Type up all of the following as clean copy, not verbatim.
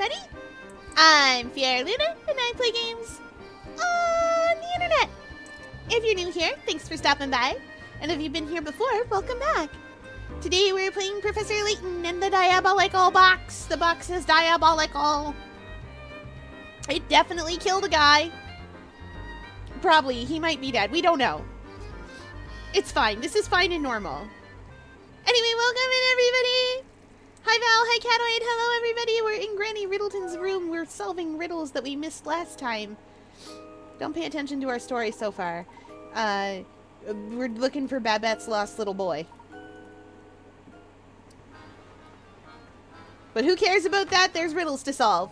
everybody! I'm Fiera Luna, and I play games on the internet. If you're new here, thanks for stopping by. And if you've been here before, welcome back. Today we're playing Professor Layton in the Diabolical box. The box is diabolical. It definitely killed a guy. Probably. He might be dead. We don't know. It's fine. This is fine and normal. Anyway, welcome in, everybody. Hi, Val. Hi, Catoid. Hello, everybody. We're in Granny Riddleton's room. We're solving riddles that we missed last time. Don't pay attention to our story so far. We're looking for Babette's lost little boy. But who cares about that? There's riddles to solve.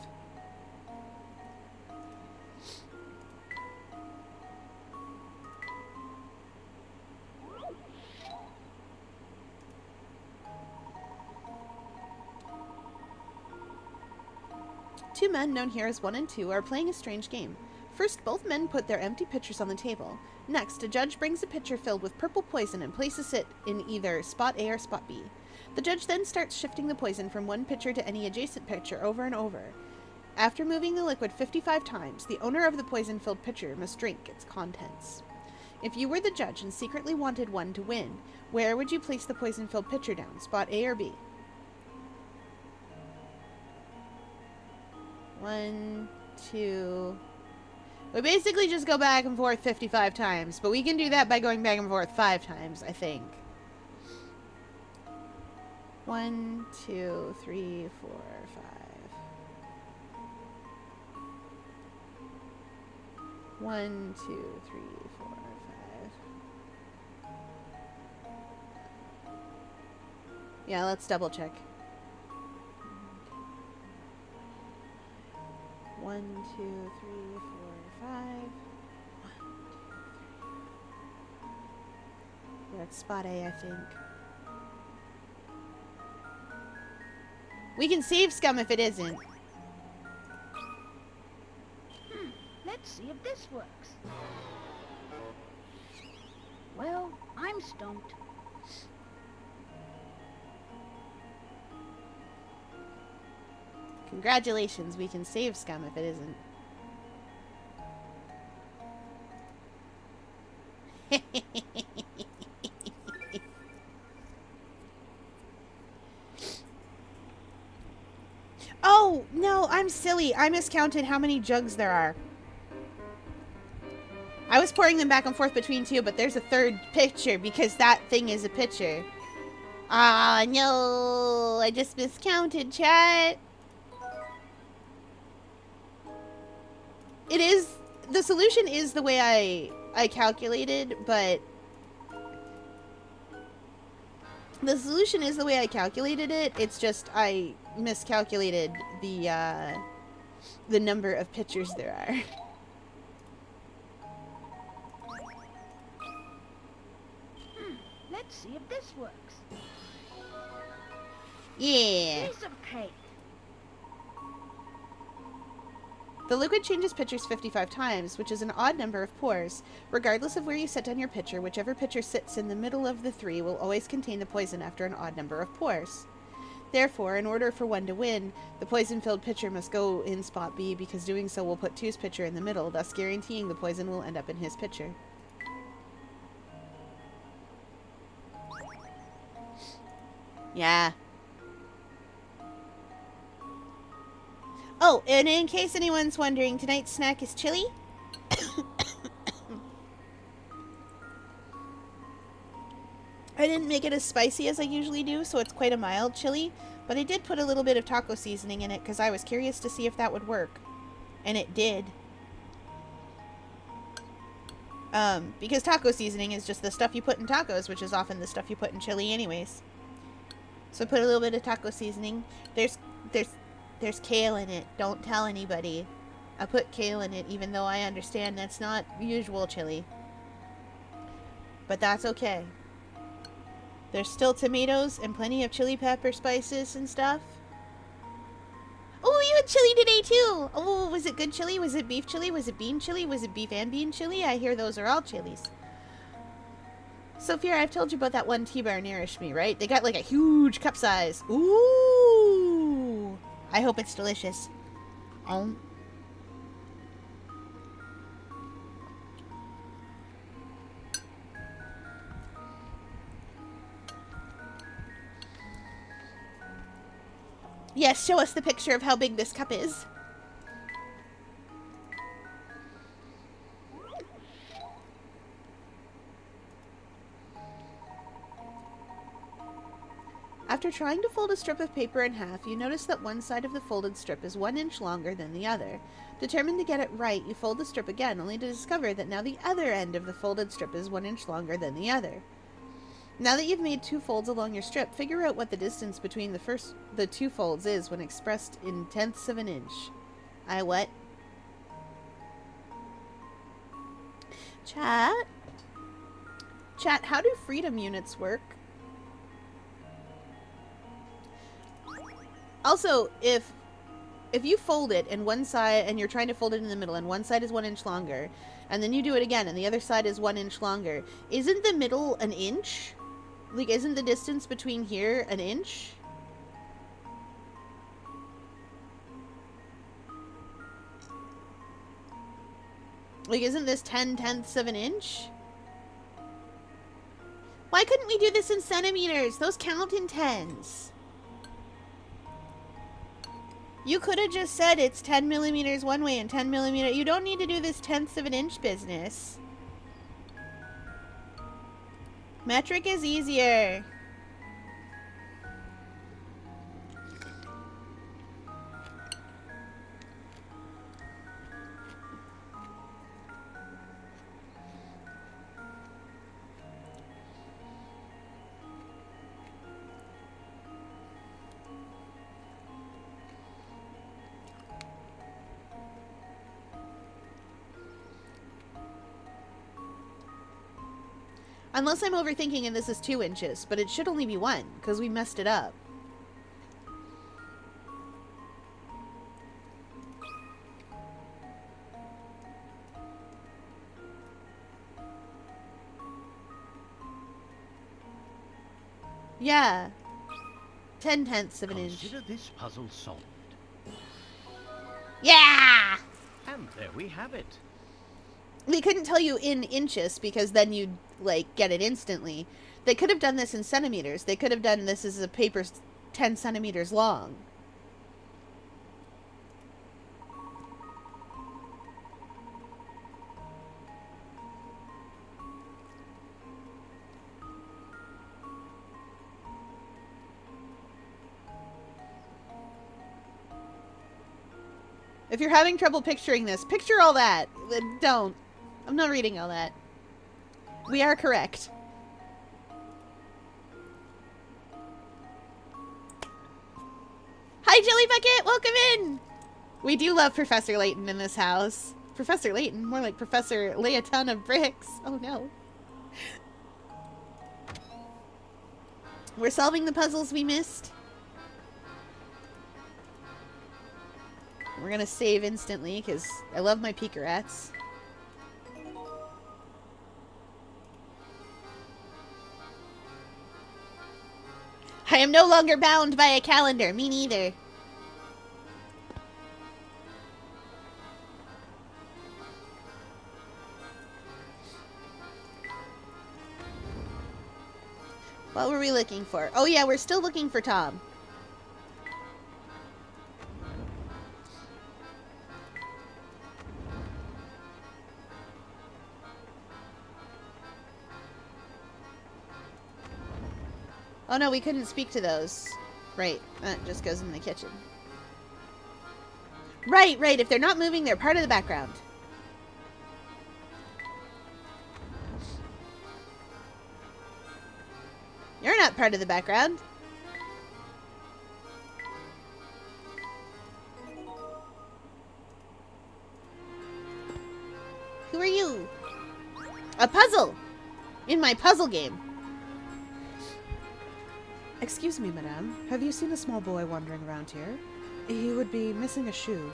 Two men, known here as 1 and 2, are playing a strange game. First, both men put their empty pitchers on the table. Next, a judge brings a pitcher filled with purple poison and places it in either spot A or spot B. The judge then starts shifting the poison from one pitcher to any adjacent pitcher over and over. After moving the liquid 55 times, the owner of the poison-filled pitcher must drink its contents. If you were the judge and secretly wanted one to win, where would you place the poison-filled pitcher down, spot A or B? 1, 2... We basically just go back and forth 55 times, but we can do that by going back and forth 5 times, I think. 1, 2, 3, 4, 5. 1, 2, 3, 4, 5. Yeah, let's double check. 1, 2, 3, 4, 5. 1, 2, 3. That's spot A, I think. We can save scum if it isn't. Let's see if this works. Well, I'm stumped. Congratulations, we can save scum if it isn't. Oh, no, I'm silly. I miscounted how many jugs there are. I was pouring them back and forth between 2, but there's a 3rd pitcher because that thing is a pitcher. Ah, no. I just miscounted, chat. It is... The solution is the way I calculated, but... The solution is the way I calculated it. It's just I miscalculated the number of pitchers there are. Let's see if this works. Yeah. Piece of cake. The liquid changes pitchers 55 times, which is an odd number of pours. Regardless of where you set down your pitcher, whichever pitcher sits in the middle of the 3 will always contain the poison after an odd number of pours. Therefore, in order for one to win, the poison-filled pitcher must go in spot B because doing so will put 2's pitcher in the middle, thus guaranteeing the poison will end up in his pitcher. Yeah. Oh, and in case anyone's wondering, tonight's snack is chili. I didn't make it as spicy as I usually do, so it's quite a mild chili. But I did put a little bit of taco seasoning in it because I was curious to see if that would work. And it did. Because taco seasoning is just the stuff you put in tacos, which is often the stuff you put in chili anyways. So I put a little bit of taco seasoning. There's kale in it. Don't tell anybody. I put kale in it, even though I understand that's not usual chili. But that's okay. There's still tomatoes and plenty of chili pepper spices and stuff. Oh, you had chili today too! Oh, was it good chili? Was it beef chili? Was it bean chili? Was it beef and bean chili? I hear those are all chilies. Sophia, I've told you about that one T-bar nearest me, right? They got like a huge cup size. Ooh! I hope it's delicious. Yes, show us the picture of how big this cup is. After trying to fold a strip of paper in half, you notice that one side of the folded strip is 1 inch longer than the other. Determined to get it right, you fold the strip again, only to discover that now the other end of the folded strip is 1 inch longer than the other. Now that you've made 2 folds along your strip, figure out what the distance between the 2 folds is when expressed in tenths of an inch. What? Chat? Chat, how do freedom units work? Also, if you fold it and one side, and you're trying to fold it in the middle, and one side is 1 inch longer, and then you do it again, and the other side is 1 inch longer, isn't the middle an inch? Like, isn't the distance between here an inch? Like, isn't this 10/10ths of an inch? Why couldn't we do this in centimeters? Those count in tens. You could have just said it's 10 millimeters one way and 10 millimeters. You don't need to do this tenths of an inch business. Metric is easier. Unless I'm overthinking and this is 2 inches, but it should only be 1, because we messed it up. Yeah. 10/10ths of an inch. Consider this puzzle solved. Yeah! And there we have it. We couldn't tell you in inches because then you'd, like, get it instantly. They could have done this in centimeters. They could have done this as a paper's 10 centimeters long. If you're having trouble picturing this, picture all that. Don't. I'm not reading all that. We are correct. Hi, Jelly Bucket! Welcome in! We do love Professor Layton in this house. Professor Layton? More like Professor Lay a ton of bricks. Oh no. We're solving the puzzles we missed. We're gonna save instantly, because I love my Picarats. I am no longer bound by a calendar. Me neither. What were we looking for? Oh yeah, we're still looking for Tom. Oh no, we couldn't speak to those. Right, that just goes in the kitchen. Right, right, if they're not moving, they're part of the background. You're not part of the background. Who are you? A puzzle! In my puzzle game. Excuse me, madame. Have you seen a small boy wandering around here? He would be missing a shoe.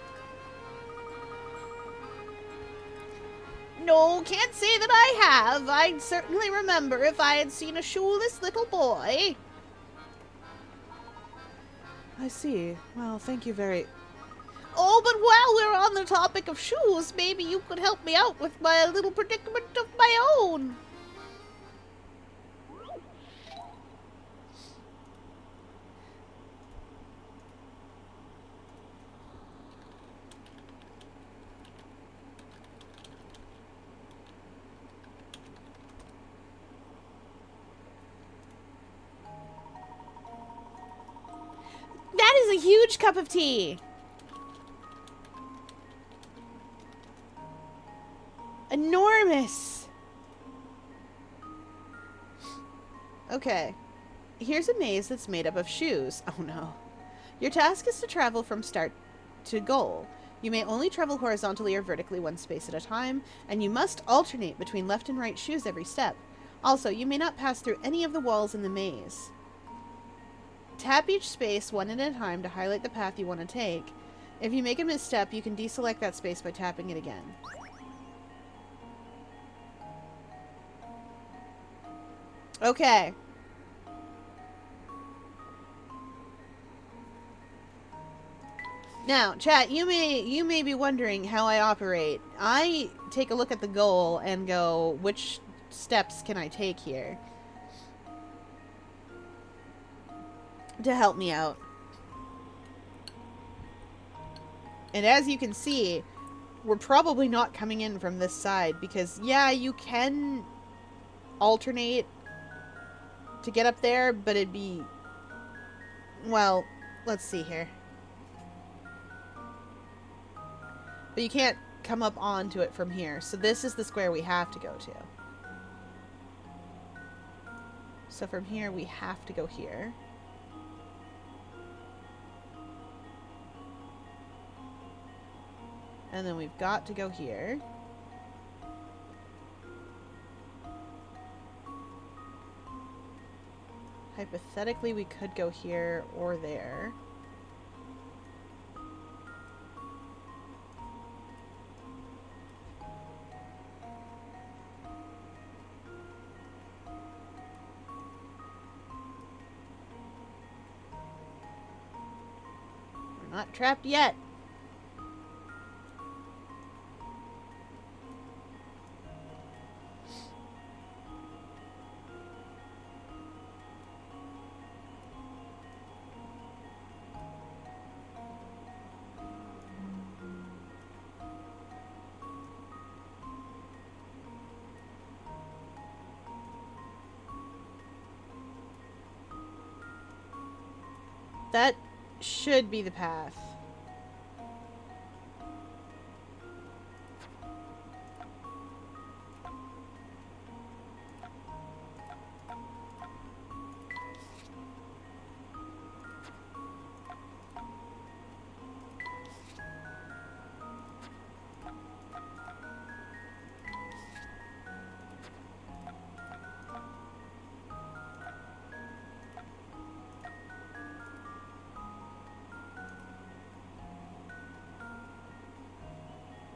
No, can't say that I have. I'd certainly remember if I had seen a shoeless little boy. I see. Well, thank you very... Oh but while we're on the topic of shoes, maybe you could help me out with my little predicament of my own. That is a huge cup of tea. Enormous. Okay. Here's a maze that's made up of shoes. Oh no. Your task is to travel from start to goal. You may only travel horizontally or vertically one space at a time, and you must alternate between left and right shoes every step. Also, you may not pass through any of the walls in the maze. Tap each space one at a time to highlight the path you want to take. If you make a misstep, you can deselect that space by tapping it again. Okay. Now, chat, you may be wondering how I operate. I take a look at the goal and go, which steps can I take here to help me out? And as you can see, we're probably not coming in from this side because, yeah, you can alternate to get up there, but it'd be... Well, let's see here. But you can't come up onto it from here. So this is the square we have to go to. So from here, we have to go here. And then we've got to go here. Hypothetically, we could go here or there. We're not trapped yet. That should be the path.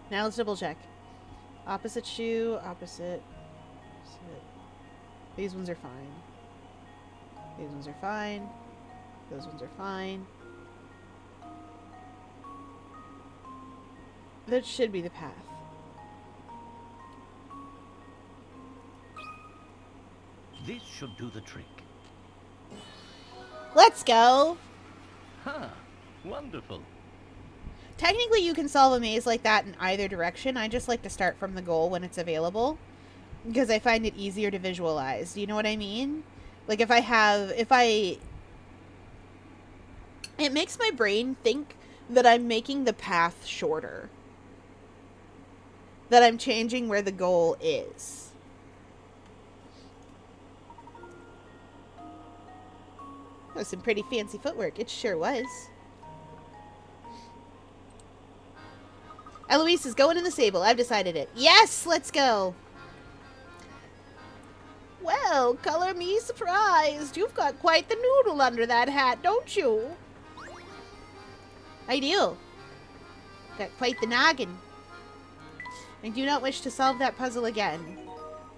Now let's double check. Opposite shoe, opposite. These ones are fine. These ones are fine. Those ones are fine. That should be the path. This should do the trick. Let's go! Huh. Wonderful. Technically, you can solve a maze like that in either direction. I just like to start from the goal when it's available, because I find it easier to visualize. Do you know what I mean? Like, it makes my brain think that I'm making the path shorter. That I'm changing where the goal is. That was some pretty fancy footwork. It sure was. Eloise is going in the stable. I've decided it. Yes, let's go. Well, color me surprised. You've got quite the noodle under that hat, don't you? I do. Got quite the noggin. I do not wish to solve that puzzle again.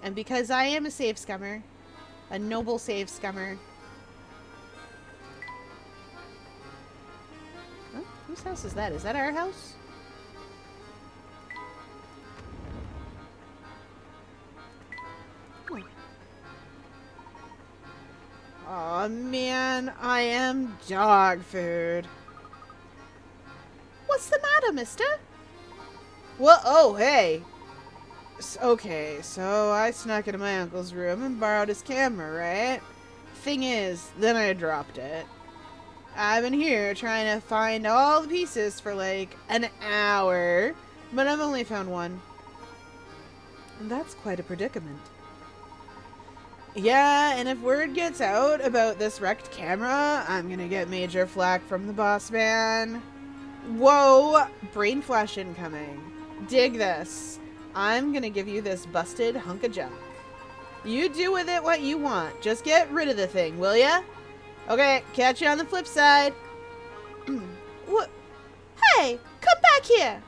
And because I am a save scummer, a noble save scummer. Oh, whose house is that? Is that our house? I am dog food. What's the matter, mister? Well, oh, hey. Okay, so I snuck into my uncle's room and borrowed his camera, right? Thing is, then I dropped it. I've been here trying to find all the pieces for like an hour, but I've only found one. And that's quite a predicament. Yeah, and if word gets out about this wrecked camera, I'm gonna get major flack from the boss man. Whoa! Brain flash incoming. Dig this. I'm gonna give you this busted hunk of junk. You do with it what you want. Just get rid of the thing, will ya? Okay, catch you on the flip side. What? Hey, come back here!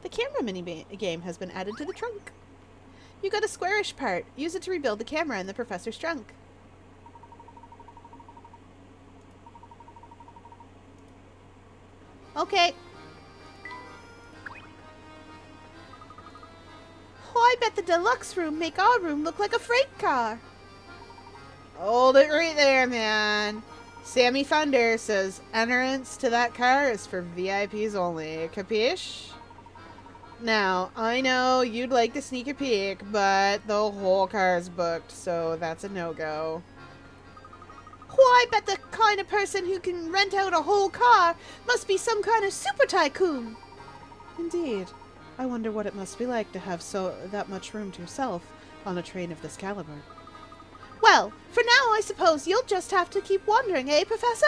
The camera mini-game has been added to the trunk. You got a squarish part. Use it to rebuild the camera in the professor's trunk. Okay. Oh, I bet the deluxe room make our room look like a freight car. Hold it right there, man. Sammy Thunder says entrance to that car is for VIPs only. Capiche? Now, I know you'd like to sneak a peek, but the whole car is booked, so that's a no-go. Oh, I bet the kind of person who can rent out a whole car must be some kind of super tycoon. Indeed. I wonder what it must be like to have that much room to yourself on a train of this caliber. Well, for now, I suppose you'll just have to keep wandering, eh, Professor?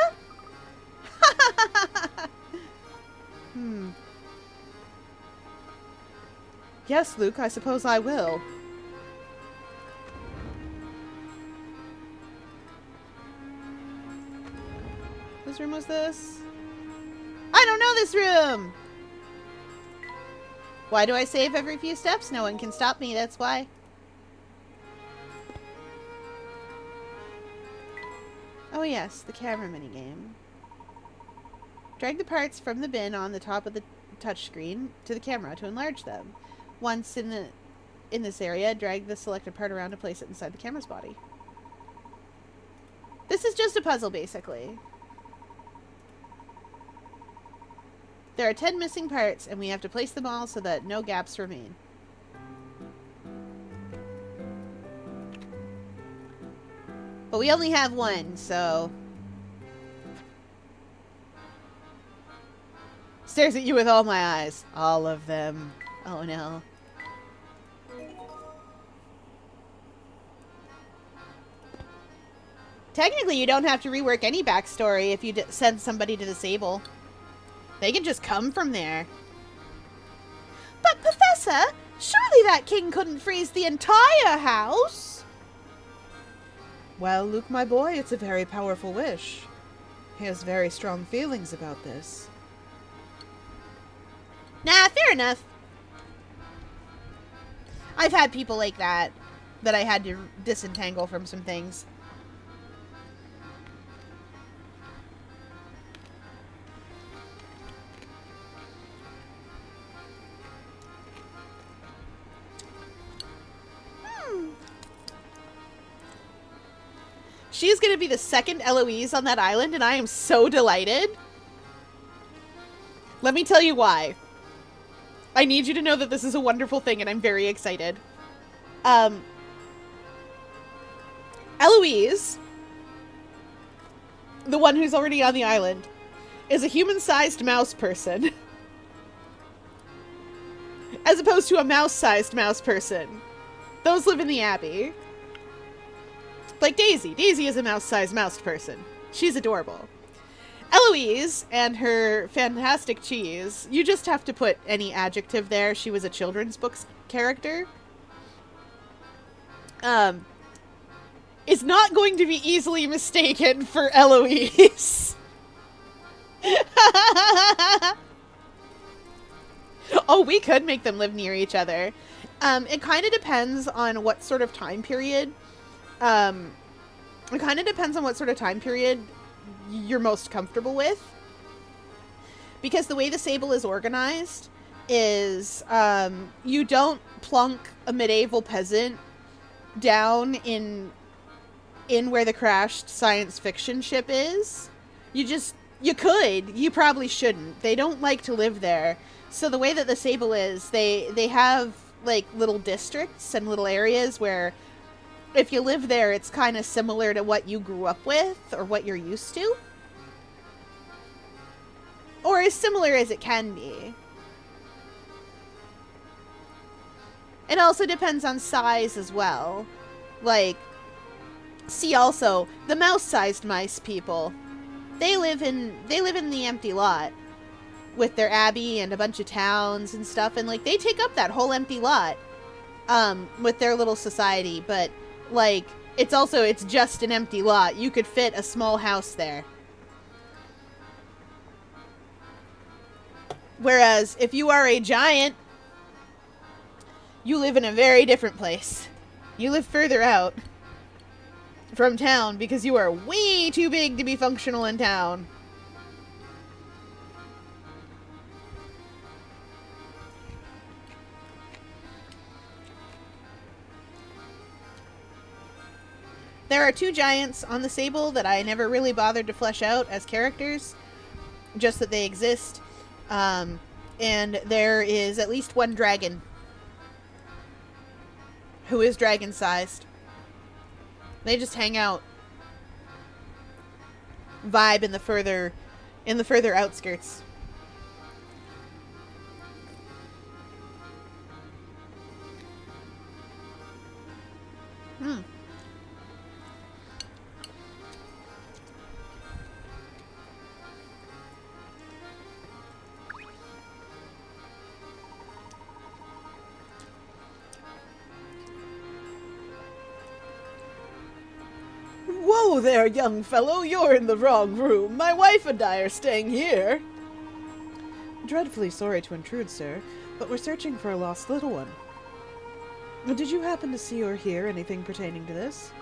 Yes, Luke, I suppose I will. Whose room was this? I don't know this room! Why do I save every few steps? No one can stop me, that's why. Oh yes, the camera minigame. Drag the parts from the bin on the top of the touchscreen to the camera to enlarge them. Once in this area, drag the selected part around to place it inside the camera's body. This is just a puzzle, basically. There are 10 missing parts, and we have to place them all so that no gaps remain. But we only have one, so... Stares at you with all my eyes. All of them. Oh no. Technically, you don't have to rework any backstory if you send somebody to disable. They can just come from there. But, Professor, surely that king couldn't freeze the entire house? Well, Luke, my boy, it's a very powerful wish. He has very strong feelings about this. Nah, fair enough. I've had people like that I had to disentangle from some things. She's going to be the second Eloise on that island, and I am so delighted. Let me tell you why. I need you to know that this is a wonderful thing, and I'm very excited. Eloise, the one who's already on the island, is a human-sized mouse person. As opposed to a mouse-sized mouse person. Those live in the Abbey. Like Daisy. Daisy is a mouse-sized mouse person. She's adorable. Eloise and her fantastic cheese, you just have to put any adjective there. She was a children's books character. Is not going to be easily mistaken for Eloise. Oh, we could make them live near each other. It kind of depends on what sort of time period. It kind of depends on what sort of time period you're most comfortable with. Because the way the Sable is organized is you don't plunk a medieval peasant down in where the crashed science fiction ship is. You could. You probably shouldn't. They don't like to live there. So the way that the Sable is, they have, like, little districts and little areas where if you live there, it's kind of similar to what you grew up with or what you're used to. Or as similar as it can be. It also depends on size as well. Like, see also, the mouse-sized mice people. They live in the empty lot with their abbey and a bunch of towns and stuff, and like they take up that whole empty lot with their little society, but like it's just an empty lot. You could fit a small house there. Whereas if you are a giant, you live in a very different place. You live further out from town because you are way too big to be functional in town. There are 2 giants on the Sable that I never really bothered to flesh out as characters, just that they exist. And there is at least 1 dragon who is dragon-sized. They just hang out, vibe in the further outskirts. Whoa there, young fellow, you're in the wrong room. My wife and I are staying here. Dreadfully sorry to intrude, sir, but we're searching for a lost little one. Did you happen to see or hear anything pertaining to this?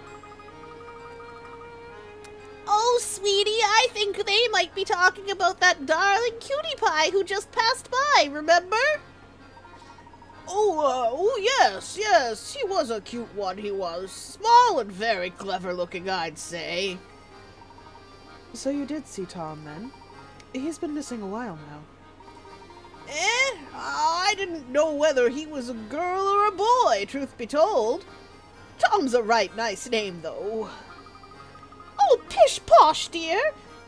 Oh, sweetie, I think they might be talking about that darling cutie pie who just passed by, remember? Oh, yes, he was a cute one, he was. Small and very clever looking, I'd say. So you did see Tom, then? He's been missing a while now. I didn't know whether he was a girl or a boy, truth be told. Tom's a right nice name, though. Oh, pish-posh, dear.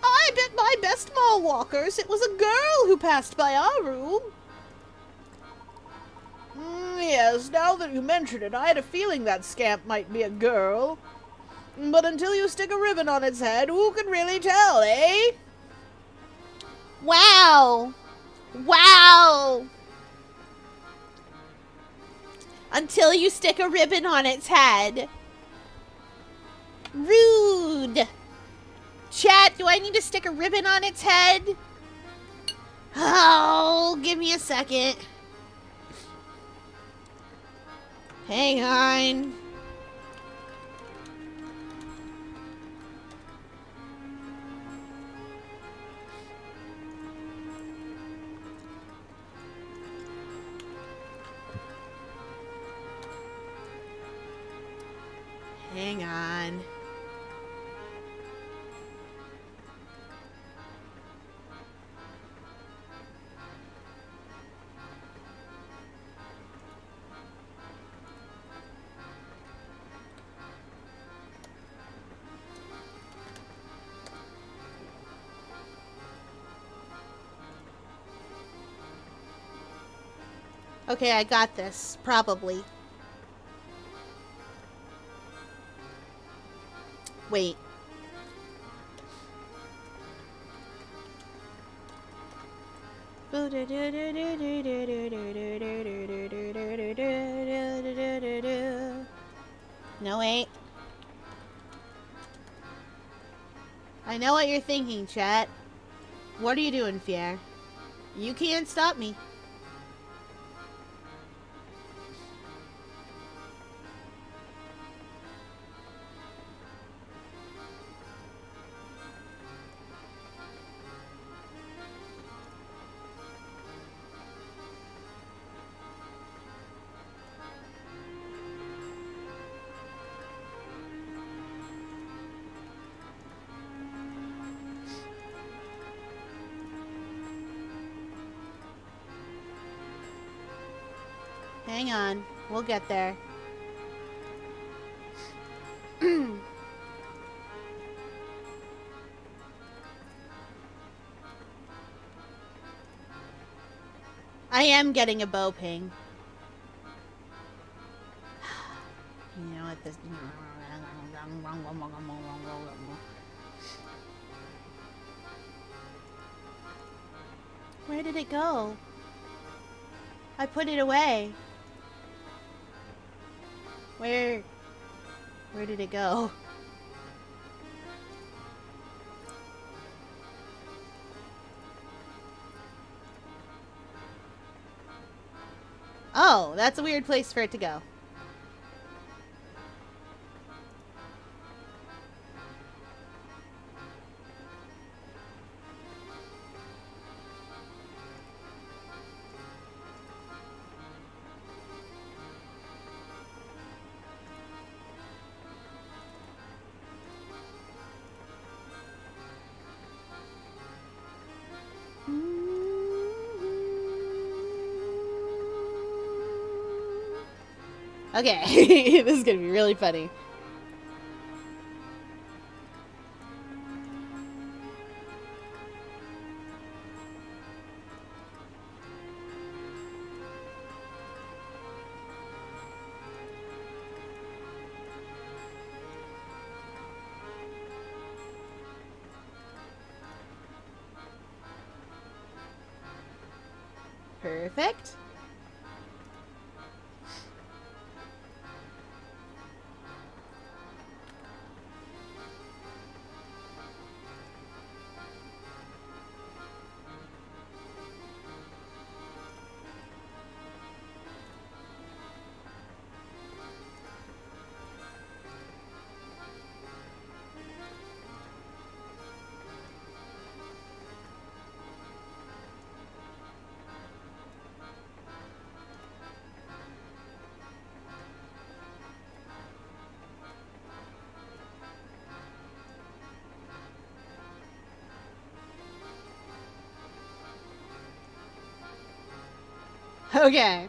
I bet my best mall walkers it was a girl who passed by our room. Yes, now that you mention it, I had a feeling that scamp might be a girl. But until you stick a ribbon on its head, who can really tell, eh? Wow! Wow! Until you stick a ribbon on its head. Rude! Chat, do I need to stick a ribbon on its head? Oh, give me a second. Hang on. Hang on. Okay, I got this. Probably. Wait. No, wait. I know what you're thinking, chat. What are you doing, Fier? You can't stop me. Hang on. We'll get there. I am getting a bow ping. You know what this... Where did it go? I put it away. Where did it go? Oh, that's a weird place for it to go. Okay, this is gonna be really funny. Perfect. Okay.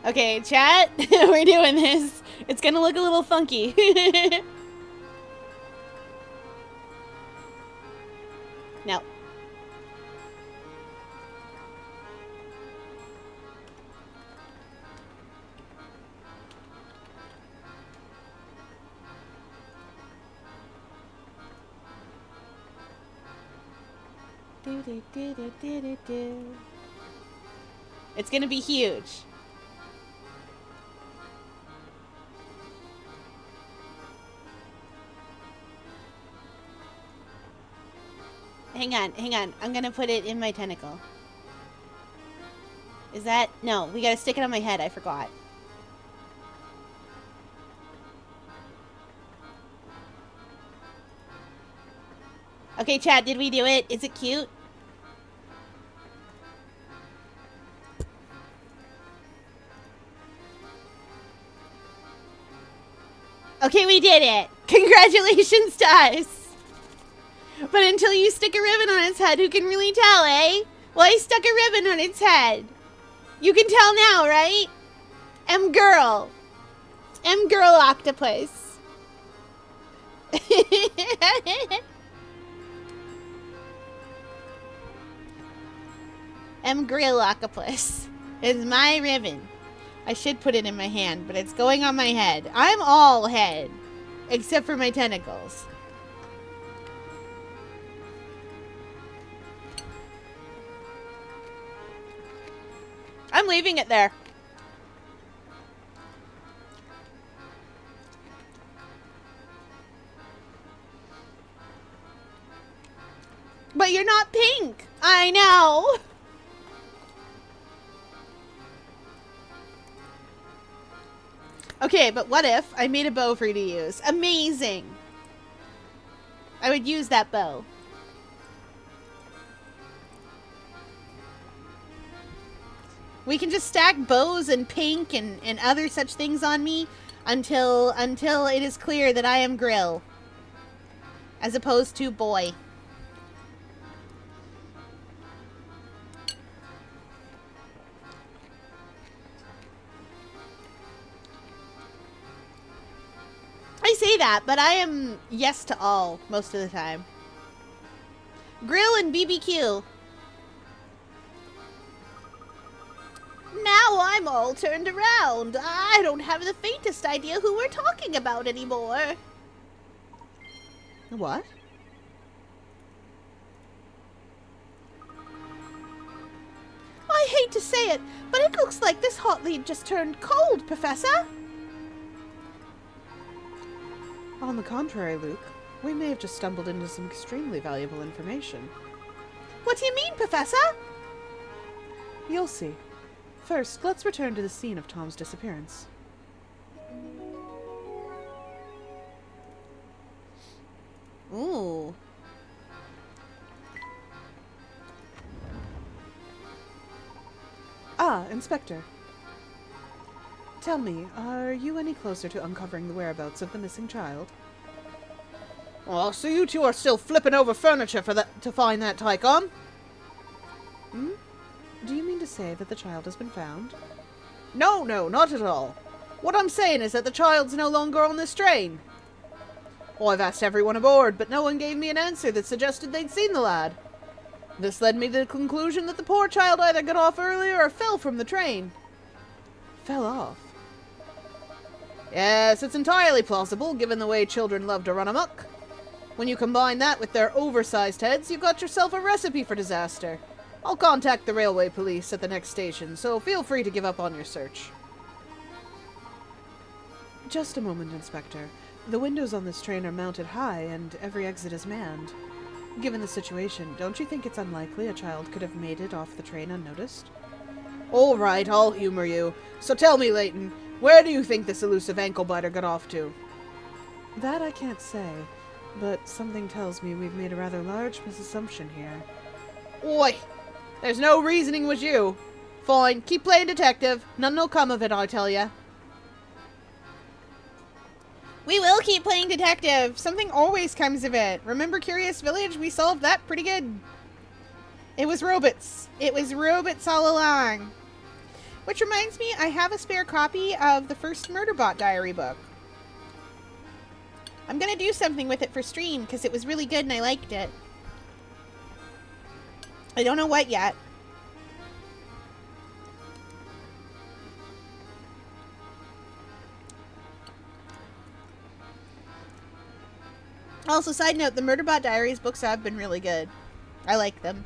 Okay, chat, we're doing this. It's gonna look a little funky. No. Do, do, do, do, do, do, do. It's gonna be huge. Hang on. I'm gonna put it in my tentacle. Is that... No, we gotta stick it on my head. I forgot. Okay, chat, did we do it? Is it cute? Okay, we did it! Congratulations to us! But until you stick a ribbon on its head, who can really tell, eh? Well, I stuck a ribbon on its head. You can tell now, right? M-girl. M-girl octopus. M-grill octopus. It's my ribbon. I should put it in my hand, but it's going on my head. I'm all head. Except for my tentacles. I'm leaving it there. But you're not pink. I know. Okay, but what if I made a bow for you to use? Amazing. I would use that bow. We can just stack bows and pink and other such things on me until it is clear that I am Grill. As opposed to boy. I say that, but I am yes to all most of the time. Grill and BBQ. Now I'm all turned around. I don't have the faintest idea who we're talking about anymore. What? I hate to say it, but it looks like this hot lead just turned cold, Professor. On the contrary, Luke, we may have just stumbled into some extremely valuable information. What do you mean, Professor? You'll see. First, let's return to the scene of Tom's disappearance. Ooh. Ah, Inspector. Tell me, are you any closer to uncovering the whereabouts of the missing child? Oh, so you two are still flipping over furniture to find that Tycon? Hmm? Do you mean to say that the child has been found? No, not at all. What I'm saying is that the child's no longer on this train. I've asked everyone aboard, but no one gave me an answer that suggested they'd seen the lad. This led me to the conclusion that the poor child either got off earlier or fell from the train. Fell off? Yes, it's entirely plausible, given the way children love to run amok. When you combine that with their oversized heads, you've got yourself a recipe for disaster. I'll contact the railway police at the next station, so feel free to give up on your search. Just a moment, Inspector. The windows on this train are mounted high, and every exit is manned. Given the situation, don't you think it's unlikely a child could have made it off the train unnoticed? All right, I'll humor you. So tell me, Layton, where do you think this elusive ankle-biter got off to? That I can't say, but something tells me we've made a rather large misassumption here. Oi! There's no reasoning with you. Fine, keep playing detective. None'll come of it, I tell ya. We will keep playing detective. Something always comes of it. Remember Curious Village? We solved that pretty good. It was robots. It was robots all along. Which reminds me, I have a spare copy of the first Murderbot diary book. I'm going to do something with it for stream because it was really good and I liked it. I don't know what yet. Also, side note, the Murderbot Diaries books have been really good. I like them.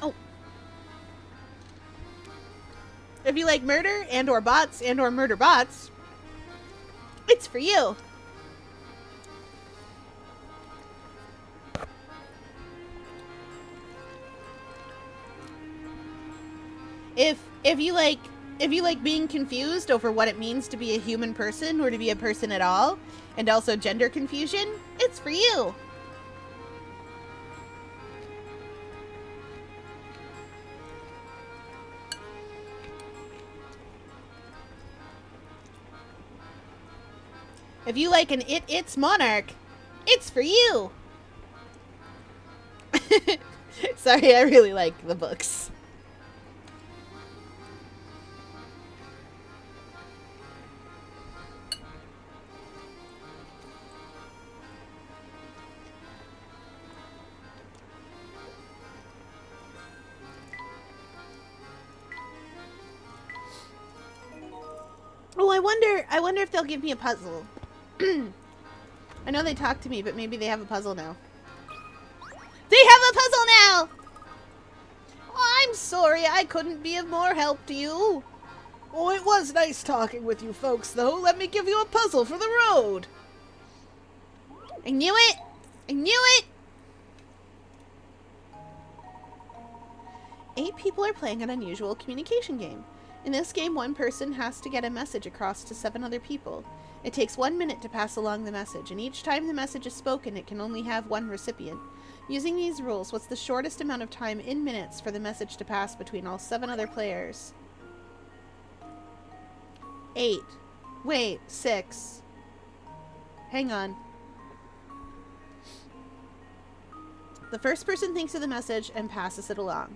Oh. If you like murder and or bots and or murder bots, it's for you. If you like being confused over what it means to be a human person or to be a person at all, and also gender confusion, it's for you. If you like an it's monarch, it's for you. Sorry, I really like the books. Oh, I wonder if they'll give me a puzzle. I know they talked to me, but maybe they have a puzzle now. They have a puzzle now! I'm sorry I couldn't be of more help to you. Oh, it was nice talking with you folks, though. Let me give you a puzzle for the road. I knew it! I knew it! 8 people are playing an unusual communication game. In this game, one person has to get a message across to 7 other people. It takes 1 minute to pass along the message, and each time the message is spoken, it can only have one recipient. Using these rules, what's the shortest amount of time in minutes for the message to pass between all 7 other players? 8. Wait, 6. Hang on. The first person thinks of the message and passes it along.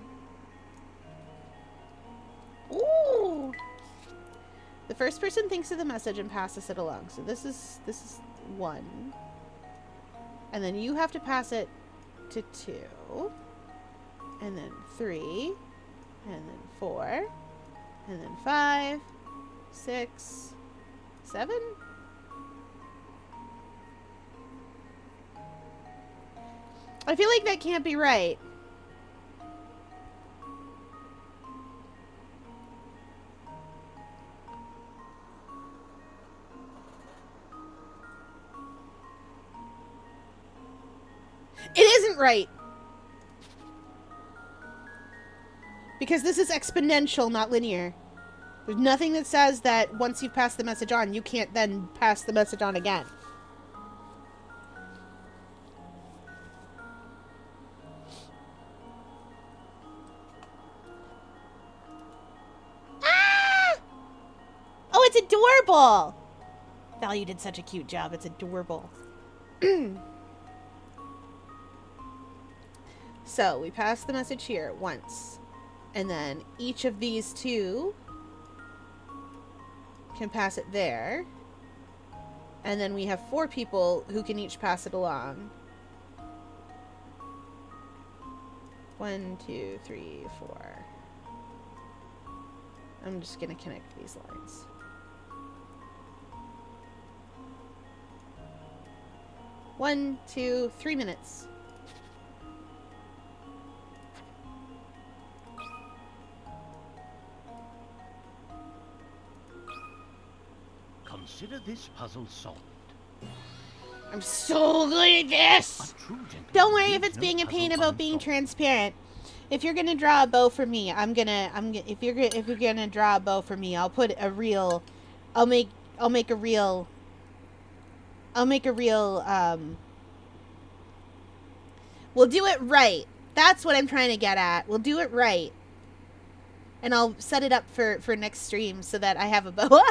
Ooh! The first person thinks of the message and passes it along. So this is 1. And then you have to pass it to 2. And then 3. And then 4. And then 5. 6. 7. I feel like that can't be right. It isn't right. Because this is exponential, not linear. There's nothing that says that once you've passed the message on, you can't then pass the message on again. Ah! Oh, it's adorable! Val, you did such a cute job. It's adorable. So, we pass the message here once. And then each of these 2 can pass it there. And then we have 4 people who can each pass it along. 1, 2, 3, 4. I'm just going to connect these lines. One, 2, 3 minutes. Consider this puzzle solved. I'm so good at this! A true gentleman Don't worry if leaves it's no being a puzzle pain about being unsolved. transparent. If you're gonna draw a bow for me, if you're gonna draw a bow for me, I'll put a real, I'll make a real, we'll do it right. That's what I'm trying to get at. We'll do it right. And I'll set it up for next stream so that I have a bow.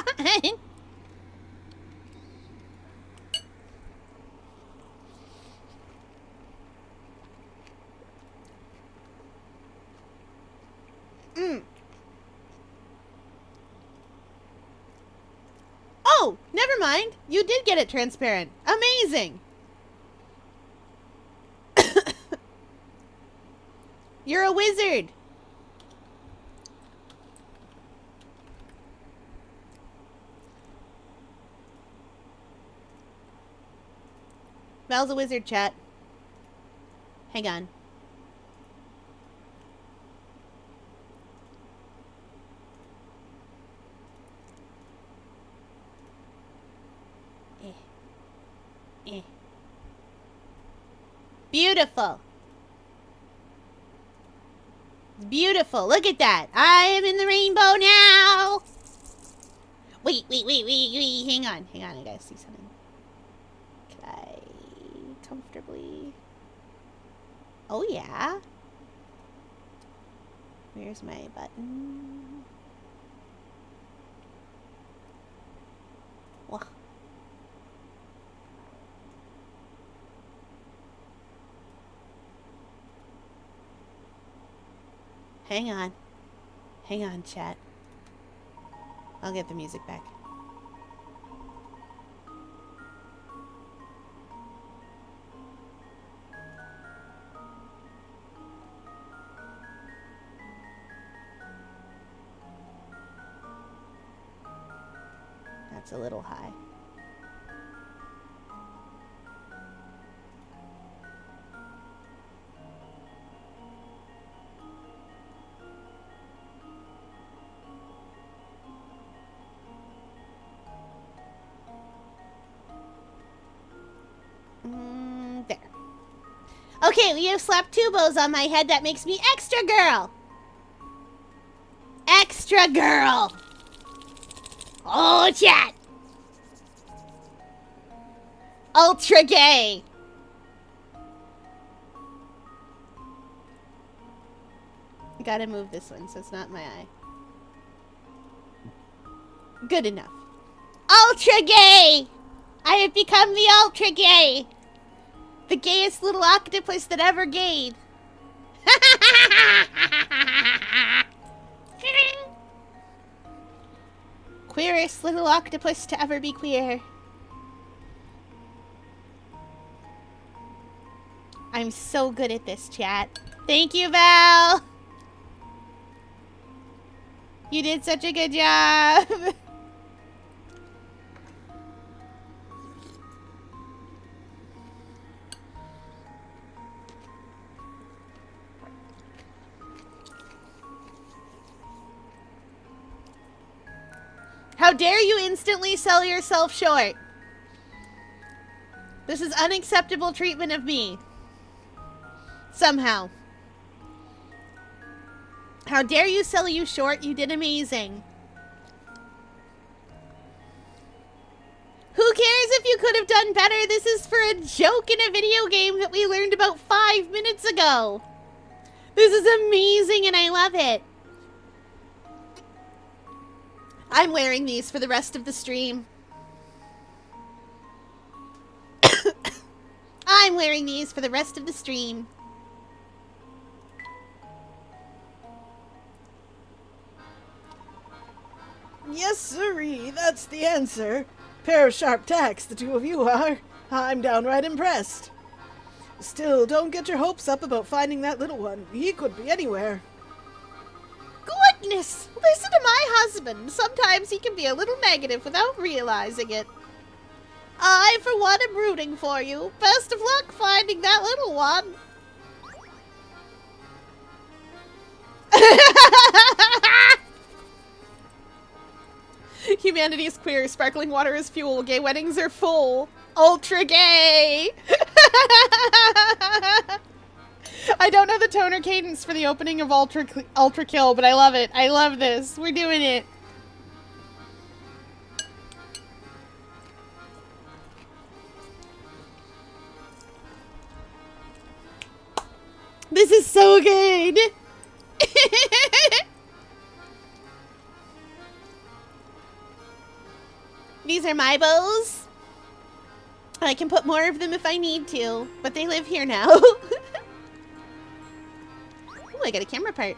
Oh, never mind. You did get it transparent. Amazing. You're a wizard. Val's a wizard, chat. Hang on. Beautiful. Beautiful. Look at that. I am in the rainbow now. Wait. Hang on. I gotta see something. Can I comfortably... Oh, yeah. Where's my button? Wah. Hang on. Hang on, chat. I'll get the music back. That's a little high. There. Okay, we have slapped 2 bows on my head. That makes me extra girl. extra girl. Oh, chat. Ultra gay. I gotta move this one so it's not in my eye. Good enough. Ultra gay! I have become the ultra gay. The gayest little octopus that ever gayed. Queerest little octopus to ever be queer. I'm so good at this, chat. Thank you, Val. You did such a good job. How dare you instantly sell yourself short? This is unacceptable treatment of me. Somehow. How dare you sell you short? You did amazing. Who cares if you could have done better? This is for a joke in a video game that we learned about 5 minutes ago. This is amazing and I love it. I'm wearing these for the rest of the stream. I'm wearing these for the rest of the stream. Yes, sirree, that's the answer. Pair of sharp tacks, the two of you are. I'm downright impressed. Still, don't get your hopes up about finding that little one. He could be anywhere. Goodness! Listen to my husband. Sometimes he can be a little negative without realizing it. I, for one, am rooting for you. Best of luck finding that little one. Humanity is queer. Sparkling water is fuel. Gay weddings are full. Ultra gay! I don't know the tone or cadence for the opening of Ultra Kill, but I love it. I love this. We're doing it. This is so good. These are my bows. I can put more of them if I need to, but they live here now. Oh, I got a camera part.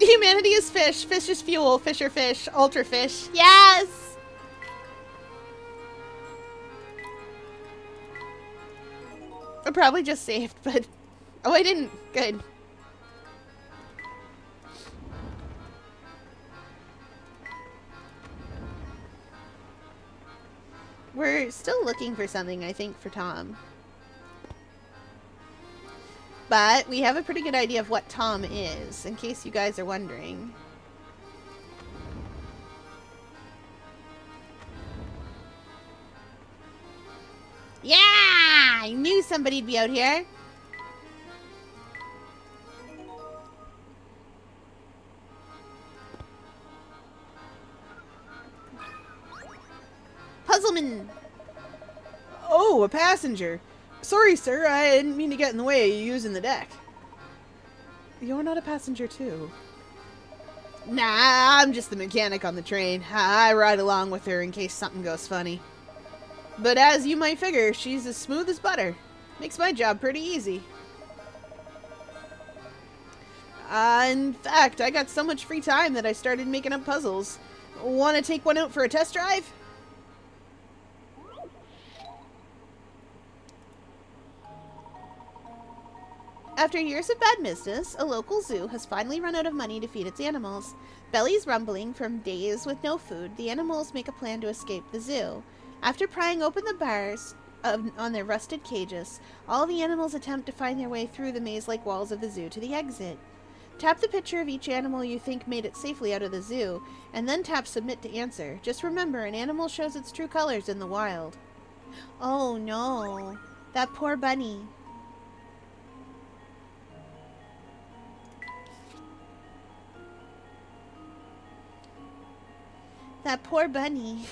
Humanity is fish. Fish is fuel. Fish are fish. Ultra fish. Yes! I probably just saved, but... Oh, I didn't. Good. We're still looking for something, I think, for Tom. But we have a pretty good idea of what Tom is, in case you guys are wondering. Yeah! I knew somebody'd be out here. Puzzleman! Oh, a passenger. Sorry, sir, I didn't mean to get in the way of you using the deck. You're not a passenger, too. Nah, I'm just the mechanic on the train. I ride along with her in case something goes funny. But as you might figure, she's as smooth as butter. Makes my job pretty easy. In fact, I got so much free time that I started making up puzzles. Want to take one out for a test drive? After years of bad business, a local zoo has finally run out of money to feed its animals. Bellies rumbling from days with no food, the animals make a plan to escape the zoo. After prying open the bars on their rusted cages, all the animals attempt to find their way through the maze-like walls of the zoo to the exit. Tap the picture of each animal you think made it safely out of the zoo, and then tap Submit to answer. Just remember, an animal shows its true colors in the wild. Oh no, that poor bunny. That poor bunny.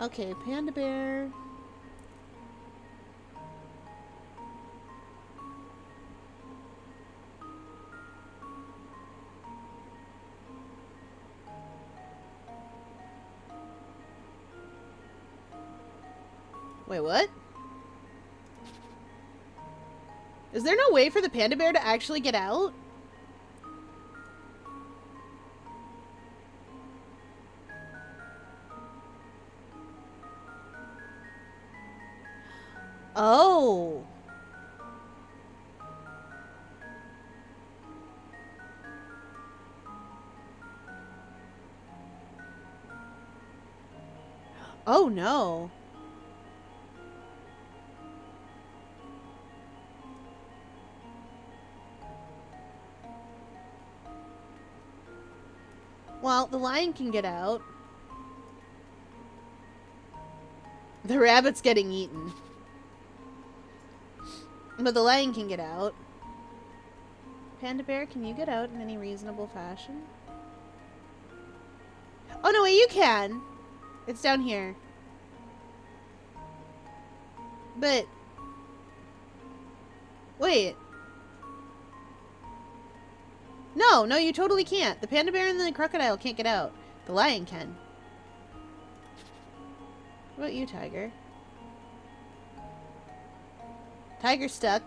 Okay, panda bear. Wait, what? Is there no way for the panda bear to actually get out? Oh. Oh no. Well, the lion can get out. The rabbit's getting eaten. But the lion can get out. Panda bear, can you get out in any reasonable fashion? Oh, no, wait, you can. It's down here. But... Wait. No, you totally can't. The panda bear and the crocodile can't get out. The lion can. What about you, tiger? Tiger's stuck.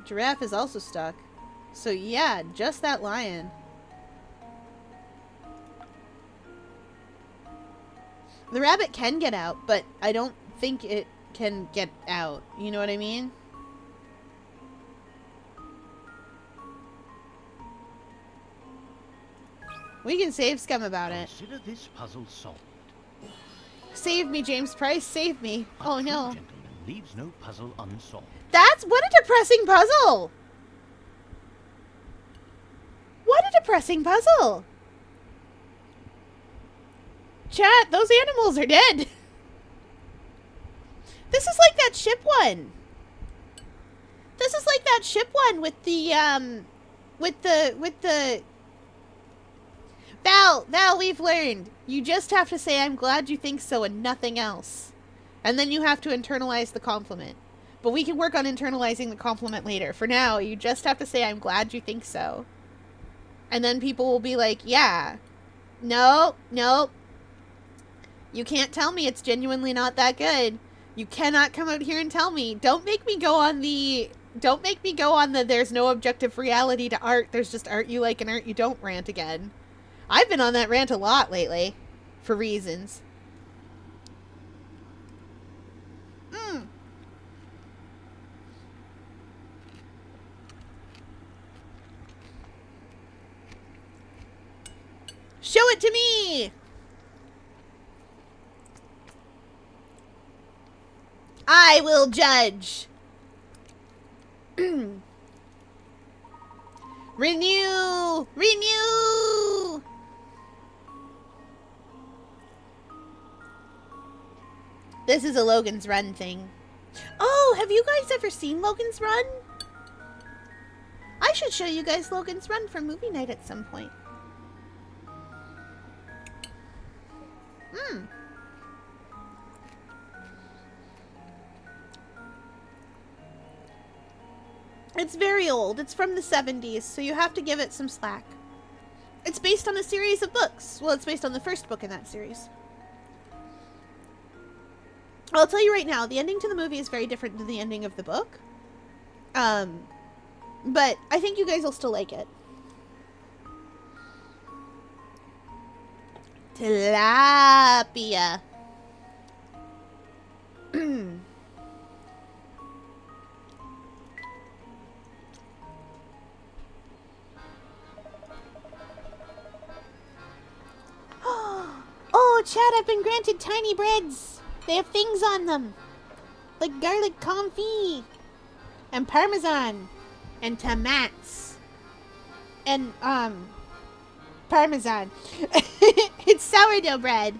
Giraffe is also stuck. So yeah, just that lion. The rabbit can get out, but I don't think it can get out. You know what I mean? We can save Scum about it. Consider this puzzle solved. Save me, James Price. Save me. A Oh true no. gentleman leaves no puzzle unsolved. What a depressing puzzle! What a depressing puzzle! Chat, those animals are dead. This is like that ship one. This is like that ship one with the, Val, we've learned. You just have to say, I'm glad you think so, and nothing else. And then you have to internalize the compliment. But we can work on internalizing the compliment later. For now, you just have to say, I'm glad you think so. And then people will be like, yeah. No. You can't tell me it's genuinely not that good. You cannot come out here and tell me. Don't make me go on the there's no objective reality to art. There's just art you like and art you don't rant again. I've been on that rant a lot lately. For reasons. Show it to me! I will judge. Renew! This is a Logan's Run thing. Oh, have you guys ever seen Logan's Run? I should show you guys Logan's Run for movie night at some point. It's very old. It's from the 70s, so you have to give it some slack. It's based on a series of books. Well, it's based on the first book in that series. I'll tell you right now, the ending to the movie is very different than the ending of the book. But I think you guys will still like it. Tilapia. Oh, Chad, I've been granted tiny breads. They have things on them. Like garlic confit. And parmesan. And tomats. And, parmesan. It's sourdough bread.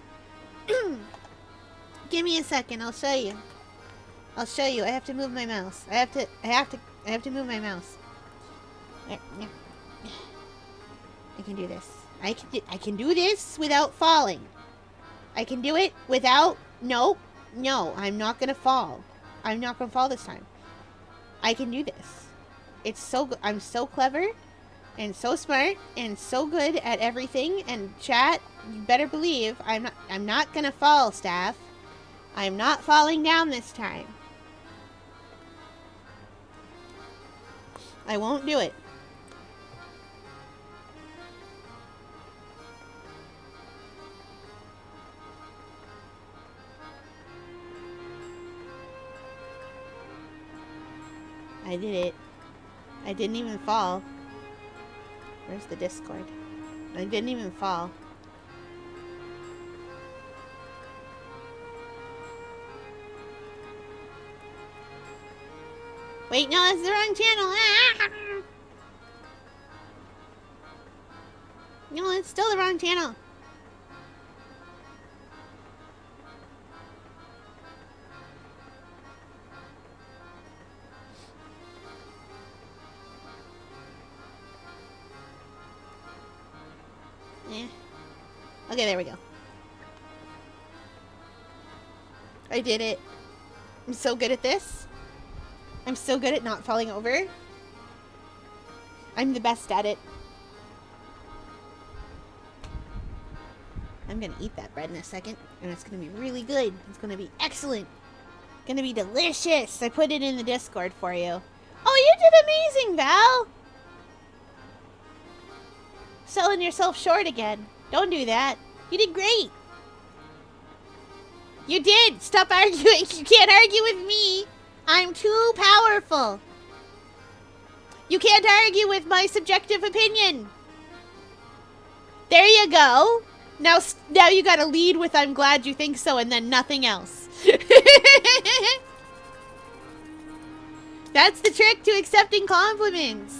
Give me a second. I'll show you. I'll show you. I have to move my mouse. I have to move my mouse. There, yeah. I can do this. I can do this without falling. I can do it without... No, I'm not gonna fall. I'm not gonna fall this time. I can do this. It's so good. I'm so clever and so smart and so good at everything. And chat, you better believe I'm not gonna fall, staff. I'm not falling down this time. I won't do it. I did it. I didn't even fall. Where's the Discord? I didn't even fall. Wait, no, that's the wrong channel. Ah! No, it's still the wrong channel. Yeah. Okay, there we go. I did it. I'm so good at this. I'm so good at not falling over. I'm the best at it. I'm gonna eat that bread in a second, and it's gonna be really good. It's gonna be excellent. Gonna be delicious. I put it in the Discord for you. Oh, you did amazing, Val! Selling yourself short again. Don't do that. You did great. You did. Stop arguing. You can't argue with me. I'm too powerful. You can't argue with my subjective opinion. There you go. Now you gotta lead with "I'm glad you think so" and then nothing else. That's the trick to accepting compliments.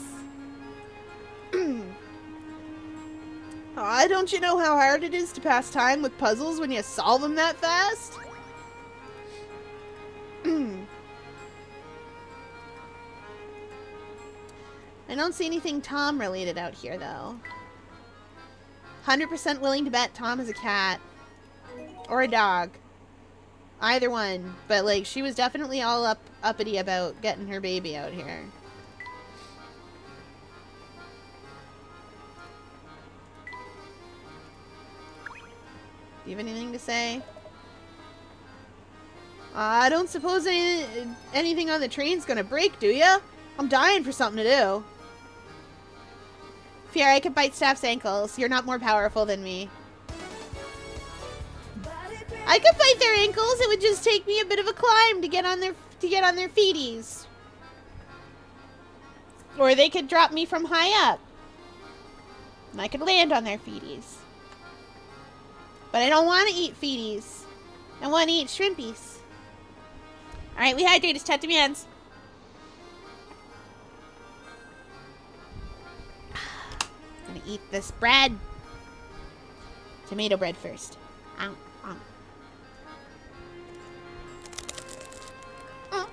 Aw, don't you know how hard it is to pass time with puzzles when you solve them that fast? I don't see anything Tom related out here, though. 100% willing to bet Tom is a cat. Or a dog. Either one. But, like, she was definitely all uppity about getting her baby out here. Do you have anything to say? I don't suppose anything on the train's gonna break, do ya? I'm dying for something to do. Fear, I could bite Staff's ankles. You're not more powerful than me. I could bite their ankles. It would just take me a bit of a climb to get on their feeties. Or they could drop me from high up. And I could land on their feeties. But I don't want to eat feeties. I want to eat shrimpies. Alright, we hydrate as chat demands. I'm gonna eat this bread. Tomato bread first. Ow, ow. Oh.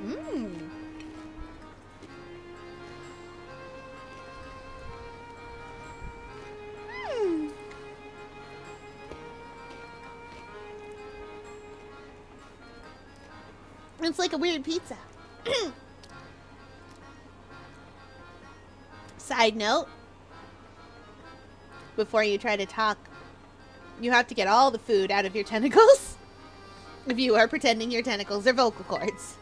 Mmm. It's like a weird pizza. Side note, before you try to talk, you have to get all the food out of your tentacles if you are pretending your tentacles are vocal cords.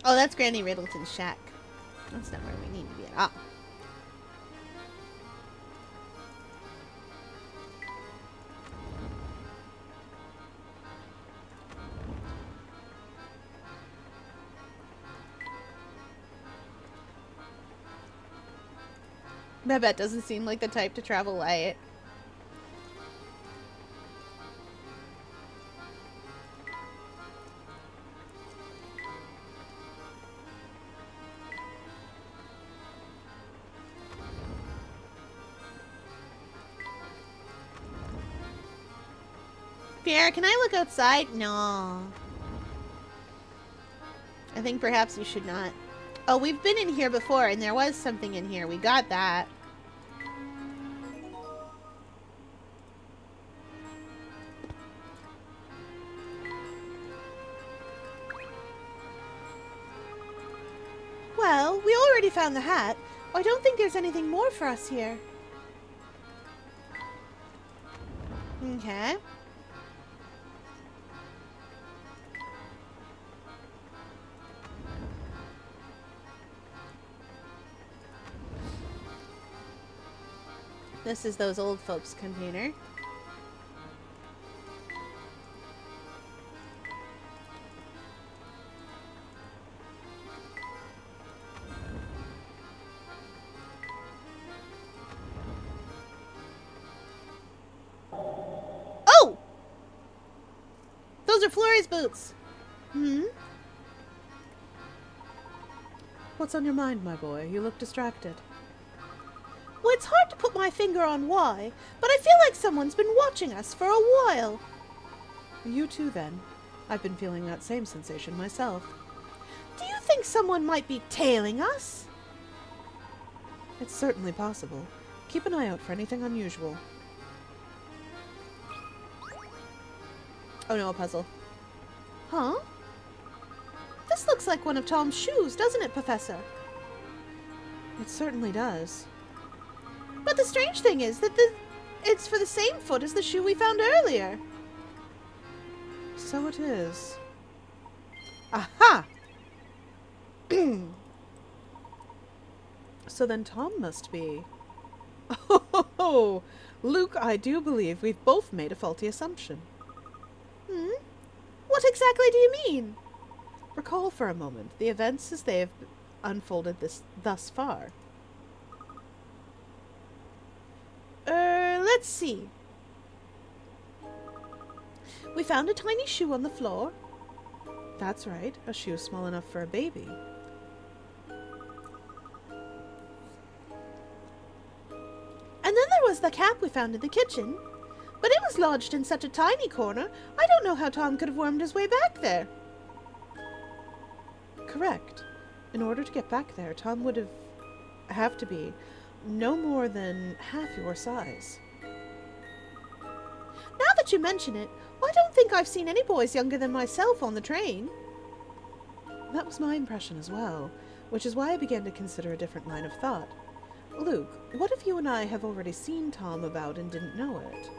Oh, that's Granny Riddleton's shack. That's not where we need to be at all. Babette doesn't seem like the type to travel light. Pierre, can I look outside? No. I think perhaps you should not. Oh, we've been in here before, and there was something in here. We got that. Well, we already found the hat. I don't think there's anything more for us here. Okay. This is those old folks' container. Oh! Those are Flores boots. Hmm? What's on your mind, my boy? You look distracted. Well, it's hard to put my finger on why, but I feel like someone's been watching us for a while. You too, then. I've been feeling that same sensation myself. Do you think someone might be tailing us? It's certainly possible. Keep an eye out for anything unusual. Oh no, a puzzle. Huh? This looks like one of Tom's shoes, doesn't it, Professor? It certainly does. But the strange thing is that it's for the same foot as the shoe we found earlier. So it is. Aha! So then Tom must be... Oh, Luke, I do believe we've both made a faulty assumption. Hmm? What exactly do you mean? Recall for a moment the events as they have unfolded thus far. Let's see. We found a tiny shoe on the floor. That's right, a shoe small enough for a baby. And then there was the cap we found in the kitchen. But it was lodged in such a tiny corner, I don't know how Tom could have wormed his way back there. Correct. In order to get back there, Tom would have to be no more than half your size. Now that you mention it, I don't think I've seen any boys younger than myself on the train. That was my impression as well, which is why I began to consider a different line of thought. Luke, what if you and I have already seen Tom about and didn't know it?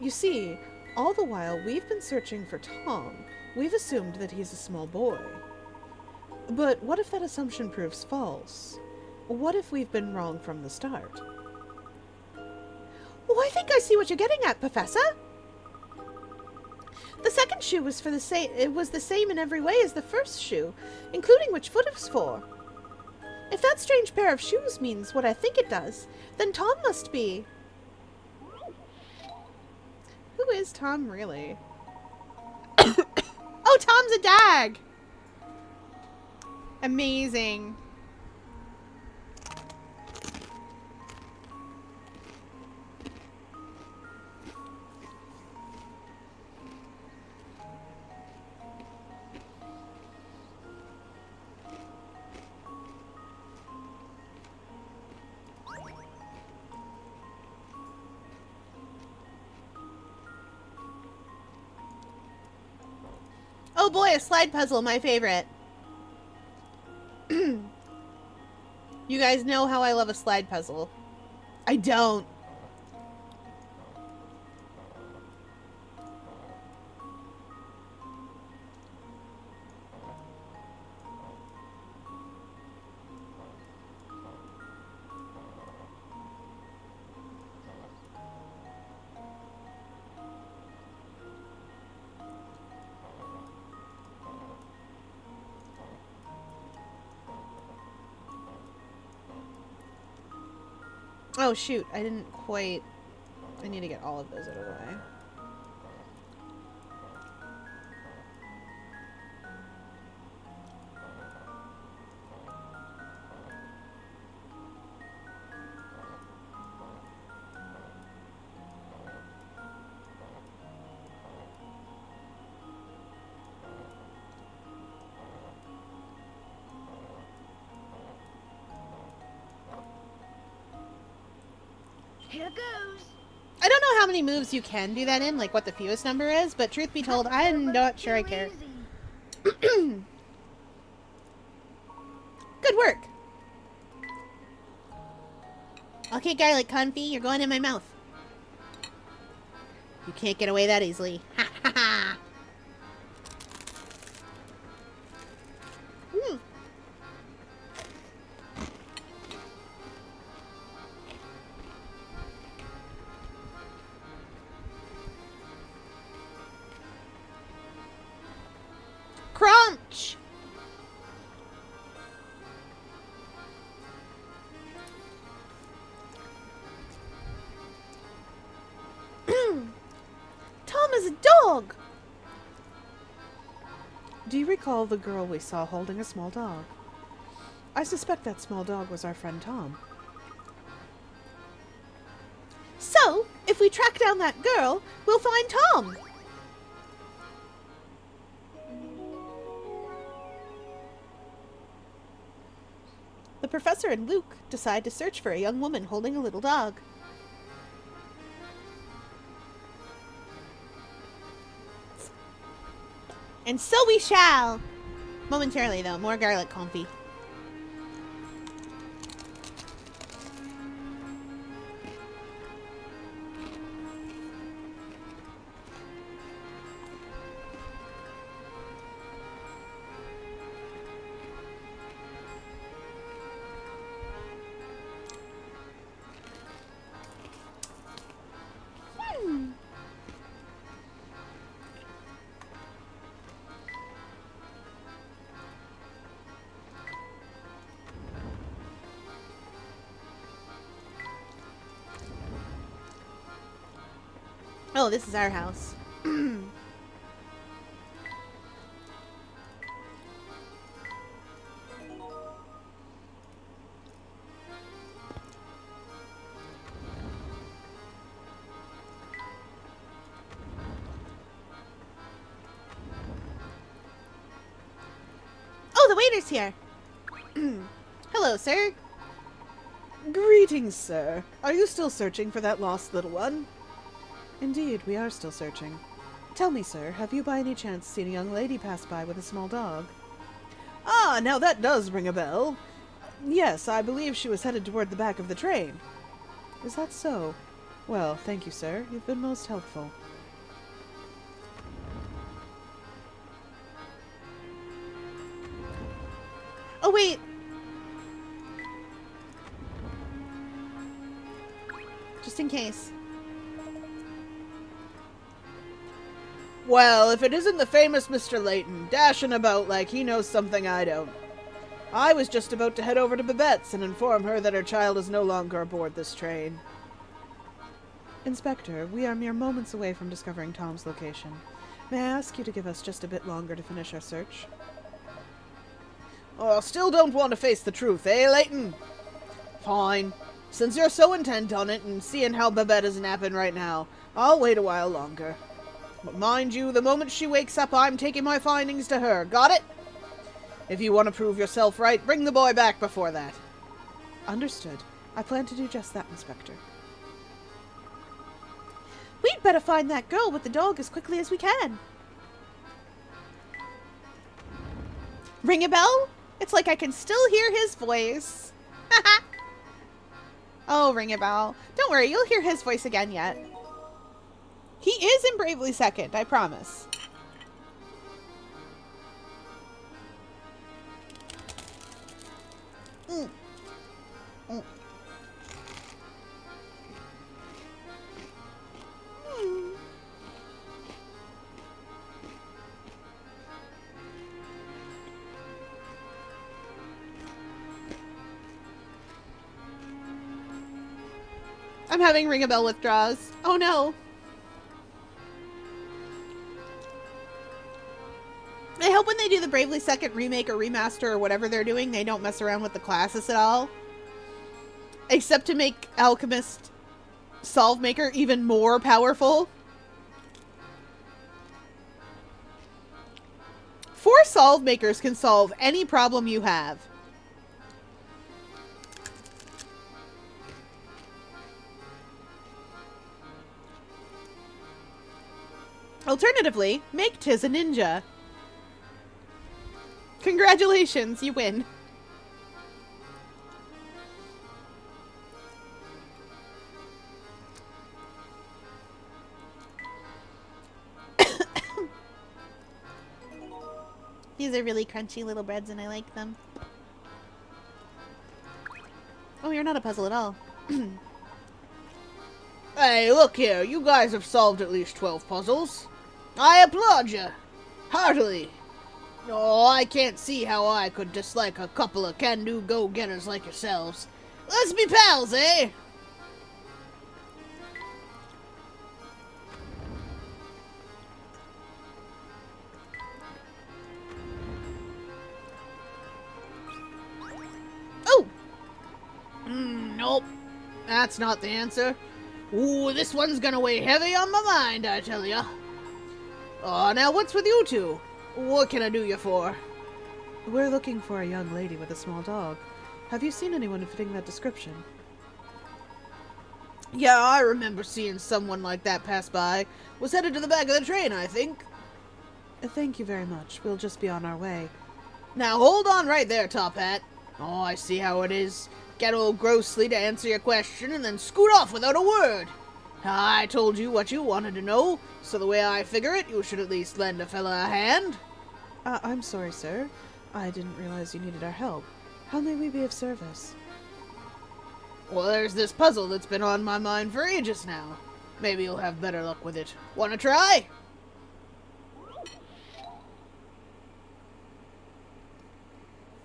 You see, all the while we've been searching for Tom, we've assumed that he's a small boy. But what if that assumption proves false? What if we've been wrong from the start? Oh, I think I see what you're getting at, Professor. The second shoe was for the same. It was the same in every way as the first shoe, including which foot it was for. If that strange pair of shoes means what I think it does, then Tom must be. Who is Tom really? Oh, Tom's a dag. Amazing. Oh boy, a slide puzzle, my favorite. You guys know how I love a slide puzzle. I don't. Oh shoot, I didn't quite... I need to get all of those out of the way. Here goes. I don't know how many moves you can do that in, like what the fewest number is, but truth be told, I'm not sure I care. Easy. Good work. Okay, garlic confit, you're going in my mouth. You can't get away that easily. Ha ha ha. Crunch! Tom is a dog! Do you recall the girl we saw holding a small dog? I suspect that small dog was our friend Tom. So, if we track down that girl, we'll find Tom. The professor and Luke decide to search for a young woman holding a little dog. And so we shall! Momentarily, though. More garlic confit. Oh, this is our house. Oh, the waiter's here. Hello, sir. Greetings, sir. Are you still searching for that lost little one? Indeed, we are still searching. Tell me, sir, have you by any chance seen a young lady pass by with a small dog? Ah, now that does ring a bell. Yes, I believe she was headed toward the back of the train. Is that so? Well, thank you, sir. You've been most helpful. Oh, wait. Just in case. Well, if it isn't the famous Mr. Layton, dashing about like he knows something I don't. I was just about to head over to Babette's and inform her that her child is no longer aboard this train. Inspector, we are mere moments away from discovering Tom's location. May I ask you to give us just a bit longer to finish our search? Oh, still don't want to face the truth, eh, Layton? Fine. Since you're so intent on it and seeing how Babette is napping right now, I'll wait a while longer. But mind you, the moment she wakes up, I'm taking my findings to her. Got it? If you want to prove yourself right, bring the boy back before that. Understood. I plan to do just that, Inspector. We'd better find that girl with the dog as quickly as we can. Ring a bell? It's like I can still hear his voice. Oh, ring a bell. Don't worry, you'll hear his voice again yet. He is in Bravely Second, I promise. Mm. Mm. Mm. I'm having ring a bell withdrawals. Oh no. I hope when they do the Bravely Second remake or remaster or whatever they're doing, they don't mess around with the classes at all. Except to make Alchemist Solve Maker even more powerful. 4 Solve Makers can solve any problem you have. Alternatively, make Tiz a ninja. Congratulations, you win. These are really crunchy little breads and I like them. Oh, you're not a puzzle at all. Hey, look here. You guys have solved at least 12 puzzles. I applaud you. Heartily. Oh, I can't see how I could dislike a couple of can-do go-getters like yourselves. Let's be pals, eh? Oh! Nope. That's not the answer. Ooh, this one's gonna weigh heavy on my mind, I tell ya. Oh, now what's with you two? What can I do you for? We're looking for a young lady with a small dog. Have you seen anyone fitting that description? Yeah, I remember seeing someone like that pass by. Was headed to the back of the train, I think. Thank you very much. We'll just be on our way. Now hold on right there, Top Hat. Oh, I see how it is. Get old Grossly to answer your question and then scoot off without a word. I told you what you wanted to know, so the way I figure it, you should at least lend a fella a hand. I'm sorry, sir. I didn't realize you needed our help. How may we be of service? Well, there's this puzzle that's been on my mind for ages now. Maybe you'll have better luck with it. Wanna try?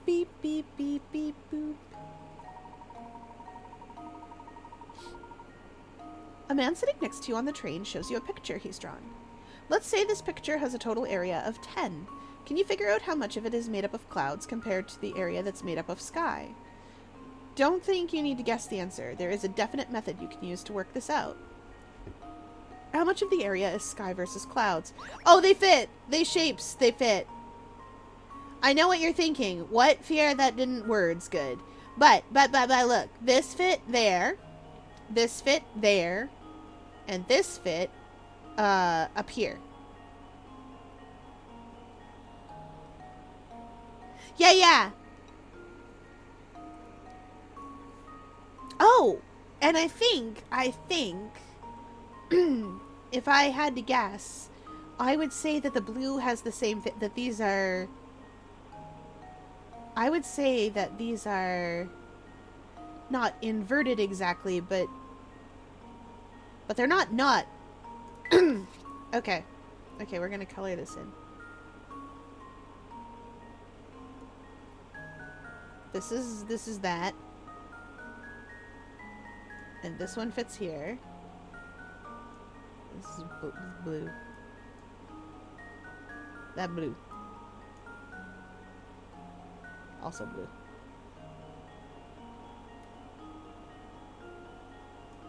Beep, beep, beep, beep, boop. A man sitting next to you on the train shows you a picture he's drawn. Let's say this picture has a total area of 10. Can you figure out how much of it is made up of clouds compared to the area that's made up of sky? Don't think you need to guess the answer. There is a definite method you can use to work this out. How much of the area is sky versus clouds? Oh, they fit! They shapes, they fit. I know what you're thinking. What? Fear, that didn't words good. But, look. This fit there. This fit there. And this fit, up here. Yeah. Oh, and I think, if I had to guess, I would say that the blue has the same fit, that these are, I would say that these are not inverted exactly, but they're not. Okay, we're gonna color this in. This is that. And this one fits here. This is blue. That blue. Also blue.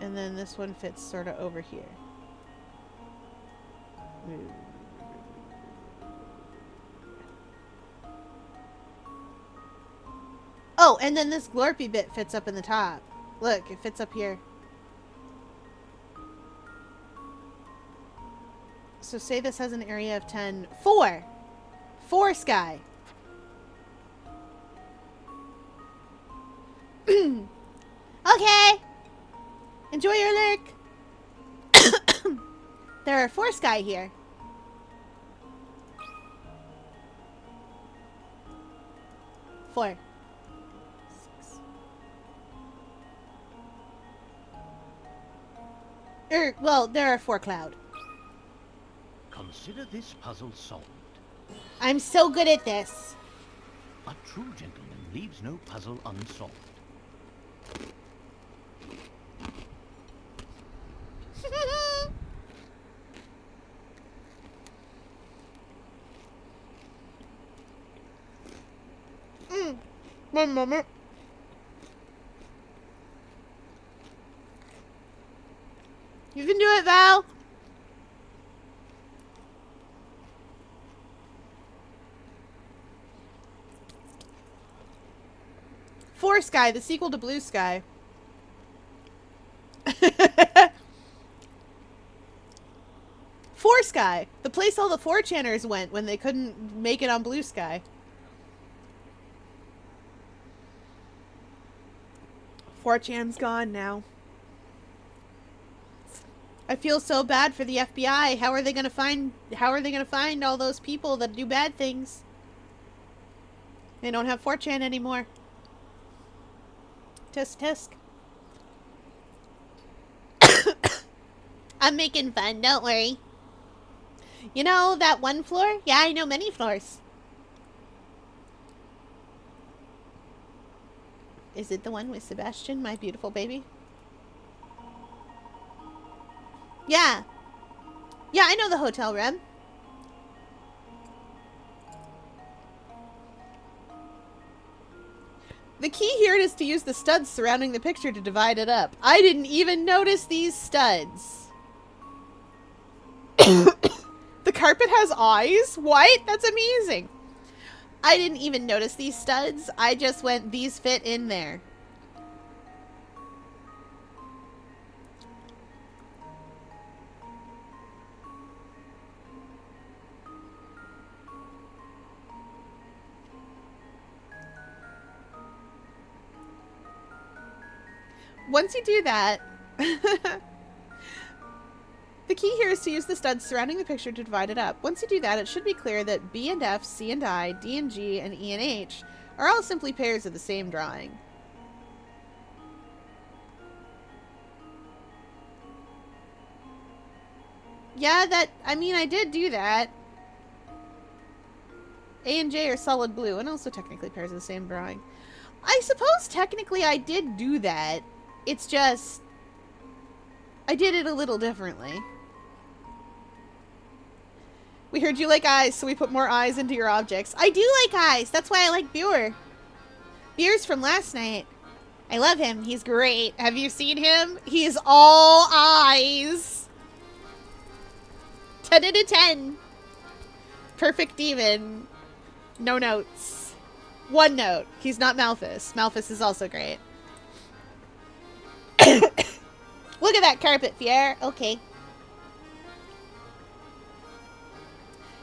And then this one fits sort of over here. Oh, and then this glorpy bit fits up in the top. Look, it fits up here. So say this has an area of 10. 4! 4 sky. Okay. Enjoy your lurk. There are 4 sky here. Four. 6. Well, there are 4 cloud. Consider this puzzle solved. I'm so good at this. A true gentleman leaves no puzzle unsolved. One moment. You can do it, Val. Four Sky, the sequel to Blue Sky. Four Sky. Sky. The place all the 4chaners went when they couldn't make it on Blue Sky. 4chan's gone now. I feel so bad for the FBI. How are they gonna find all those people that do bad things? They don't have 4chan anymore. Tisk tisk. I'm making fun, don't worry. You know that one floor? Yeah, I know many floors. Is it the one with Sebastian, my beautiful baby? Yeah. Yeah, I know the hotel room. The key here is to use the studs surrounding the picture to divide it up. I didn't even notice these studs. The carpet has eyes? What? That's amazing. I didn't even notice these studs. I just went, these fit in there. Once you do that, the key here is to use the studs surrounding the picture to divide it up. Once you do that, it should be clear that B and F, C and I, D and G, and E and H are all simply pairs of the same drawing. Yeah, I did do that. A and J are solid blue, and also technically pairs of the same drawing. I suppose technically I did do that. It's just, I did it a little differently. We heard you like eyes, so we put more eyes into your objects. I do like eyes. That's why I like Buer. Buer's from last night. I love him. He's great. Have you seen him? He's all eyes. 10 out of 10. Perfect demon. No notes. One note. He's not Malphus. Malphus is also great. Look at that carpet, Fier. Okay.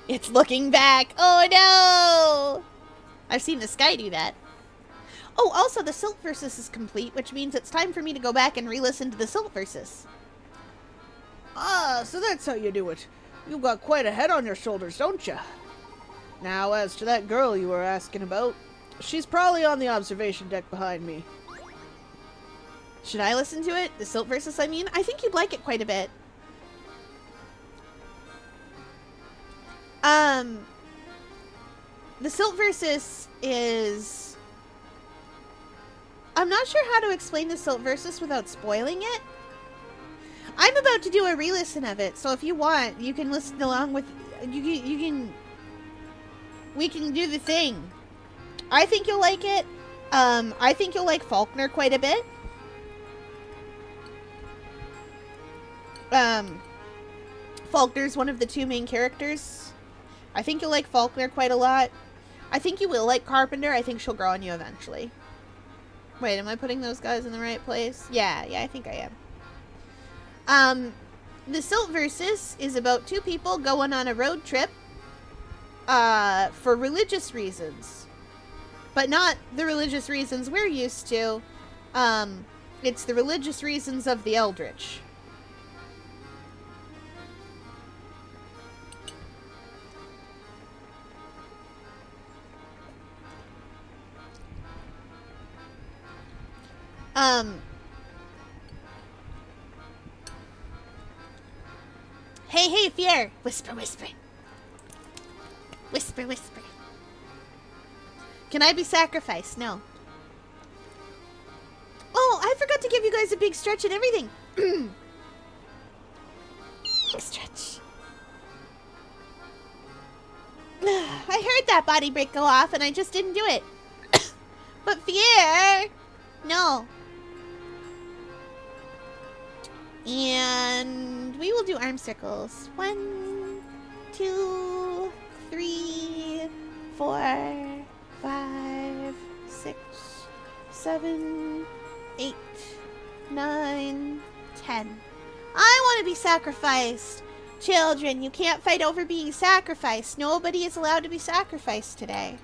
It's looking back. Oh no! I've seen the sky do that. Oh, also the Silt Versus is complete, which means it's time for me to go back and re-listen to the Silt Versus. Ah, so that's how you do it. You've got quite a head on your shoulders, don't you? Now, as to that girl you were asking about, she's probably on the observation deck behind me. Should I listen to it? The Silt Versus, I mean? I think you'd like it quite a bit. The Silt Versus is... I'm not sure how to explain the Silt Versus without spoiling it. I'm about to do a re-listen of it, so if you want, you can listen along with... We can do the thing. I think you'll like it. I think you'll like Faulkner quite a bit. Faulkner's one of the two main characters. I think you'll like Faulkner quite a lot. I think you will like Carpenter. I think she'll grow on you eventually. Wait, am I putting those guys in the right place? Yeah, I think I am. The Silt Versus is about two people going on a road trip for religious reasons. But not the religious reasons we're used to. It's the religious reasons of the Eldritch. Hey, Fier! Whisper, whisper. Whisper, whisper. Can I be sacrificed? No. Oh, I forgot to give you guys a big stretch and everything. Stretch. I heard that body break go off and I just didn't do it. But Fier! No. And we will do arm circles. 1, 2, 3, 4, 5, 6, 7, 8, 9, 10. I want to be sacrificed. Children, you can't fight over being sacrificed. Nobody is allowed to be sacrificed today.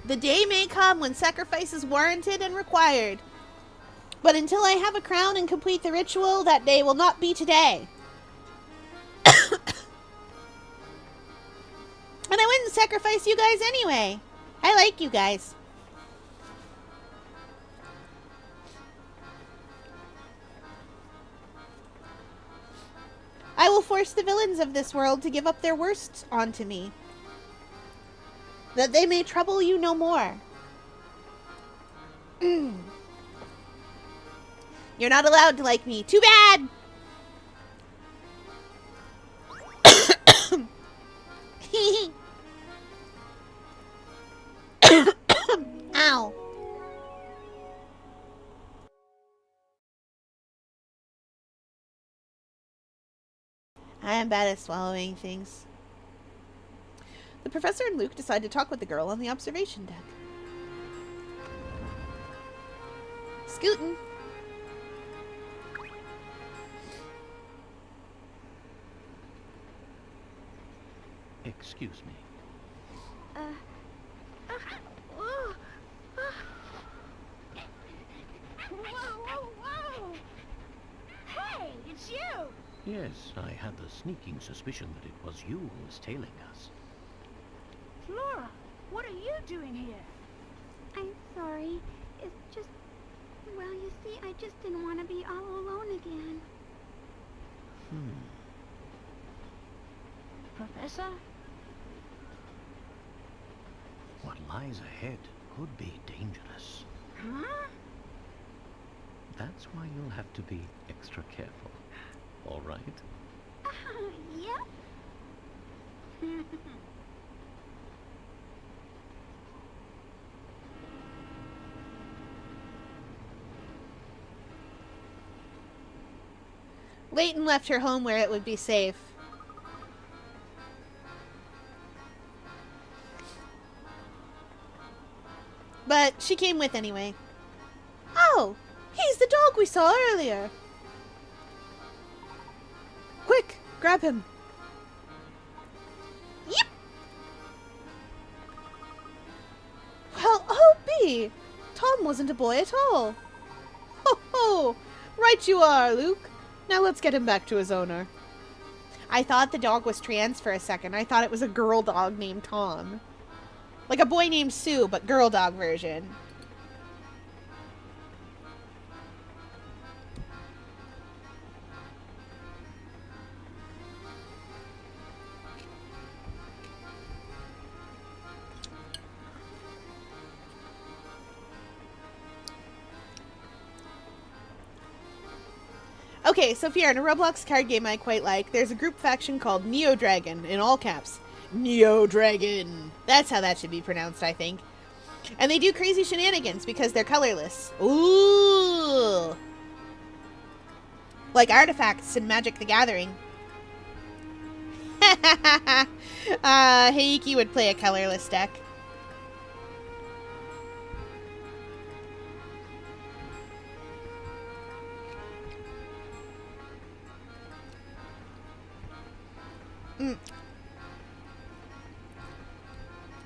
The day may come when sacrifice is warranted and required. But until I have a crown and complete the ritual, that day will not be today. And I wouldn't sacrifice you guys anyway. I like you guys. I will force the villains of this world to give up their worsts onto me, that they may trouble you no more. You're not allowed to like me. Too bad! Ow. I am bad at swallowing things. The professor and Luke decide to talk with the girl on the observation deck. Scootin'. Excuse me. Whoa! Hey, it's you! Yes, I had the sneaking suspicion that it was you who was tailing us. Flora, what are you doing here? I'm sorry. It's just... Well, you see, I just didn't want to be all alone again. Professor? What lies ahead could be dangerous. Huh? That's why you'll have to be extra careful. All right? Yep. Layton left her home where it would be safe. But she came with anyway. Oh, he's the dog we saw earlier. Quick, grab him. Yep. Well, oh, B. Tom wasn't a boy at all. Ho ho! Right you are, Luke. Now let's get him back to his owner. I thought the dog was trans for a second. I thought it was a girl dog named Tom. Like a boy named Sue, but girl dog version. Okay, so Fiona, in a Roblox card game I quite like, there's a group faction called Neo Dragon, in all caps. Neo Dragon. That's how that should be pronounced, I think. And they do crazy shenanigans because they're colorless. Ooh. Like artifacts in Magic the Gathering. Heiki would play a colorless deck.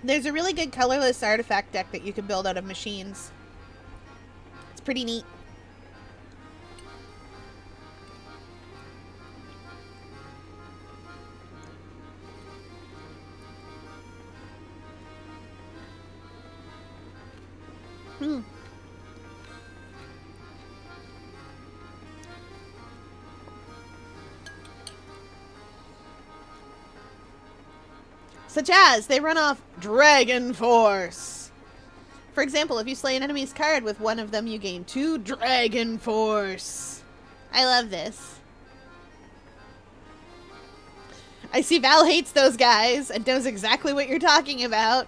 There's a really good colorless artifact deck that you can build out of machines. It's pretty neat. Such as, they run off Dragon Force. For example, if you slay an enemy's card with one of them, you gain 2 Dragon Force. I love this. I see Val hates those guys and knows exactly what you're talking about.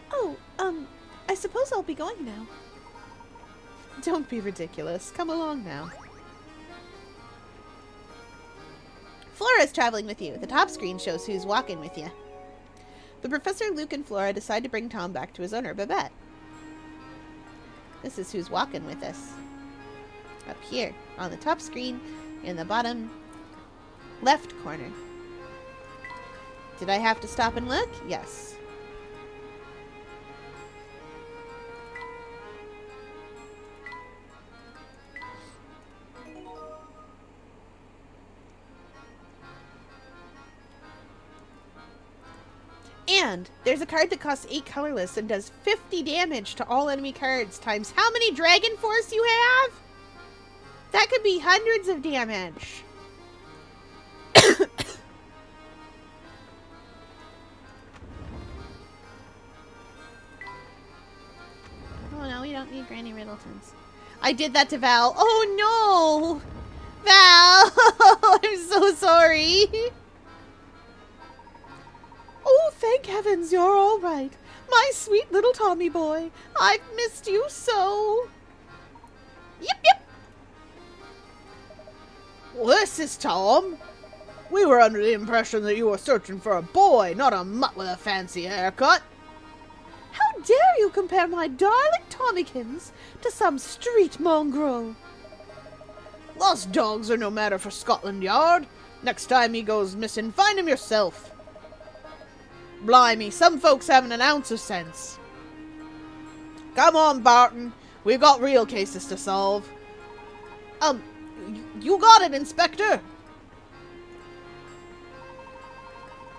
Oh, I suppose I'll be going now. Don't be ridiculous. Come along now. Flora's traveling with you. The top screen shows who's walking with you. The professor, Luke, and Flora decide to bring Tom back to his owner, Babette. This is who's walking with us. Up here, on the top screen, in the bottom left corner. Did I have to stop and look? Yes. And there's a card that costs 8 colorless and does 50 damage to all enemy cards times how many Dragon Force you have? That could be hundreds of damage. Oh no, we don't need Granny Riddletons. I did that to Val. Oh no! Val! I'm so sorry. Oh, thank heavens you're all right. My sweet little Tommy boy. I've missed you so. Yep, yep. Well, this is Tom. We were under the impression that you were searching for a boy, not a mutt with a fancy haircut. How dare you compare my darling Tommykins to some street mongrel? Lost dogs are no matter for Scotland Yard. Next time he goes missing, find him yourself. Blimey, some folks haven't an ounce of sense. Come on, Barton. We've got real cases to solve. You got it, Inspector.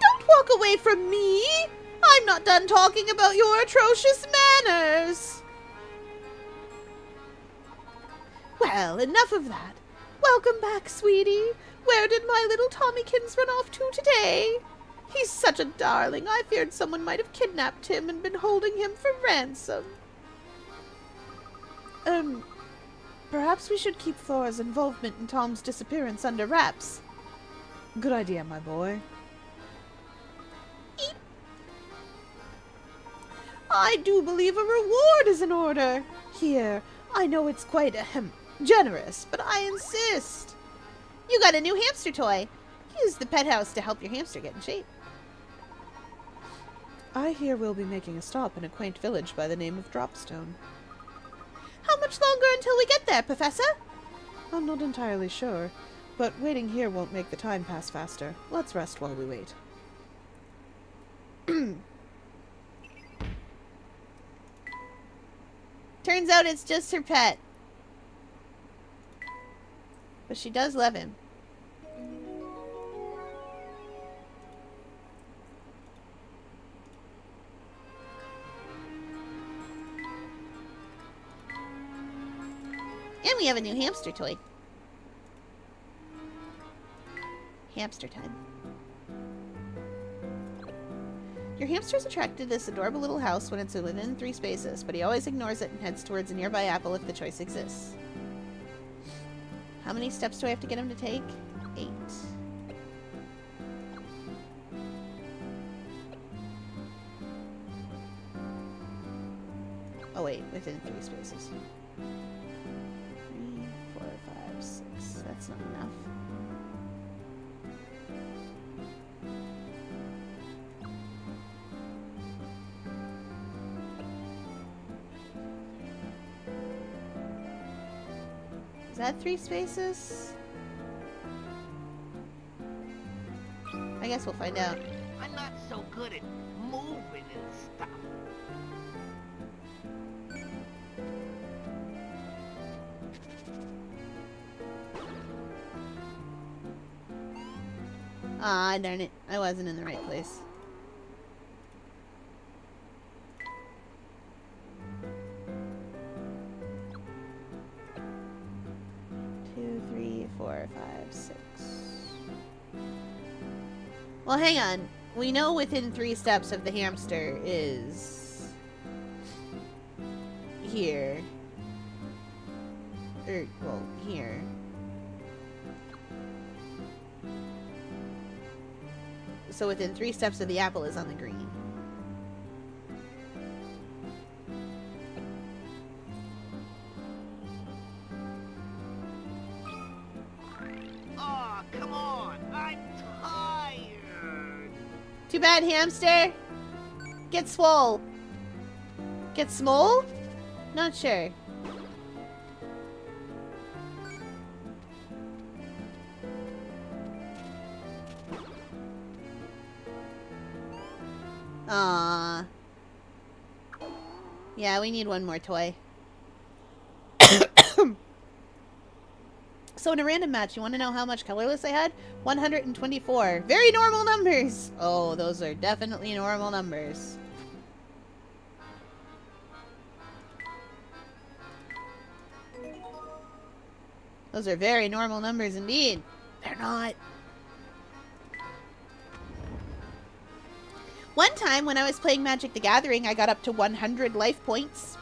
Don't walk away from me. I'm not done talking about your atrocious manners. Well, enough of that. Welcome back, sweetie. Where did my little Tommykins run off to today? He's such a darling. I feared someone might have kidnapped him and been holding him for ransom. Perhaps we should keep Flora's involvement in Tom's disappearance under wraps. Good idea, my boy. Eep. I do believe a reward is in order. Here, I know it's quite generous, but I insist. You got a new hamster toy. Use the pet house to help your hamster get in shape. I hear we'll be making a stop in a quaint village by the name of Dropstone. How much longer until we get there, Professor? I'm not entirely sure, but waiting here won't make the time pass faster. Let's rest while we wait. Turns out it's just her pet. But she does love him. And we have a new hamster toy. Hamster time. Your hamster's attracted to this adorable little house when it's within 3 spaces, but he always ignores it and heads towards a nearby apple if the choice exists. How many steps do I have to get him to take? 8. Oh wait, within 3 spaces. 3, 4, 5, 6. That's not enough. Is that 3 spaces? I guess we'll find out. I'm not so good at moving and stuff. Ah, darn it. I wasn't in the right place. Two, 3, 4, 5, 6. Well, hang on. We know within 3 steps of the hamster is here. Well, here. So within 3 steps of the apple is on the green. Oh, come on. I'm Too bad, hamster. Get swole. Get smole? Not sure. Aww. Yeah, we need one more toy. So in a random match, you want to know how much colorless I had? 124. Very normal numbers. Oh, those are definitely normal numbers. Those are very normal numbers indeed. They're not. One time when I was playing Magic the Gathering, I got up to 100 life points.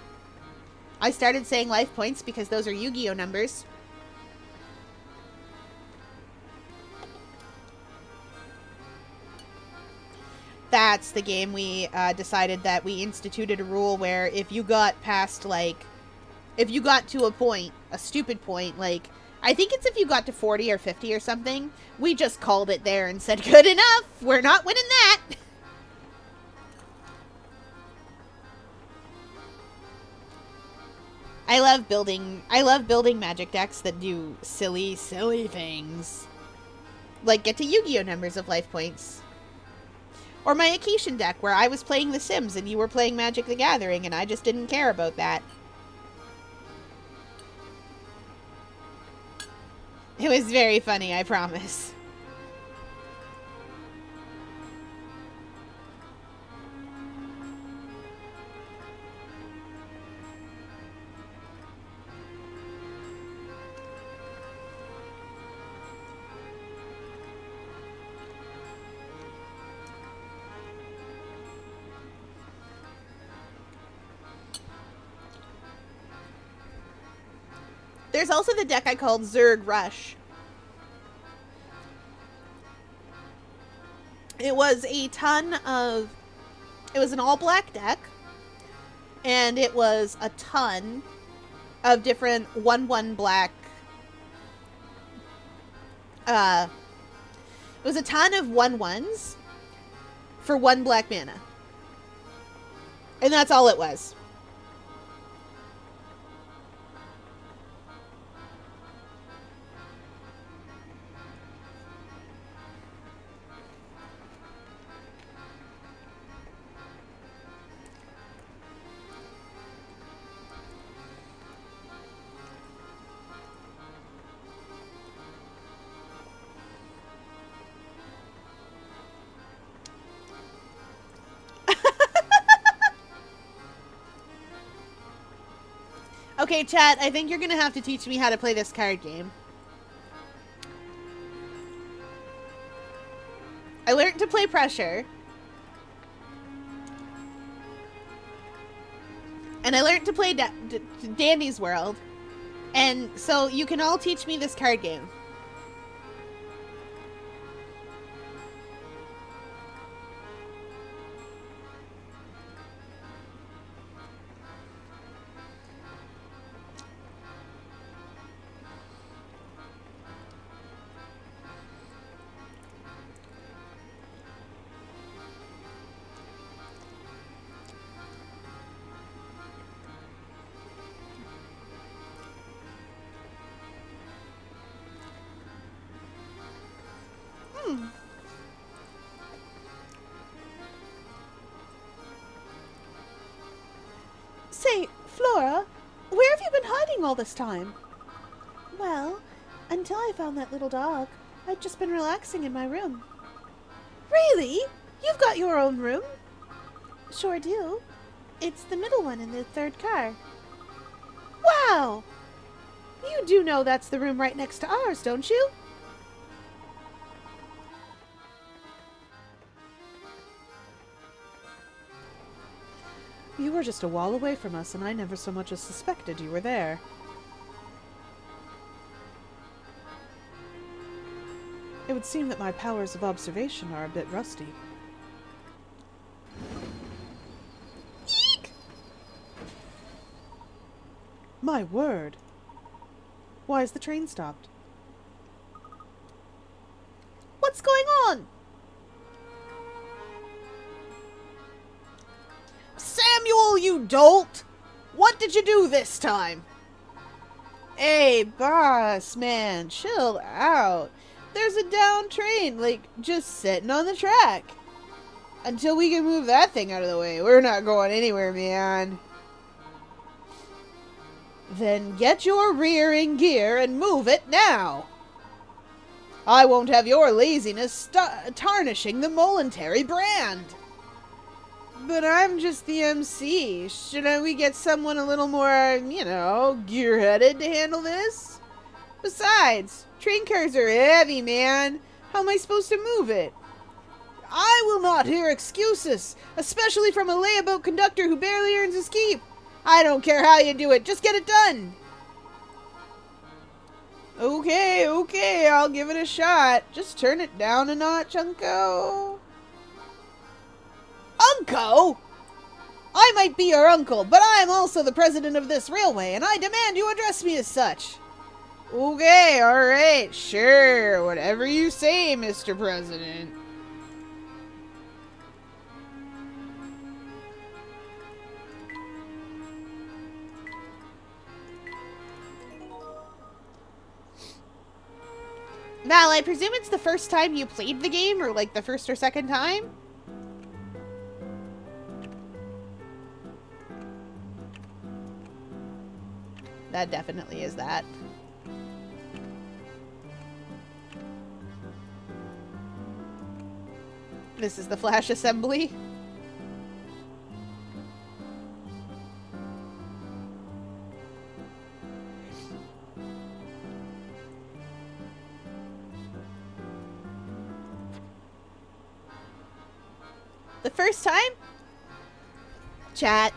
I started saying life points because those are Yu-Gi-Oh numbers. That's the game we decided that we instituted a rule where if you got past, like, if you got to a point, a stupid point, like, I think it's if you got to 40 or 50 or something, we just called it there and said, good enough, we're not winning that. I love building Magic decks that do silly, silly things. Like get to Yu-Gi-Oh numbers of life points. Or my Acacian deck where I was playing The Sims and you were playing Magic the Gathering and I just didn't care about that. It was very funny, I promise. There's also the deck I called Zerg Rush. It was an all-black deck, and it was a ton of different 1/1 black, it was a ton of 1/1s for 1 black mana. And that's all it was. Okay, chat, I think you're gonna have to teach me how to play this card game. I learned to play Pressure. And I learned to play Dandy's World. And so you can all teach me this card game. Say, Flora, where have you been hiding all this time? Well, until I found that little dog, I'd just been relaxing in my room. Really? You've got your own room? Sure do. It's the middle one in the 3rd car. Wow! You do know that's the room right next to ours, don't you? You were just a wall away from us, and I never so much as suspected you were there. It would seem that my powers of observation are a bit rusty. Eek! My word! Why is the train stopped? What's going on? you dolt! What did you do this time? Hey, boss, man, chill out. There's a down train, like, just sitting on the track. Until we can move that thing out of the way, we're not going anywhere, man. Then get your rear in gear and move it now. I won't have your laziness tarnishing the momentary brand. But I'm just the MC. Shouldn't we get someone a little more, gear-headed to handle this? Besides, train cars are heavy, man. How am I supposed to move it? I will not hear excuses, especially from a layabout conductor who barely earns his keep. I don't care how you do it, just get it done. Okay, I'll give it a shot. Just turn it down a notch, Uncle. Uncle? I might be your uncle, but I am also the president of this railway, and I demand you address me as such. Okay, alright, sure, whatever you say, Mr. President. Val, I presume it's the first time you played the game, or like the first or second time? That definitely is that. This is the Flash assembly. The first time? Chat,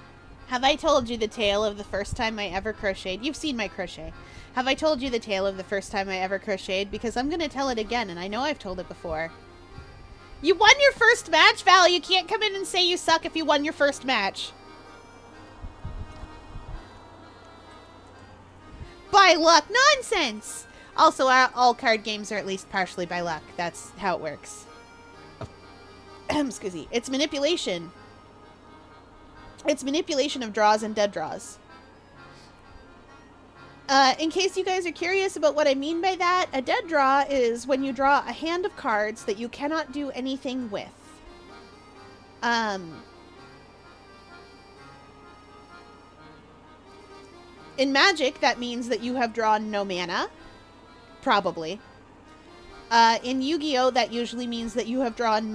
have I told you the tale of the first time I ever crocheted? You've seen my crochet. Have I told you the tale of the first time I ever crocheted? Because I'm going to tell it again, and I know I've told it before. You won your first match, Val. You can't come in and say you suck if you won your first match. By luck. Nonsense! Also, all card games are at least partially by luck. That's how it works. Excuse me. It's manipulation. It's manipulation of draws and dead draws. In case you guys are curious about what I mean by that, a dead draw is when you draw a hand of cards that you cannot do anything with. In Magic, that means that you have drawn no mana. Probably. In Yu-Gi-Oh, that usually means that you have drawn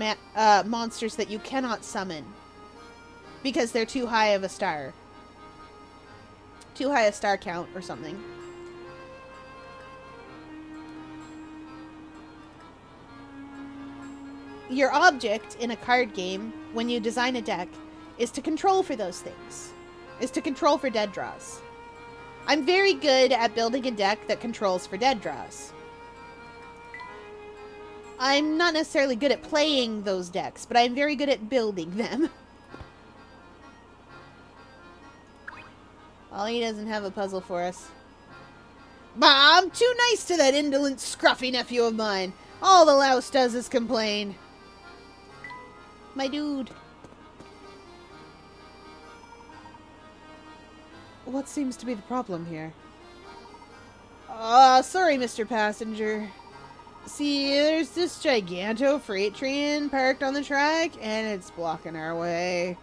monsters that you cannot summon. Because they're too high of a star. Too high a star count or something. Your object in a card game, when you design a deck, is to control for those things. Is to control for dead draws. I'm very good at building a deck that controls for dead draws. I'm not necessarily good at playing those decks, but I'm very good at building them. Ollie doesn't have a puzzle for us. Bah, I'm too nice to that indolent, scruffy nephew of mine. All the louse does is complain. My dude. What seems to be the problem here? Sorry, Mr. Passenger. See, there's this giganto freight train parked on the track, and it's blocking our way.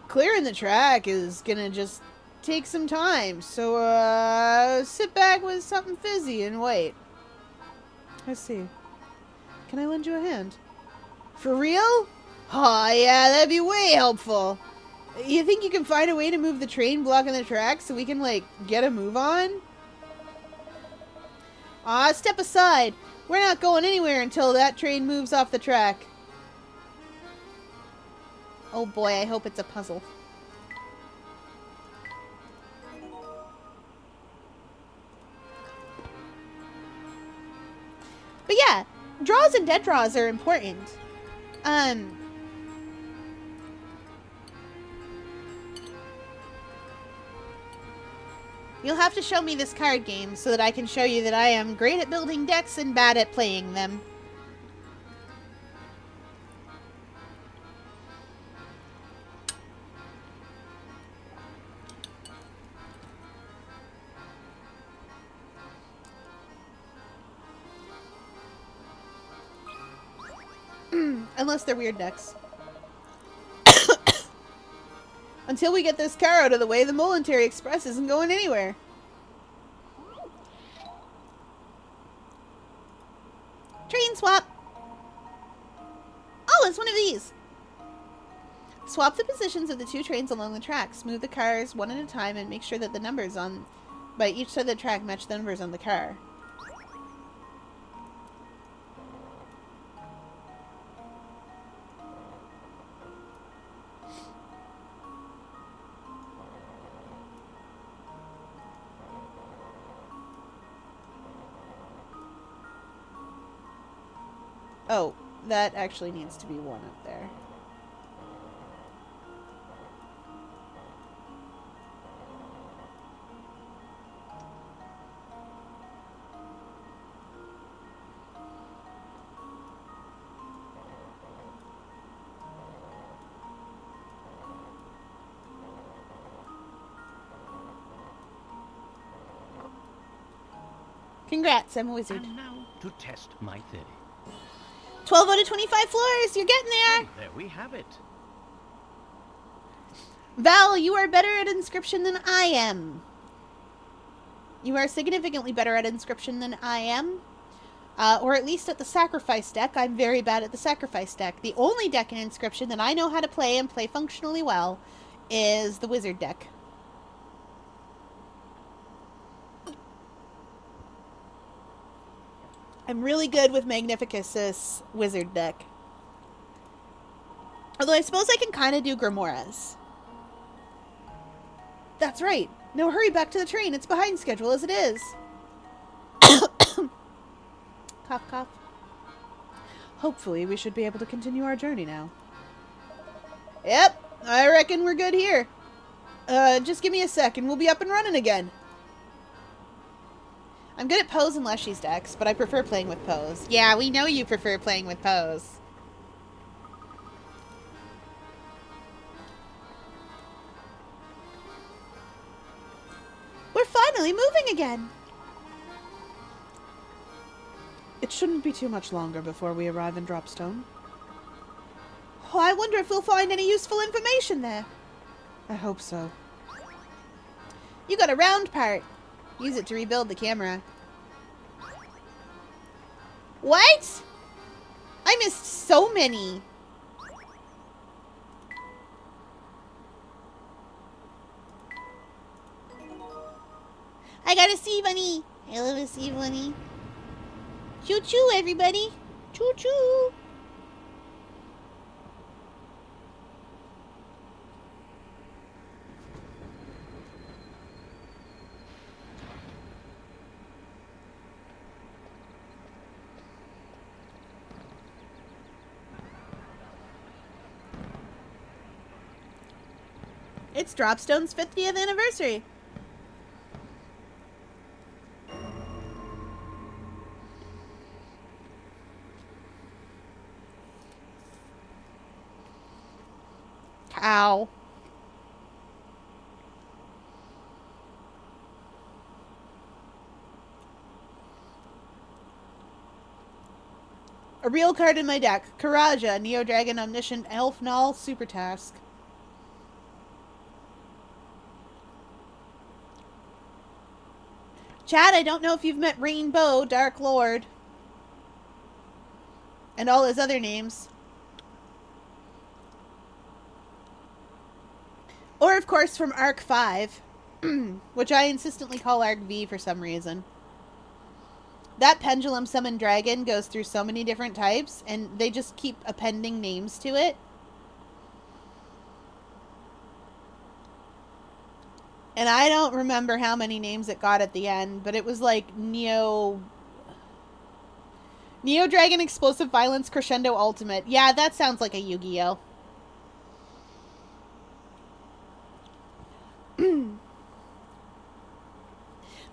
Clearing the track is gonna just take some time, so, sit back with something fizzy and wait. I see. Can I lend you a hand? For real? Oh, yeah, that'd be way helpful. You think you can find a way to move the train blocking the track so we can, like, get a move on? Step aside. We're not going anywhere until that train moves off the track. Oh boy, I hope it's a puzzle. But yeah, draws and dead draws are important. You'll have to show me this card game so that I can show you that I am great at building decks and bad at playing them. Unless they're weird decks. Until we get this car out of the way, the Momentary Express isn't going anywhere. Train swap. Oh, it's one of these. Swap the positions of the two trains along the tracks. Move the cars one at a time and make sure that the numbers on by each side of the track match the numbers on the car. Oh, that actually needs to be one up there. Congrats, I'm a wizard. And now to test my theory. 12 out of 25 floors. You're getting there. And there we have it. Val, you are better at inscription than I am. You are significantly better at inscription than I am. Or at least at the sacrifice deck. I'm very bad at the sacrifice deck. The only deck in inscription that I know how to play and play functionally well is the wizard deck. I'm really good with Magnificus's wizard deck. Although I suppose I can kind of do Grimoires. That's right. No, hurry back to the train. It's behind schedule as it is. Cough, cough. Hopefully, we should be able to continue our journey now. Yep, I reckon we're good here. Just give me a sec and we'll be up and running again. I'm good at Pose and Leshy's decks, but I prefer playing with Pose. Yeah, we know you prefer playing with Pose. We're finally moving again. It shouldn't be too much longer before we arrive in Dropstone. Oh, I wonder if we'll find any useful information there. I hope so. You got a round part. Use it to rebuild the camera. What? I missed so many. I got a sea bunny. I love a sea bunny. Choo choo, everybody. Choo choo. It's Dropstone's 50th anniversary. Cow. A real card in my deck. Karaja, Neo Dragon Omniscient Elf Null Super Task. Chad, I don't know if you've met Rainbow, Dark Lord. And all his other names. Or, of course, from Arc 5. Which I insistently call Arc V for some reason. That Pendulum Summon Dragon goes through so many different types, and they just keep appending names to it. And I don't remember how many names it got at the end, but it was like Neo Dragon Explosive Violence Crescendo Ultimate. Yeah, that sounds like a Yu-Gi-Oh!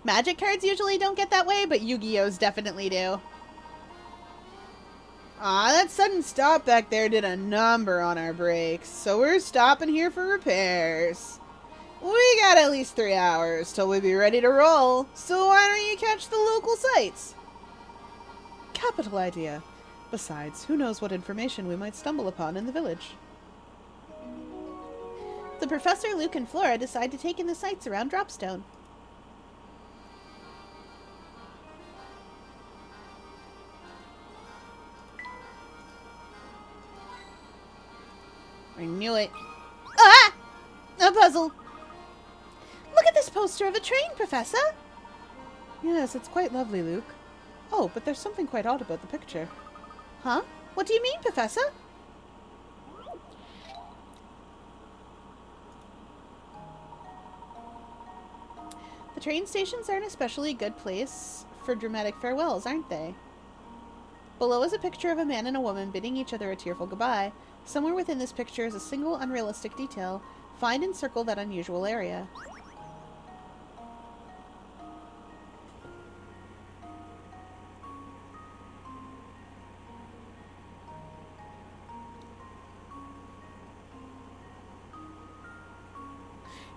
Magic cards usually don't get that way, but Yu-Gi-Ohs definitely do. Aw, that sudden stop back there did a number on our brakes, so we're stopping here for repairs. We got at least 3 hours till we be ready to roll, so why don't you catch the local sights? Capital idea, Besides, who knows what information we might stumble upon in the village. The Professor, Luke, and Flora decide to take in the sights around Dropstone. I knew it. Ah! A puzzle! Look at this poster of a train, Professor! Yes, it's quite lovely, Luke. Oh, but there's something quite odd about the picture. Huh? What do you mean, Professor? The train stations are an especially good place for dramatic farewells, aren't they? Below is a picture of a man and a woman bidding each other a tearful goodbye. Somewhere within this picture is a single unrealistic detail. Find and circle that unusual area.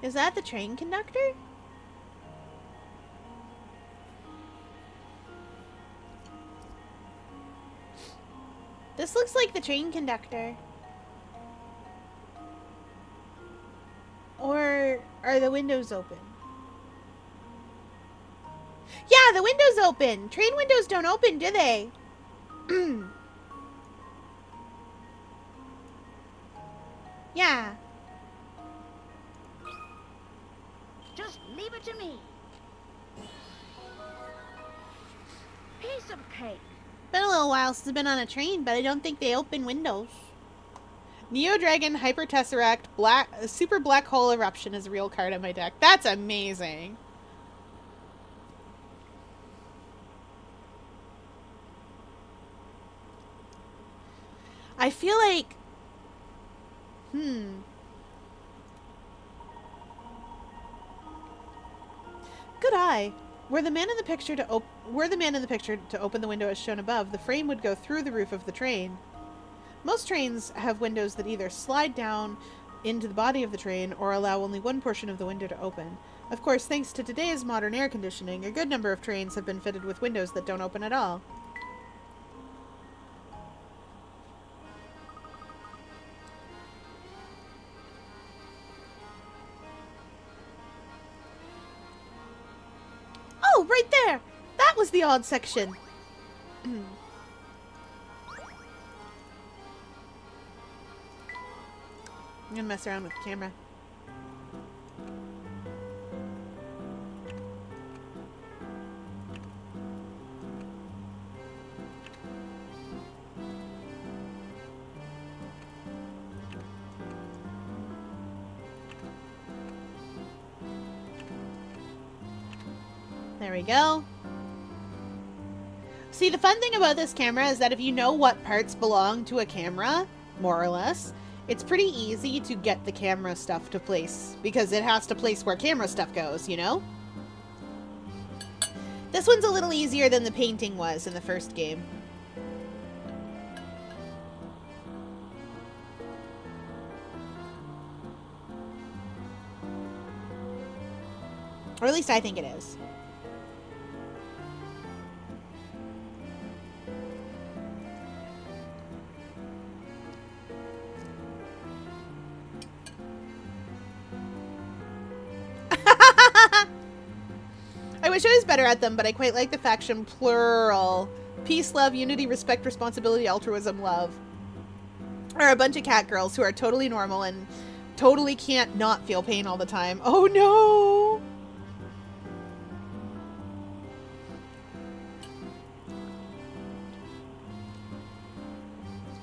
Is that the train conductor? This looks like the train conductor. Or are the windows open? Yeah, the window's open. Train windows don't open, do they? Yeah. Just leave it to me. Piece of cake. Been a little while since I've been on a train, but I don't think they open windows. Neo Dragon Hyper Tesseract Super Black Hole Eruption is a real card on my deck. That's amazing. I feel like... Good eye. Were the man in the picture to open the window as shown above, the frame would go through the roof of the train. Most trains have windows that either slide down into the body of the train or allow only one portion of the window to open. Of course, thanks to today's modern air conditioning, a good number of trains have been fitted with windows that don't open at all. Oh, right there! That was the odd section. I'm gonna mess around with the camera. There we go. See, the fun thing about this camera is that if you know what parts belong to a camera, more or less, it's pretty easy to get the camera stuff to place, because it has to place where camera stuff goes, you know? This one's a little easier than the painting was in the first game. Or at least I think it is. I wish I was better at them, but I quite like the faction plural. Peace, love, unity, respect, responsibility, altruism, love. Are a bunch of cat girls who are totally normal and totally can't not feel pain all the time. Oh no!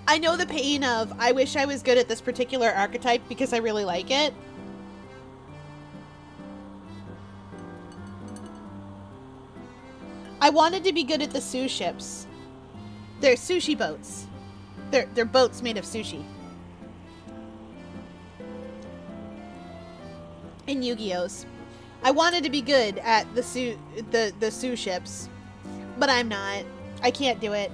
I know the pain of, I wish I was good at this particular archetype because I really like it. I wanted to be good at the sushi ships. They're sushi boats. They're boats made of sushi. In Yu-Gi-Oh's. I wanted to be good at the sushi ships, but I'm not. I can't do it.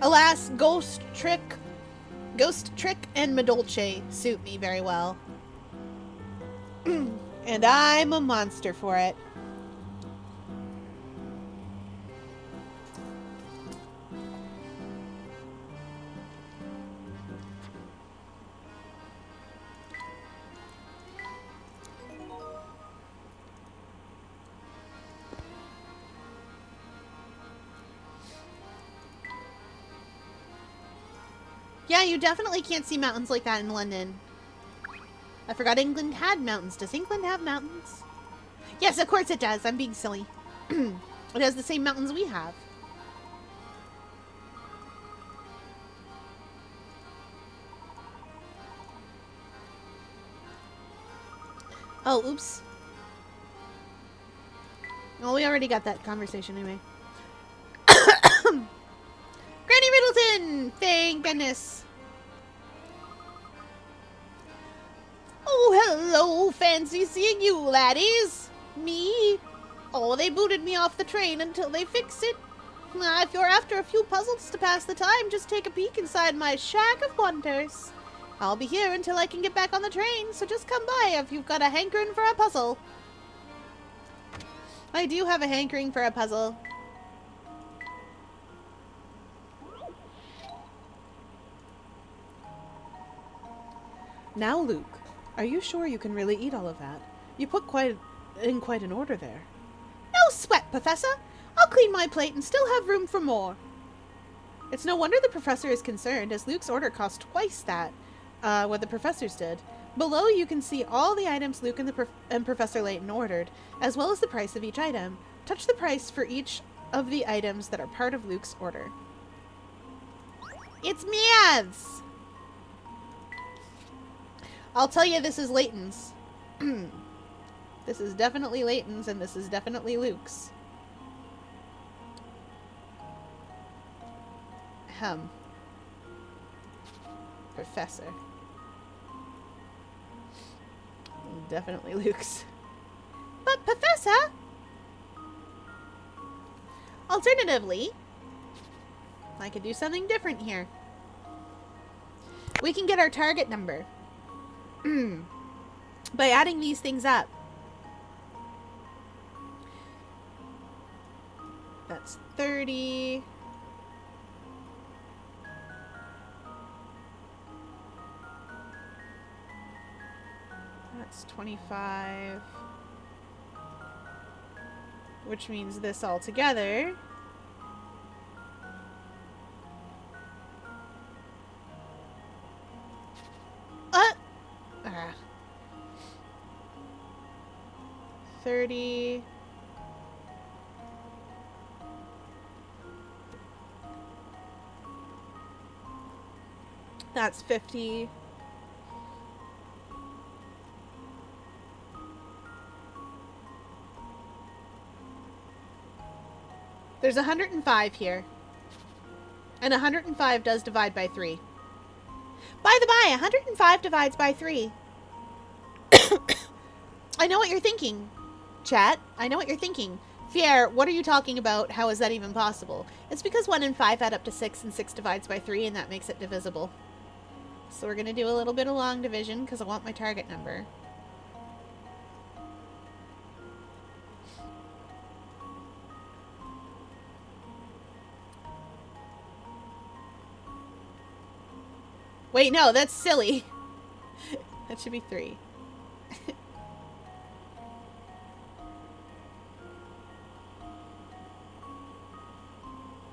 Alas, Ghost Ghost Trick and Madolce suit me very well. And I'm a monster for it. Yeah, you definitely can't see mountains like that in London. I forgot England had mountains. Does England have mountains? Yes, of course it does. I'm being silly. It has the same mountains we have. Oh, oops. Well, we already got that conversation anyway. Granny Riddleton! Thank goodness. Oh, hello. Fancy seeing you, laddies. Me? Oh, they booted me off the train until they fix it. If you're after a few puzzles to pass the time, just take a peek inside my shack of wonders. I'll be here until I can get back on the train, so just come by if you've got a hankering for a puzzle. I do have a hankering for a puzzle. Now, Luke, are you sure you can really eat all of that? You put quite an order there. No sweat, Professor. I'll clean my plate and still have room for more. It's no wonder the professor is concerned, as Luke's order cost twice that, what the professors did. Below, you can see all the items Luke and Professor Layton ordered, as well as the price of each item. Touch the price for each of the items that are part of Luke's order. It's Mia's! I'll tell you, this is Layton's. This is definitely Layton's, and this is definitely Luke's. Professor. Definitely Luke's. But, Professor! Alternatively, I could do something different here. We can get our target number by adding these things up. That's 30. That's 25. Which means this all together. Ah. 30. That's 50. There's 105 here. And 105 does divide by 3. By the by, 105 divides by 3. I know what you're thinking, chat. I know what you're thinking. Fier, what are you talking about? How is that even possible? It's because 1 and 5 add up to 6, and 6 divides by 3, and that makes it divisible. So we're going to do a little bit of long division, because I want my target number. Wait, no, that's silly. That should be 3.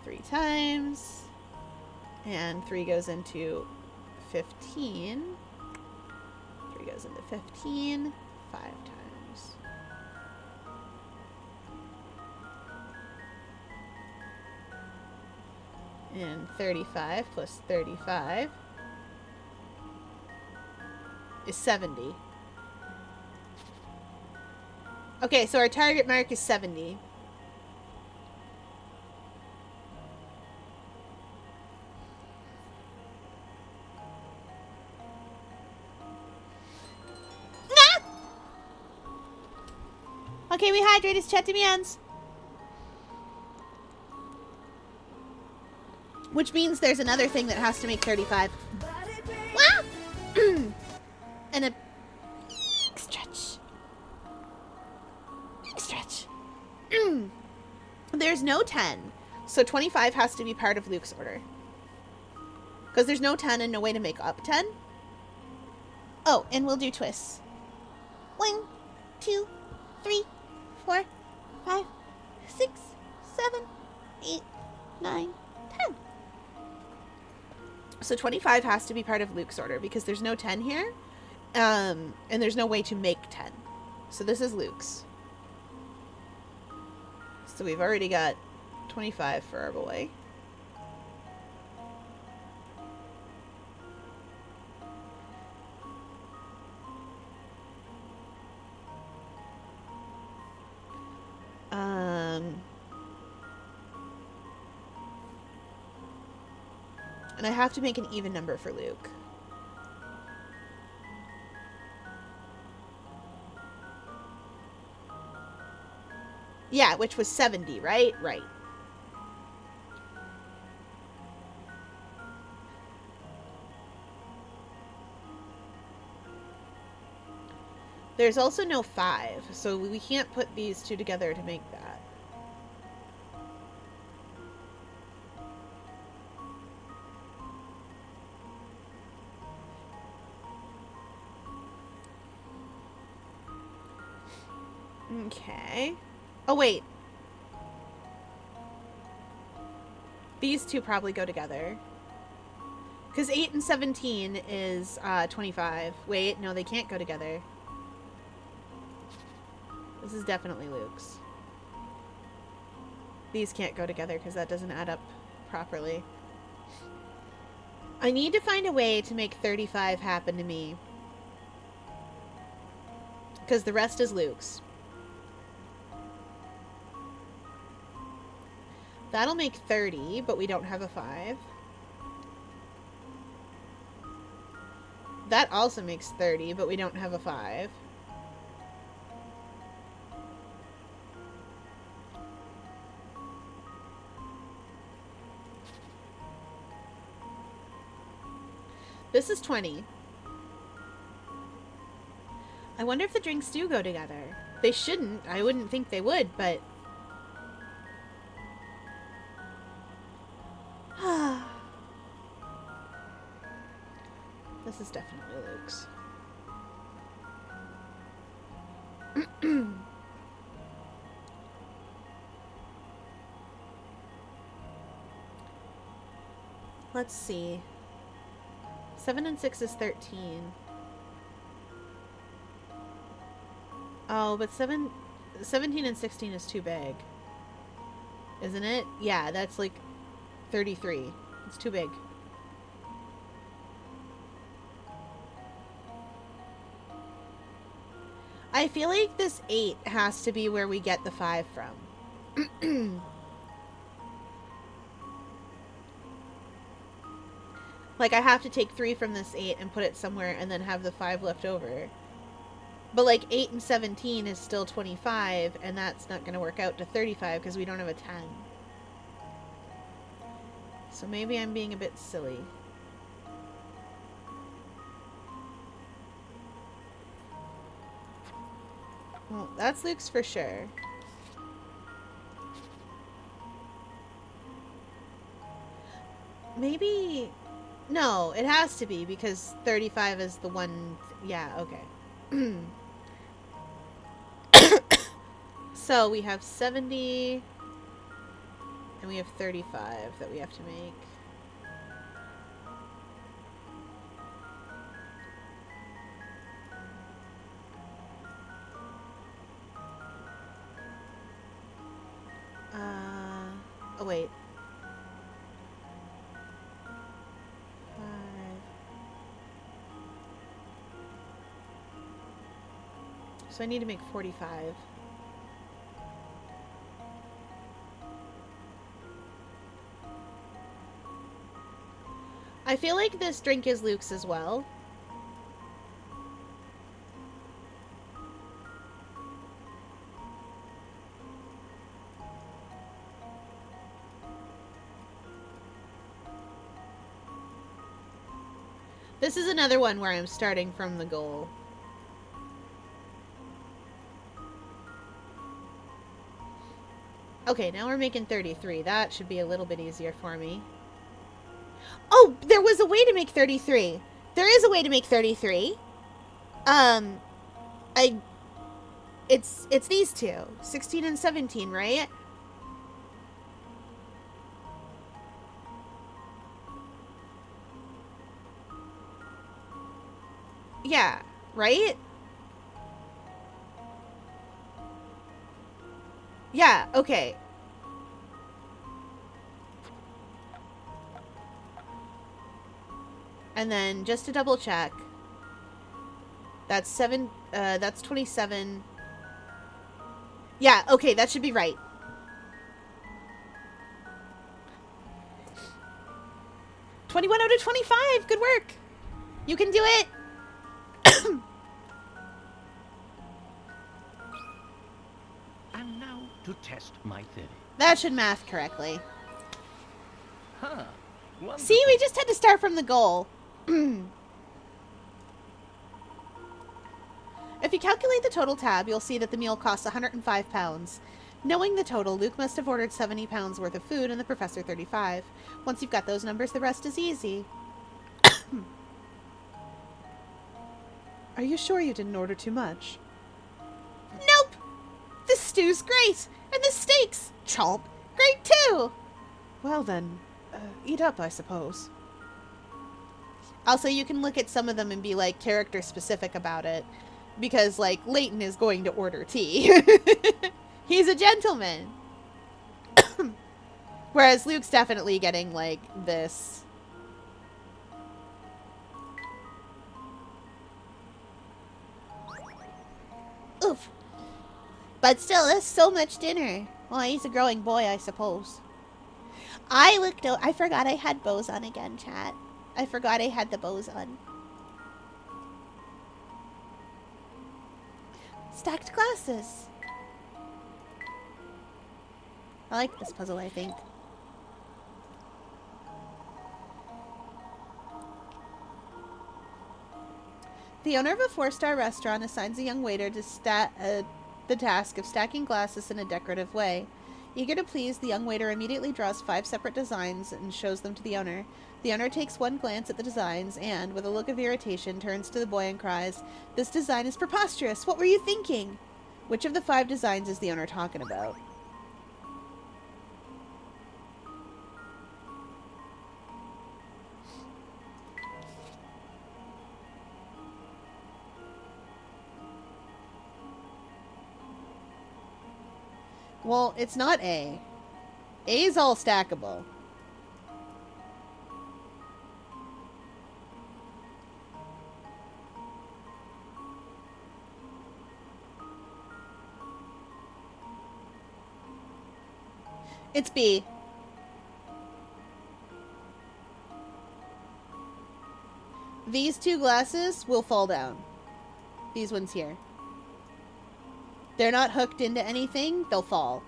3 times. And 3 goes into 15. 3 goes into 15. 5 times. And 35 plus 35 is 70. Okay, so our target mark is 70. Okay, we hydrate his chat to means. Which means there's another thing that has to make 35. there's no 10. So 25 has to be part of Luke's order. Because there's no 10 and no way to make up 10. Oh, and we'll do twists. 1, 2, 3, 4, 5, 6, 7, 8, 9, 10. So 25 has to be part of Luke's order because there's no 10 here. And there's no way to make 10. So this is Luke's. So we've already got 25 for our boy. And I have to make an even number for Luke. Yeah, which was 70, right? Right. There's also no 5, so we can't put these two together to make that. Okay. Oh, wait. These two probably go together. Because 8 and 17 is 25. Wait, no, they can't go together. This is definitely Luke's. These can't go together because that doesn't add up properly. I need to find a way to make 35 happen to me. Because the rest is Luke's. That'll make 30, but we don't have a 5. That also makes 30, but we don't have a 5. This is 20. I wonder if the drinks do go together. They shouldn't. I wouldn't think they would, but... This is definitely Luke's. Let's see. 7 and 6 is 13. Oh, but 17 and 16 is too big. Isn't it? Yeah, that's like 33. It's too big. I feel like this 8 has to be where we get the 5 from. Like, I have to take 3 from this 8 and put it somewhere and then have the 5 left over. But, like, 8 and 17 is still 25, and that's not going to work out to 35 because we don't have a 10. So maybe I'm being a bit silly. Well, that's Luke's for sure. Maybe... No, it has to be because 35 is the one... Yeah, okay. So we have 70... And we have 35 that we have to make. Oh wait. 5. So I need to make 45. I feel like this drink is Luke's as well. This is another one where I'm starting from the goal. Okay, now we're making 33. That should be a little bit easier for me. Oh, there was a way to make 33. There is a way to make 33. It's these two. 16 and 17, right? Yeah, right? Yeah, okay. And then just to double check, that's 27. Yeah, okay, that should be right. $21 out of 25. Good work. You can do it. And now to test my theory. That should math correctly. Huh. Wonderful. See, we just had to start from the goal. If you calculate the total tab, you'll see that the meal costs 105 pounds. Knowing the total, Luke must have ordered 70 pounds worth of food and the professor 35. Once you've got those numbers, the rest is easy. Are you sure you didn't order too much? Nope! The stew's great! And the steaks, chomp, great too! Well then, eat up, I suppose. Also, you can look at some of them and be, like, character specific about it. Because, like, Layton is going to order tea. He's a gentleman. Whereas Luke's definitely getting, like, this. Oof. But still, that's so much dinner. Well, he's a growing boy, I suppose. I forgot I had bows on again, chat. I forgot I had the bows on. Stacked glasses. I like this puzzle, I think. The owner of a 4-star restaurant assigns a young waiter to the task of stacking glasses in a decorative way. Eager to please, the young waiter immediately draws 5 separate designs and shows them to the owner. The owner takes one glance at the designs and, with a look of irritation, turns to the boy and cries, "This design is preposterous! What were you thinking?" Which of the 5 designs is the owner talking about? Well, it's not A. A is all stackable. It's B. These 2 glasses will fall down. These ones here. They're not hooked into anything, they'll fall.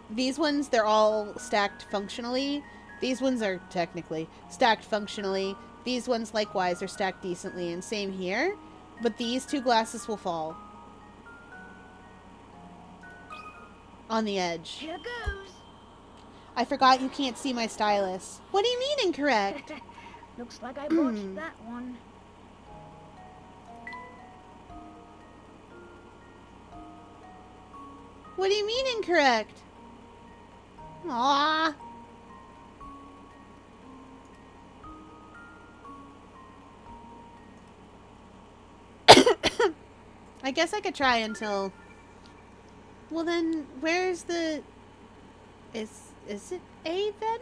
These ones, they're all stacked functionally. These ones are technically stacked functionally. These ones likewise are stacked decently, and same here. But these 2 glasses will fall. On the edge. Here goes. I forgot you can't see my stylus. What do you mean incorrect? Looks like I botched that one. What do you mean incorrect? Aww. I guess I could try until... Well then, where's the... Is it A then?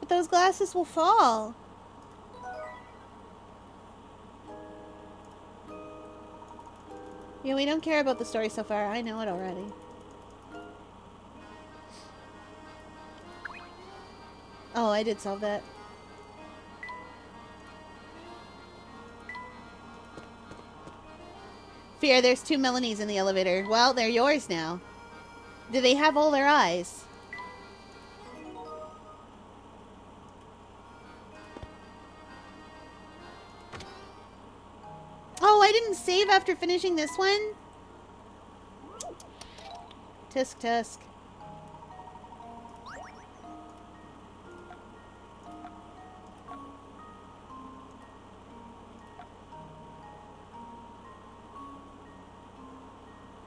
But those glasses will fall. Yeah, we don't care about the story so far. I know it already. Oh, I did solve that. Fear, there's 2 Melanies in the elevator. Well, they're yours now. Do they have all their eyes? I didn't save after finishing this one? Tisk tisk.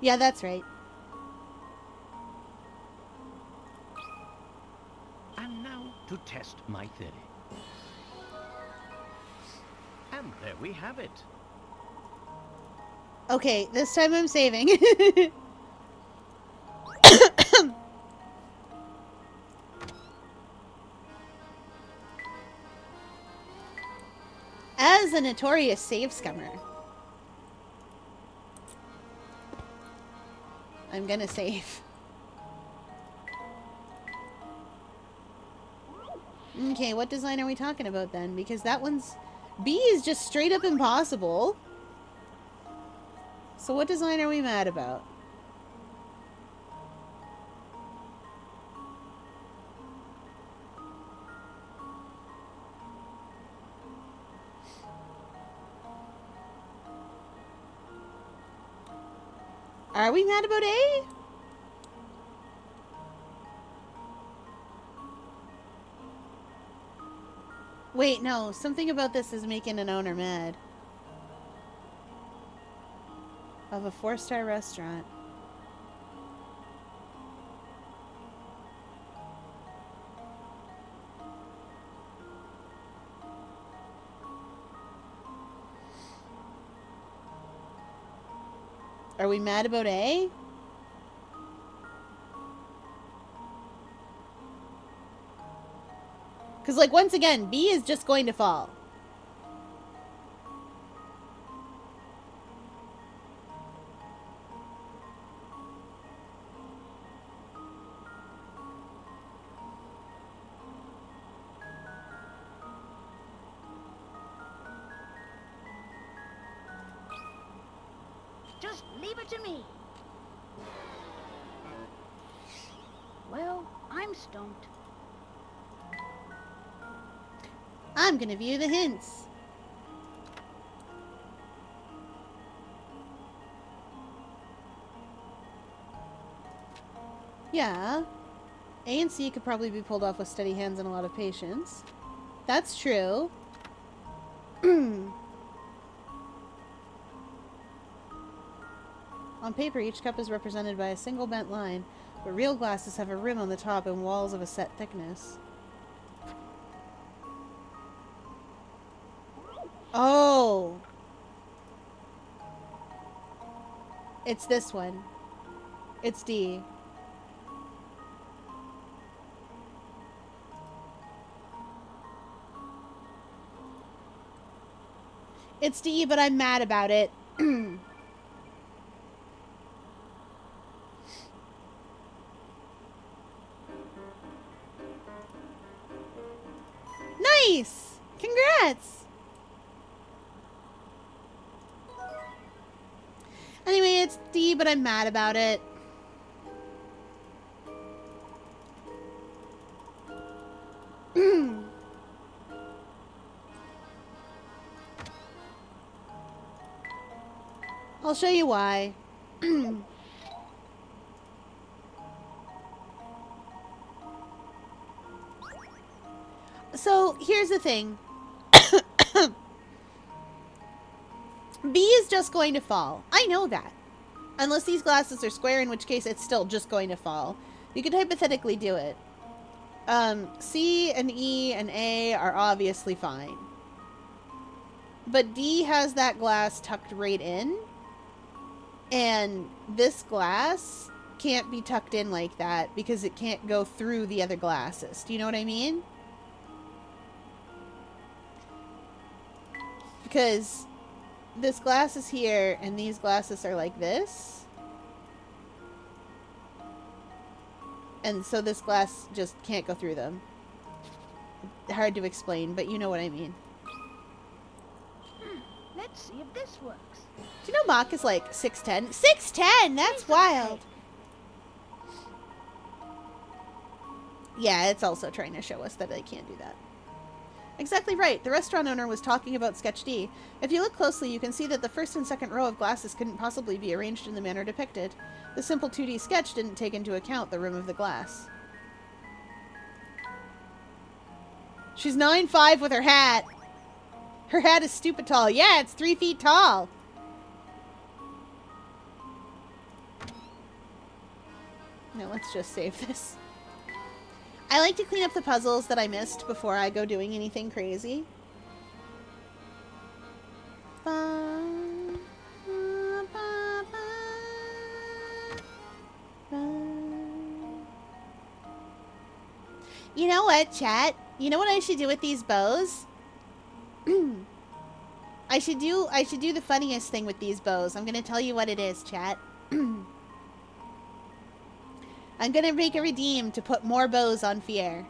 Yeah, that's right. And now to test my theory. And there we have it. Okay, this time I'm saving. As a notorious save scummer, I'm gonna save. Okay, what design are we talking about then? Because that one's... B is just straight up impossible. So what design are we mad about? Are we mad about A? Wait, no. Something about this is making an owner mad. Of a 4-star restaurant. Are we mad about A? Because, like, once again, B is just going to fall. Just leave it to me. Well, I'm stumped. I'm gonna view the hints. Yeah. A and C could probably be pulled off with steady hands and a lot of patience. That's true. On paper, each cup is represented by a single bent line, but real glasses have a rim on the top and walls of a set thickness. Oh! It's this one. It's D. It's D, but I'm mad about it. Nice! Congrats! Anyway, it's D, but I'm mad about it. I'll show you why. So, here's the thing. B is just going to fall. I know that. Unless these glasses are square, in which case it's still just going to fall. You could hypothetically do it. C and E and A are obviously fine. But D has that glass tucked right in. And this glass can't be tucked in like that because it can't go through the other glasses. Do you know what I mean? Because this glass is here and these glasses are like this. And so this glass just can't go through them. Hard to explain, but you know what I mean. Let's see if this works. Do you know Mach is like 6'10"? 6'10"! That's wild! Yeah, it's also trying to show us that they can't do that. Exactly right. The restaurant owner was talking about Sketch D. If you look closely, you can see that the first and second row of glasses couldn't possibly be arranged in the manner depicted. The simple 2D sketch didn't take into account the rim of the glass. She's 9'5" with her hat. Her hat is stupid tall. Yeah, it's 3 feet tall. No, let's just save this. I like to clean up the puzzles that I missed before I go doing anything crazy. You know what, chat? You know what I should do with these bows? I should do the funniest thing with these bows. I'm gonna tell you what it is, chat. I'm gonna make a redeem to put more bows on Fier.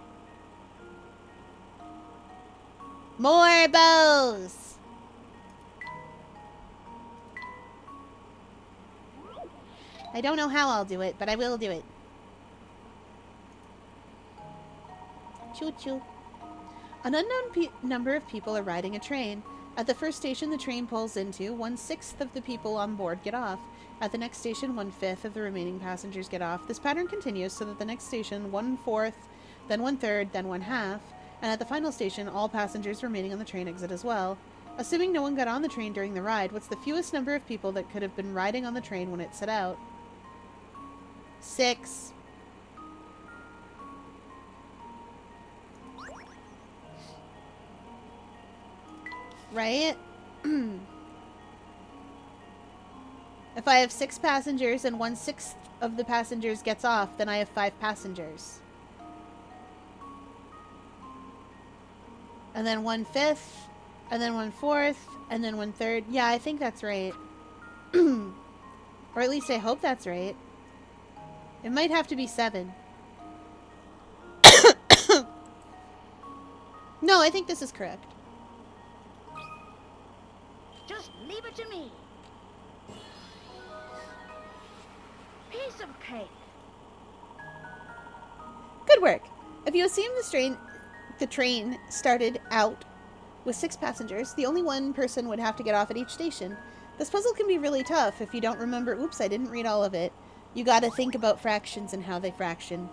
More bows! I don't know how I'll do it, but I will do it. Choo choo. An unknown number of people are riding a train. At the first station the train pulls into, 1/6 of the people on board get off. At the next station, 1/5 of the remaining passengers get off. This pattern continues so that the next station, 1/4, then 1/3, then 1/2, and at the final station, all passengers remaining on the train exit as well. Assuming no one got on the train during the ride, what's the fewest number of people that could have been riding on the train when it set out? 6. Right? If I have 6 passengers and 1/6 of the passengers gets off, then I have 5 passengers. And then 1/5, and then 1/4, and then 1/3. Yeah, I think that's right. Or at least I hope that's right. It might have to be 7. No, I think this is correct. Just leave it to me. Piece of cake. Good work. If you assume the train started out with 6 passengers, the only one person would have to get off at each station. This puzzle can be really tough if you don't remember. Oops, I didn't read all of it. You gotta think about fractions and how they fraction.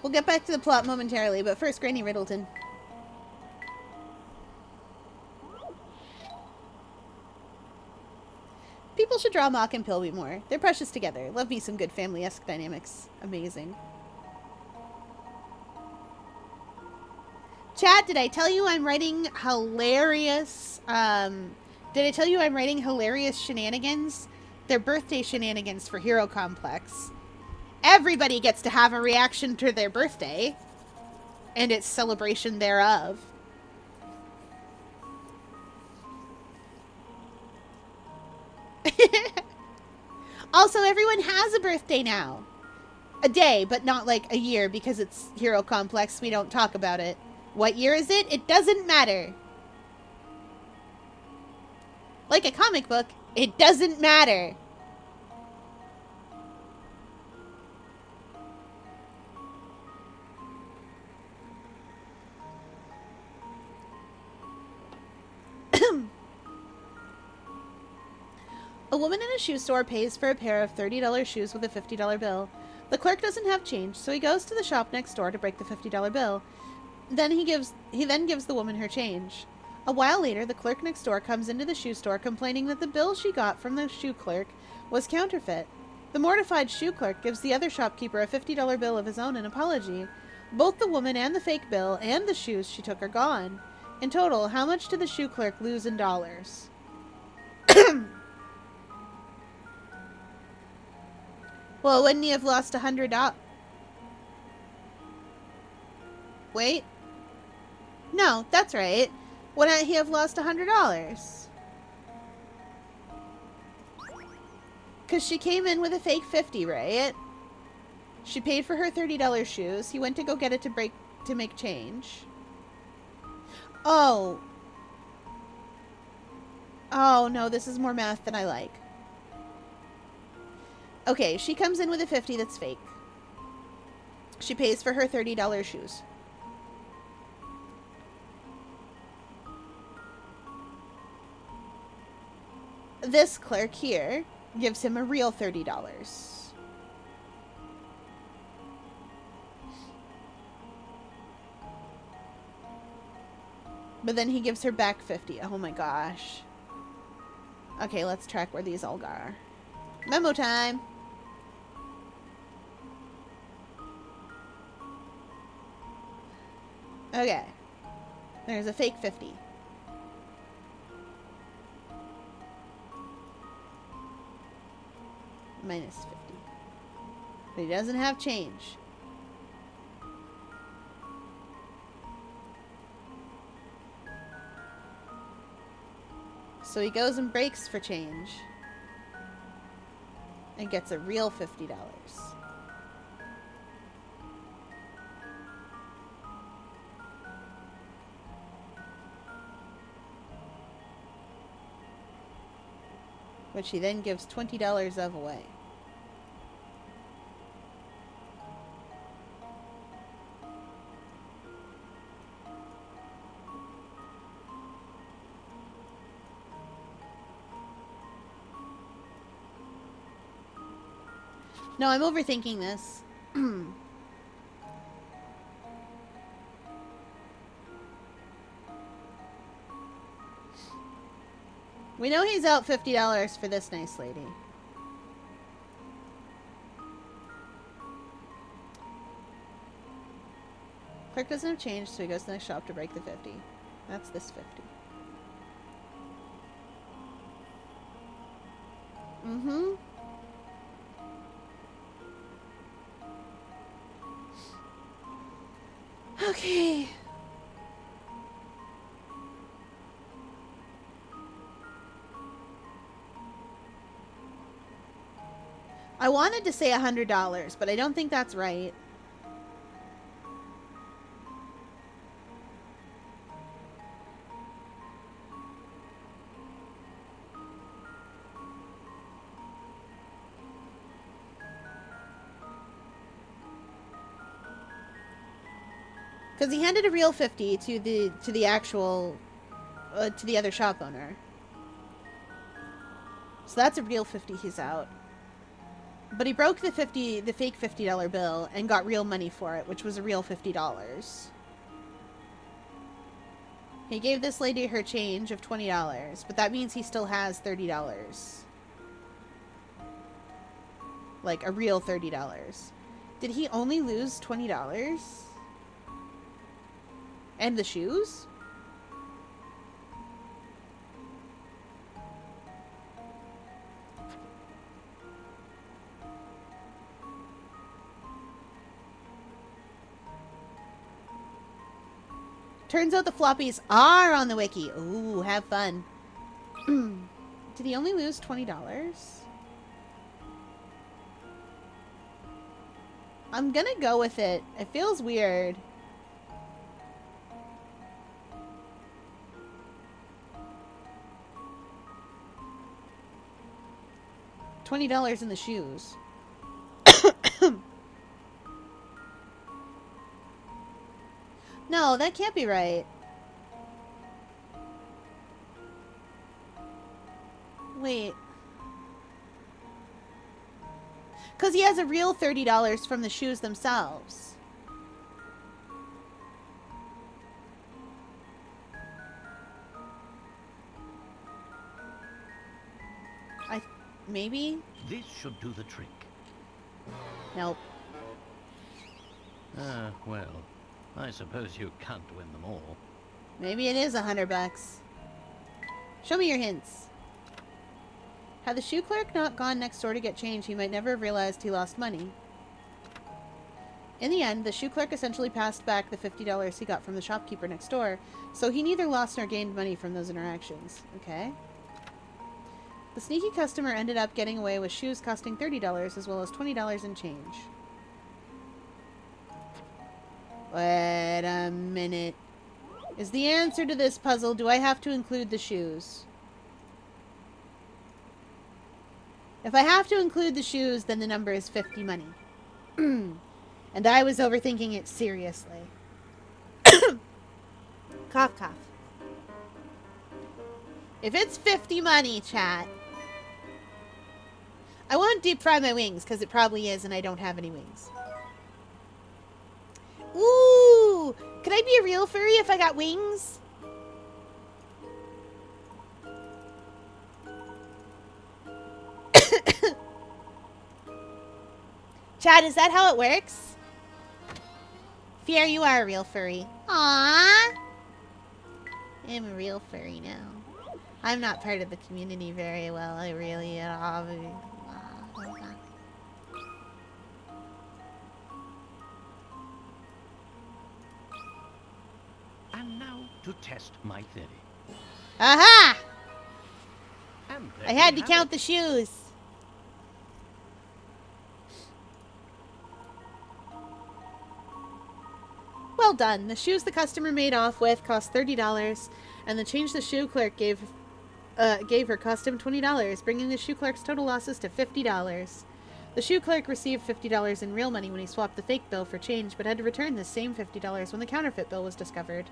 We'll get back to the plot momentarily, but first, Granny Riddleton. People should draw Mock and Pilby more. They're precious together. Love me some good family-esque dynamics. Amazing. Chat, did I tell you I'm writing hilarious, shenanigans? They're birthday shenanigans for Hero Complex. Everybody gets to have a reaction to their birthday and its celebration thereof. Also, everyone has a birthday now. A day, but not like a year, because it's Hero Complex. We don't talk about it. What year is it? It doesn't matter. Like a comic book, it doesn't matter. A woman in a shoe store pays for a pair of $30 shoes with a $50 bill. The clerk doesn't have change, so he goes to the shop next door to break the $50 bill. Then he then gives the woman her change. A while later, the clerk next door comes into the shoe store complaining that the bill she got from the shoe clerk was counterfeit. The mortified shoe clerk gives the other shopkeeper a $50 bill of his own in apology. Both the woman and the fake bill and the shoes she took are gone. In total, how much did the shoe clerk lose in dollars? Well, wouldn't he have lost $100? Wait. No, that's right. Wouldn't he have lost $100? Because she came in with a fake 50, right? She paid for her $30 shoes. He went to go get it to make change. Oh. Oh, no, this is more math than I like. Okay, she comes in with a 50 that's fake. She pays for her $30 shoes. This clerk here gives him a real $30. But then he gives her back 50. Oh my gosh. Okay, let's track where these all are. Memo time. Okay. There's a fake 50. Minus 50. But he doesn't have change. So he goes and breaks for change. And gets a real $50. Which he then gives $20 of away. No, I'm overthinking this. We know he's out $50 for this nice lady. Clerk doesn't have change, so he goes to the next shop to break the 50. That's this 50. Mm-hmm. Okay. I wanted to say $100, but I don't think that's right. Because he handed a real 50 to the actual to the other shop owner. So that's a real 50 he's out. But he broke the fake $50 bill and got real money for it, which was a real $50. He gave this lady her change of $20, but that means he still has $30. Like a real $30. Did he only lose $20? And the shoes? Turns out the floppies are on the wiki. Ooh, have fun. Did he only lose $20? I'm gonna go with it. It feels weird. $20 in the shoes. No, that can't be right. Wait. Because he has a real $30 from the shoes themselves. Maybe? This should do the trick. Nope. Well, I suppose you can't win them all. Maybe it is $100. Show me your hints. Had the shoe clerk not gone next door to get change, he might never have realized he lost money. In the end, the shoe clerk essentially passed back the $50 he got from the shopkeeper next door, so he neither lost nor gained money from those interactions. Okay. The sneaky customer ended up getting away with shoes costing $30 as well as $20 in change. Wait a minute. Is the answer to this puzzle, do I have to include the shoes? If I have to include the shoes, then the number is 50 money. And I was overthinking it seriously. Cough, cough. If it's 50 money, chat, I won't deep fry my wings, because it probably is, and I don't have any wings. Ooh! Could I be a real furry if I got wings? Chad, is that how it works? Fier, you are a real furry. Aww! I'm a real furry now. I'm not part of the community very well. I really And now to test my theory. Aha! And I had to count the shoes. Well done. The shoes the customer made off with cost $30, and the change the shoe clerk gave her cost him $20, bringing the shoe clerk's total losses to $50. The shoe clerk received $50 in real money when he swapped the fake bill for change, but had to return the same $50 when the counterfeit bill was discovered.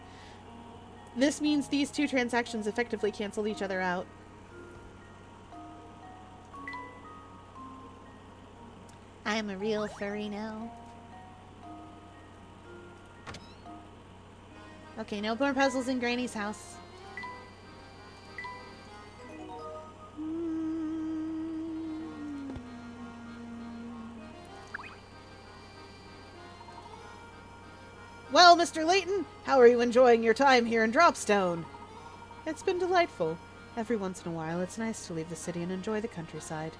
This means these two transactions effectively canceled each other out. I'm a real furry now. Okay, no more puzzles in Granny's house. Well, Mr. Layton, how are you enjoying your time here in Dropstone? It's been delightful. Every once in a while, it's nice to leave the city and enjoy the countryside.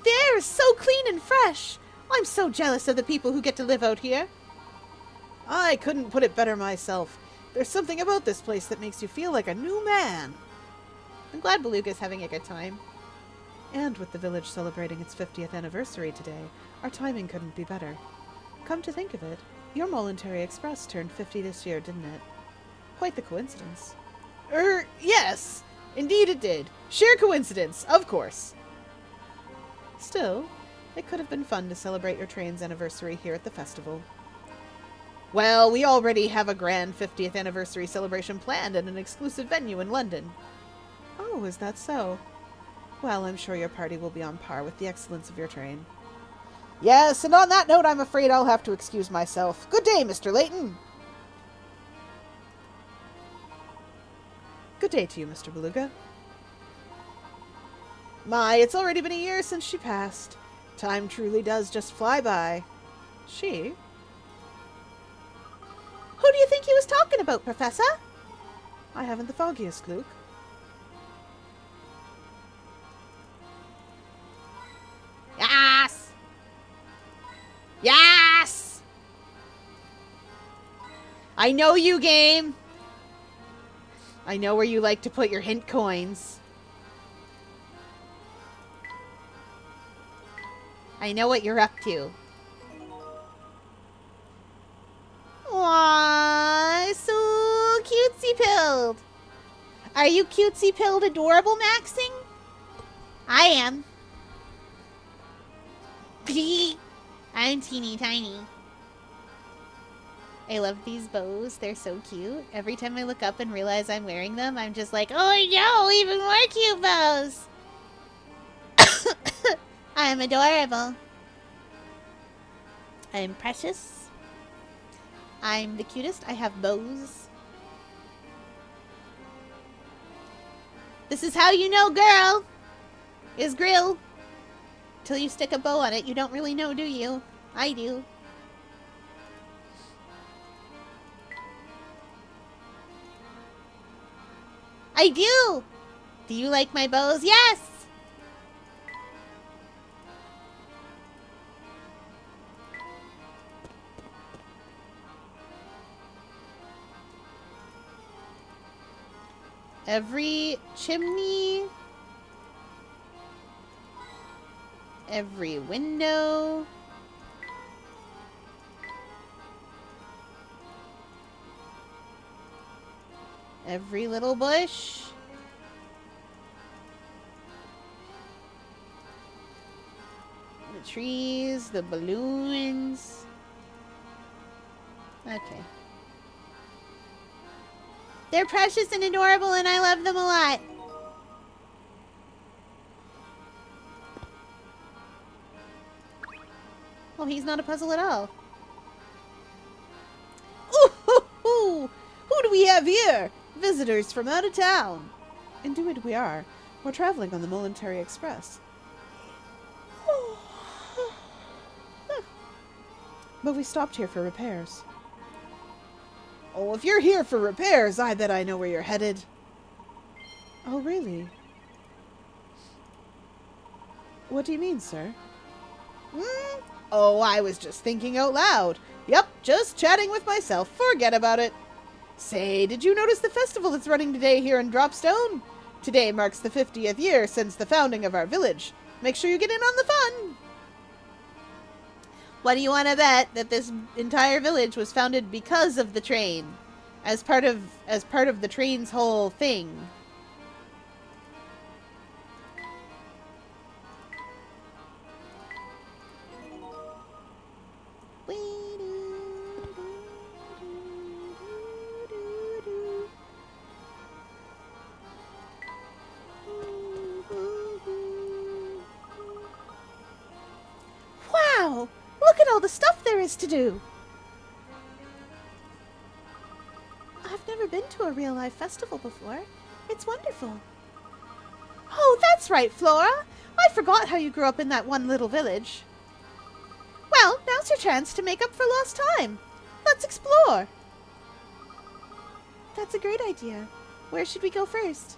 The air is so clean and fresh. I'm so jealous of the people who get to live out here. I couldn't put it better myself. There's something about this place that makes you feel like a new man. I'm glad Beluga's having a good time. And with the village celebrating its 50th anniversary today, our timing couldn't be better. Come to think of it, your Momentary Express turned 50 this year, didn't it? Quite the coincidence. Yes! Indeed it did. Sheer coincidence, of course. Still, it could have been fun to celebrate your train's anniversary here at the festival. Well, we already have a grand 50th anniversary celebration planned at an exclusive venue in London. Oh, is that so? Well, I'm sure your party will be on par with the excellence of your train. Yes, and on that note, I'm afraid I'll have to excuse myself. Good day, Mr. Layton. Good day to you, Mr. Beluga. My, it's already been a year since she passed. Time truly does just fly by. She? Who do you think he was talking about, Professor? I haven't the foggiest clue. Yes! Yes! I know you, game. I know where you like to put your hint coins. I know what you're up to. Aww, so cutesy pilled. Are you cutesy pilled adorable maxing? I am. I'm teeny tiny. I love these bows. They're so cute. Every time I look up and realize I'm wearing them, I'm just like, oh no, even more cute bows. I'm adorable. I'm precious. I'm the cutest. I have bows. This is how you know girl is grill. Till you stick a bow on it, you don't really know, do you? I do. I do! Do you like my bows? Yes! Every chimney, every window, every little bush, trees, the balloons. Okay. They're precious and adorable, and I love them a lot. Oh, he's not a puzzle at all. Ooh, hoo, hoo. Who do we have here? Visitors from out of town. Indeed we are. We're traveling on the Military Express. But we stopped here for repairs. Oh, if you're here for repairs, I bet I know where you're headed. Oh, really? What do you mean, sir? Oh, I was just thinking out loud. Yep, just chatting with myself. Forget about it. Say, did you notice the festival that's running today here in Dropstone? Today marks the 50th year since the founding of our village. Make sure you get in on the fun. What do you want to bet that this entire village was founded because of the train? As part of the train's whole thing. Wow! Look at all the stuff there is to do. I've never been to a real life festival before. It's wonderful. Oh, that's right, Flora. I forgot how you grew up in that one little village. Well, now's your chance to make up for lost time. Let's explore. That's a great idea. Where should we go first?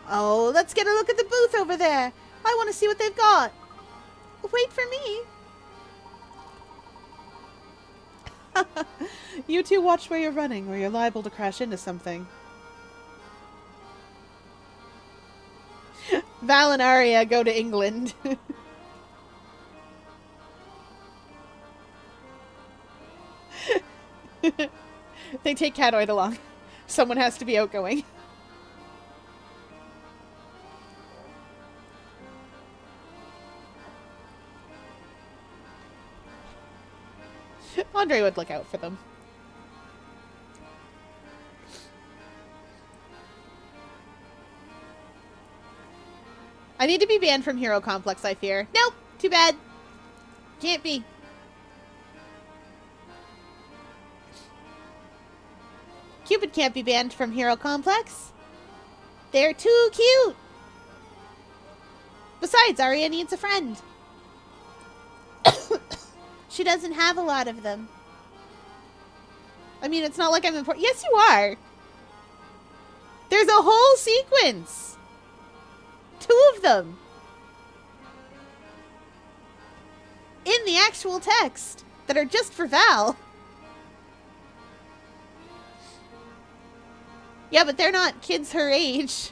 Oh, let's get a look at the booth over there. I want to see what they've got. Wait for me. You two watch where you're running, or you're liable to crash into something. Val and Arya go to England. They take Catoid along. Someone has to be outgoing. Andre would look out for them. I need to be banned from Hero Complex, I fear. Nope. Too bad. Can't be. Cupid can't be banned from Hero Complex. They're too cute. Besides, Arya needs a friend. She doesn't have a lot of them. I mean, it's not like I'm important. Yes, you are. There's a whole sequence. 2 of them. In the actual text. That are just for Val. Yeah, but they're not kids her age.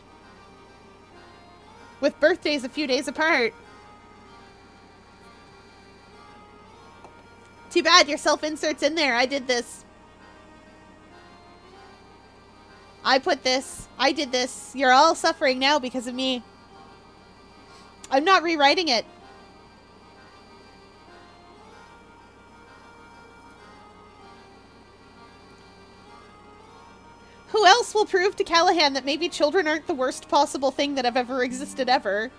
With birthdays a few days apart. Too bad your self-insert's in there. I did this. I put this. I did this. You're all suffering now because of me. I'm not rewriting it. Who else will prove to Callahan that maybe children aren't the worst possible thing that have ever existed ever?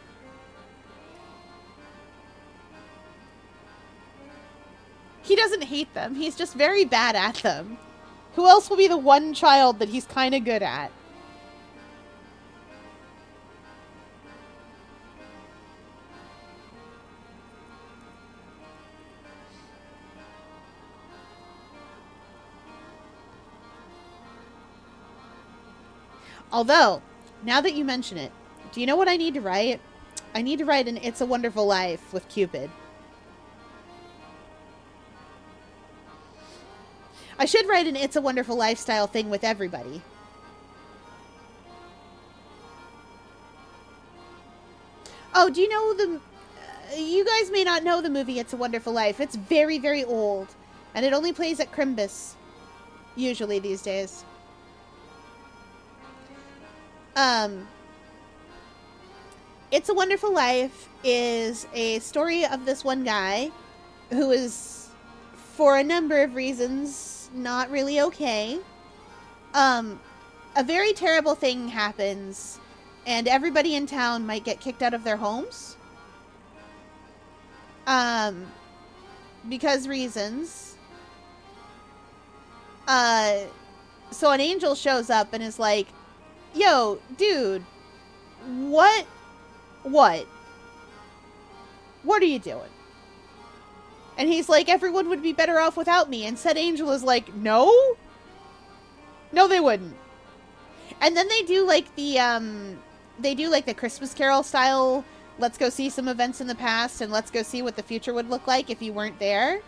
He doesn't hate them. He's just very bad at them. Who else will be the one child that he's kind of good at? Although, now that you mention it, do you know what I need to write? I need to write an It's a Wonderful Life with Cupid. I should write an It's a Wonderful Lifestyle thing with everybody. Oh, do you know the... you guys may not know the movie It's a Wonderful Life. It's very, very old. And it only plays at Crimbus. Usually these days. It's a Wonderful Life is a story of this one guy who is, for a number of reasons, not really okay. A very terrible thing happens, and everybody in town might get kicked out of their homes. Because reasons. So an angel shows up and is like, yo, dude, what are you doing? And he's like, everyone would be better off without me. And said angel is like, no, they wouldn't. And then they do like the Christmas Carol style, let's go see some events in the past and let's go see what the future would look like if you weren't there.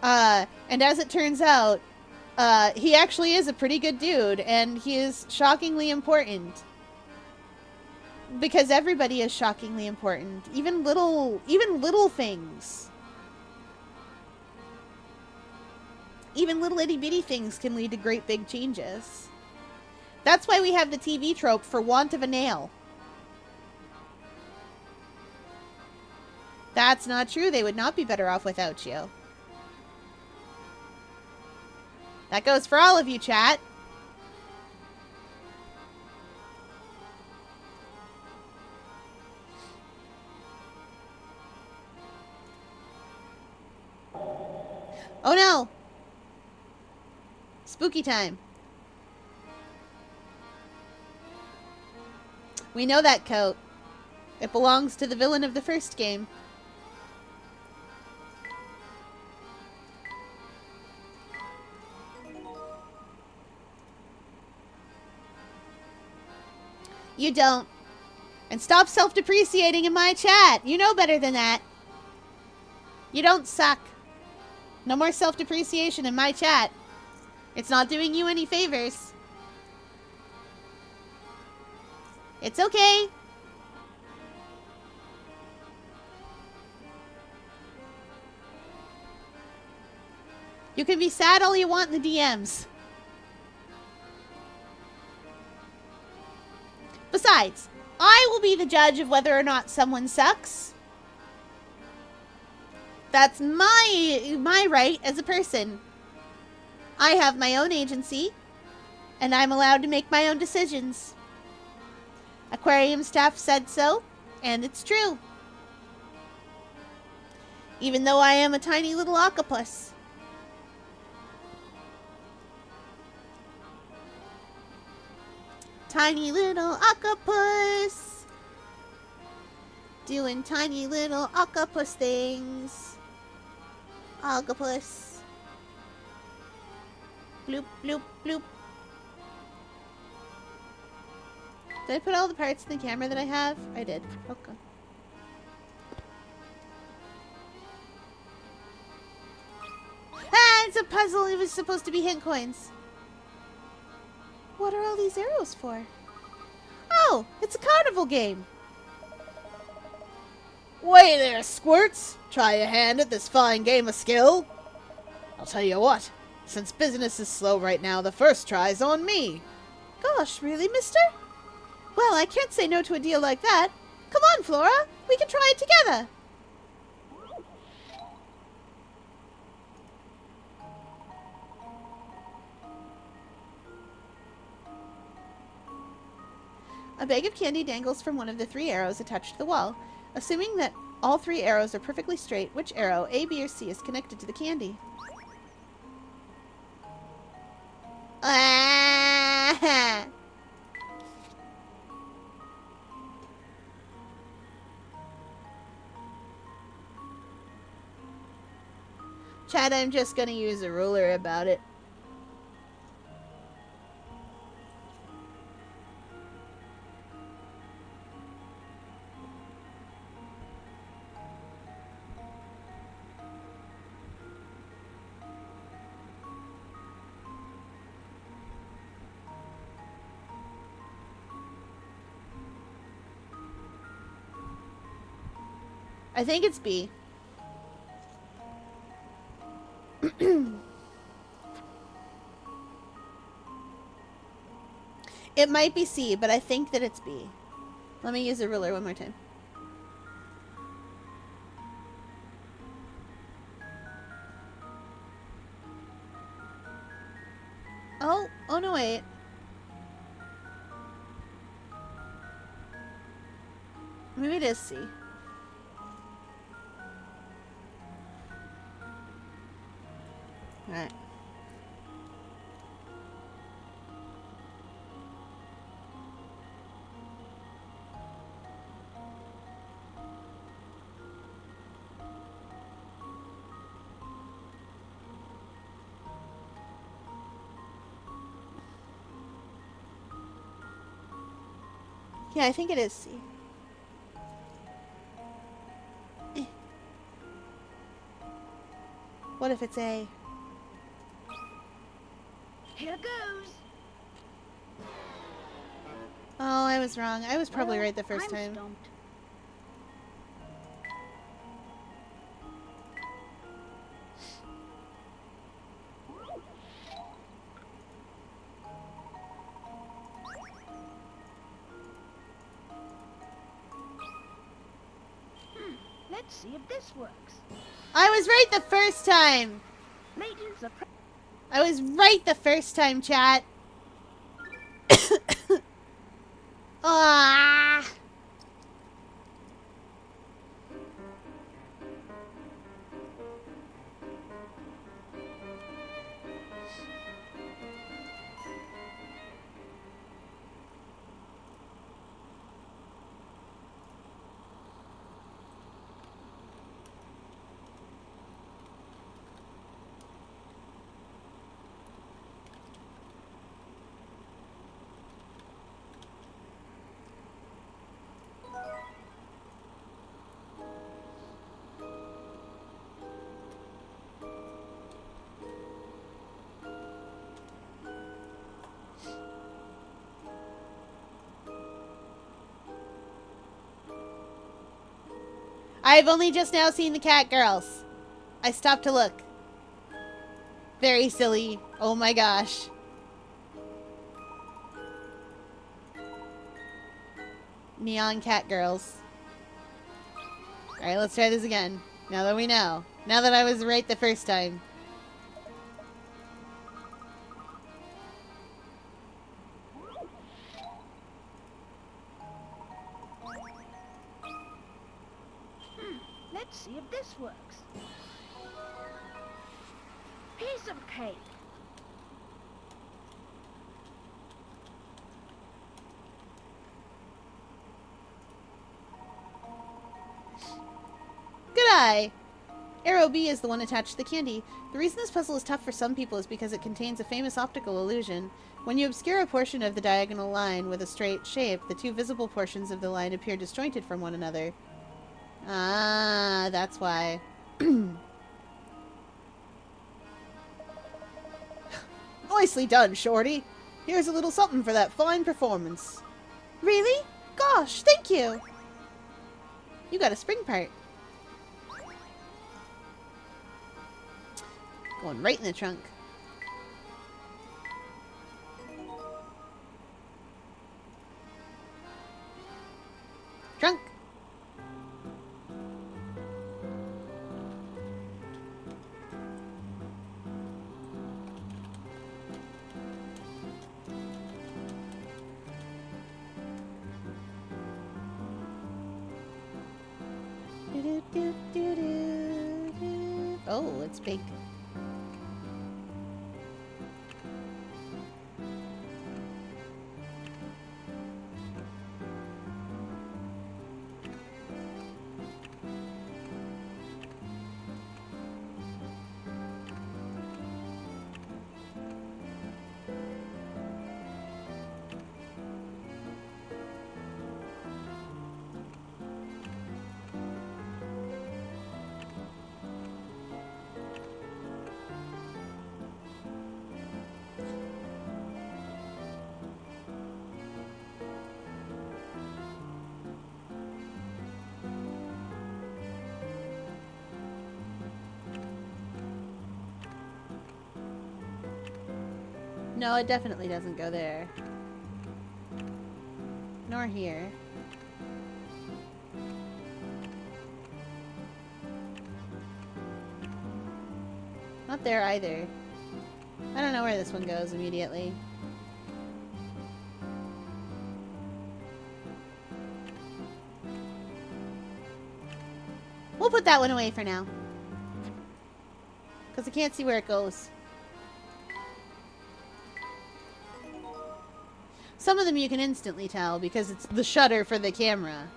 And as it turns out, he actually is a pretty good dude, and he is shockingly important. Because everybody is shockingly important. Even little things. Even little itty bitty things can lead to great big changes. That's why we have the TV trope for want of a nail. That's not true. They would not be better off without you. That goes for all of you, chat. Oh no! Spooky time. We know that coat. It belongs to the villain of the first game. You don't. And stop self-depreciating in my chat. You know better than that. You don't suck. No more self-depreciation in my chat. It's not doing you any favors. It's okay. You can be sad all you want in the DMs. Besides, I will be the judge of whether or not someone sucks. That's my right as a person. I have my own agency, and I'm allowed to make my own decisions. Aquarium staff said so, and it's true. Even though I am a tiny little octopus. Tiny little octopus. Doing tiny little octopus things. Octopus. Bloop, bloop, bloop. Did I put all the parts in the camera that I have? I did. Okay. Ah, it's a puzzle. It was supposed to be hint coins. What are all these arrows for? Oh, it's a carnival game. Way there, squirts! Try a hand at this fine game of skill. I'll tell you what, since business is slow right now, the first try's on me. Gosh, really, mister? Well, I can't say no to a deal like that. Come on, Flora. We can try it together. A bag of candy dangles from one of the 3 arrows attached to the wall. Assuming that all 3 arrows are perfectly straight, which arrow, A, B, or C, is connected to the candy? Ah! Chad, I'm just gonna use a ruler about it. I think it's B. It might be C, but I think that it's B. Let me use a ruler one more time. Oh no, wait. Maybe it is C. Alright. Yeah, I think it is C. What if it's A? Here goes. Oh, I was wrong. I was probably right the 1st I'm time. stumped. Let's see if this works. I was right the 1st time! Layton's a I was right the 1st time, chat! Ah! I've only just now seen the cat girls. I stopped to look. Very silly. Oh my gosh. Neon cat girls. Alright, let's try this again. Now that we know. Now that I was right the 1st time. Let's see if this works. Piece of cake. Good eye! Arrow B is the one attached to the candy. The reason this puzzle is tough for some people is because it contains a famous optical illusion. When you obscure a portion of the diagonal line with a straight shape, the two visible portions of the line appear disjointed from one another. Ah, that's why. Nicely done, Shorty. Here's a little something for that fine performance. Really? Gosh, thank you! You got a spring part. Going right in the trunk. Trunk! Oh, it's big. No, it definitely doesn't go there. Nor here. Not there either. I don't know where this one goes immediately. We'll put that one away for now. Because I can't see where it goes. Some of them you can instantly tell because it's the shutter for the camera.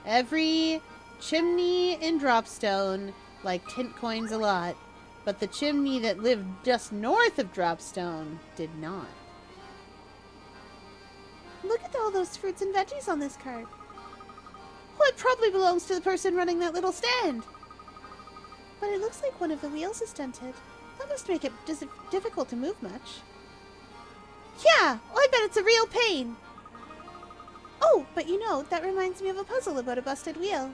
Every chimney in Dropstone like tint coins a lot, but the chimney that lived just north of Dropstone did not. Look at all those fruits and veggies on this cart. Well, it probably belongs to the person running that little stand. But it looks like one of the wheels is dented. That must make it difficult to move much. Yeah, I bet it's a real pain. Oh, but you know, that reminds me of a puzzle about a busted wheel.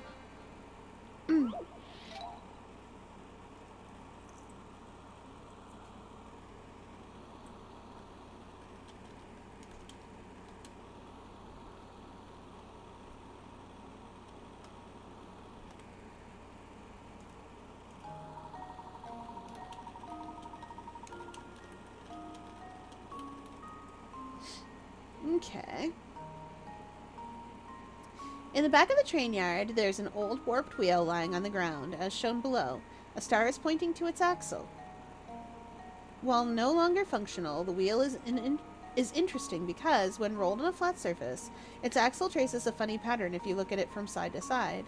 Okay. In the back of the train yard, there's an old warped wheel lying on the ground, as shown below. A star is pointing to its axle. While no longer functional, the wheel is interesting because, when rolled on a flat surface, its axle traces a funny pattern if you look at it from side to side.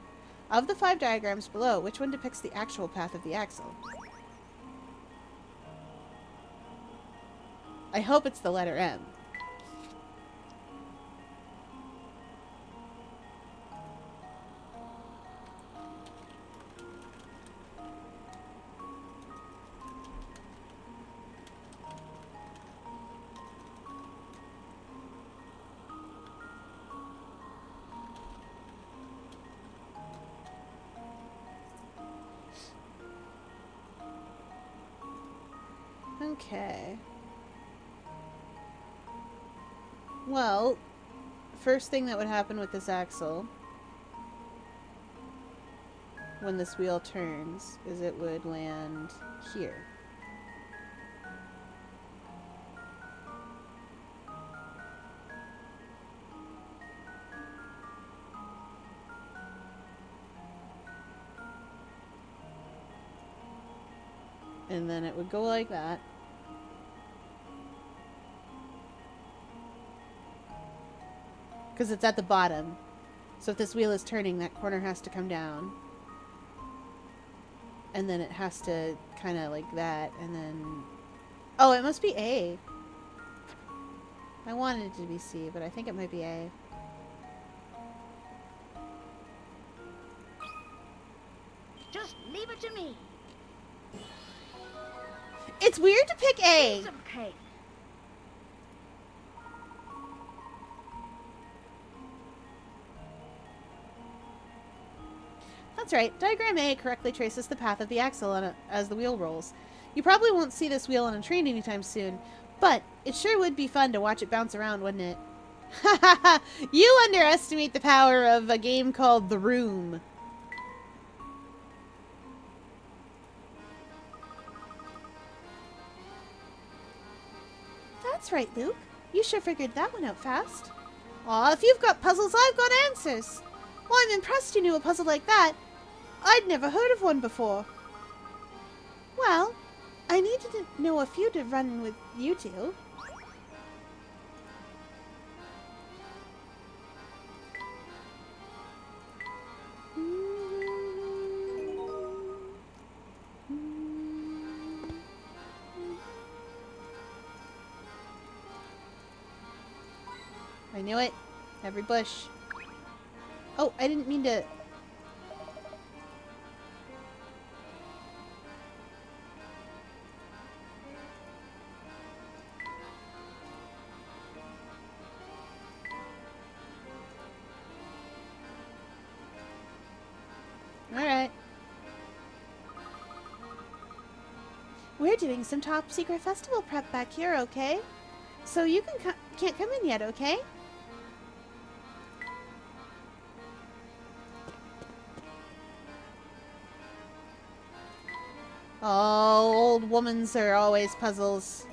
Of the 5 diagrams below, which one depicts the actual path of the axle? I hope it's the letter M. Okay. Well, first thing that would happen with this axle when this wheel turns is it would land here. And then it would go like that. Because it's at the bottom. So if this wheel is turning, that corner has to come down. And then it has to kind of like that. And then... Oh, it must be A. I wanted it to be C, but I think it might be A. Just leave it to me. It's weird to pick A. Piece of cake. That's right. Diagram A correctly traces the path of the axle as the wheel rolls. You probably won't see this wheel on a train anytime soon, but it sure would be fun to watch it bounce around, wouldn't it? Ha ha ha! You underestimate the power of a game called The Room. That's right, Luke. You sure figured that one out fast. Aw, if you've got puzzles, I've got answers. Well, I'm impressed you knew a puzzle like that. I'd never heard of one before. Well, I needed to know a few to run with you two. I knew it. Every bush. Oh, I didn't mean to... Alright. We're doing some top secret festival prep back here, okay? So you can't come in yet, okay? Oh, old womans are always puzzles.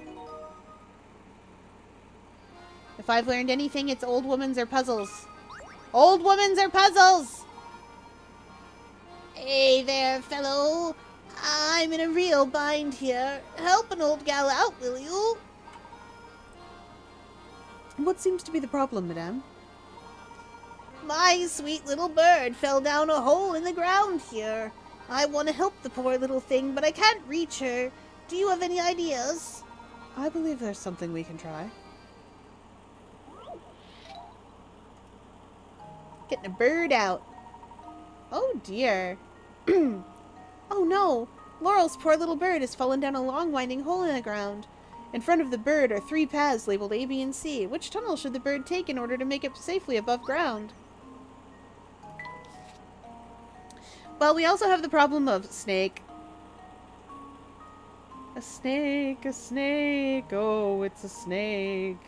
If I've learned anything, it's old womans are puzzles. Old womans are puzzles! Hey there, fellow. I'm in a real bind here. Help an old gal out, will you? What seems to be the problem, madame? My sweet little bird fell down a hole in the ground here. I want to help the poor little thing, but I can't reach her. Do you have any ideas? I believe there's something we can try. Getting a bird out. Oh dear. Oh no! Laurel's poor little bird has fallen down a long winding hole in the ground. In front of the bird are 3 paths labeled A, B, and C. Which tunnel should the bird take in order to make it safely above ground? Well, we also have the problem of snake. A snake, oh, it's a snake.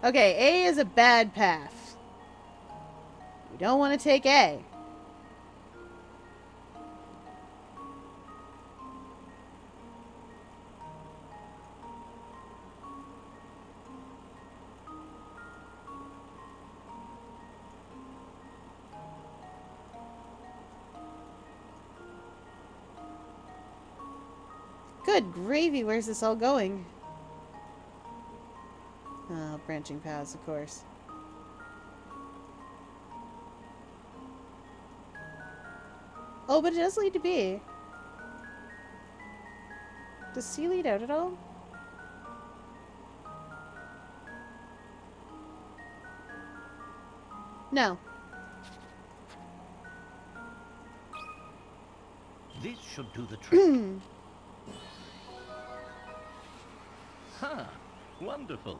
Okay, A is a bad path. We don't want to take A. Good gravy, where's this all going? Oh, branching paths, of course. Oh, but it does lead to B. Does C lead out at all? No. This should do the trick. Ha! Wonderful.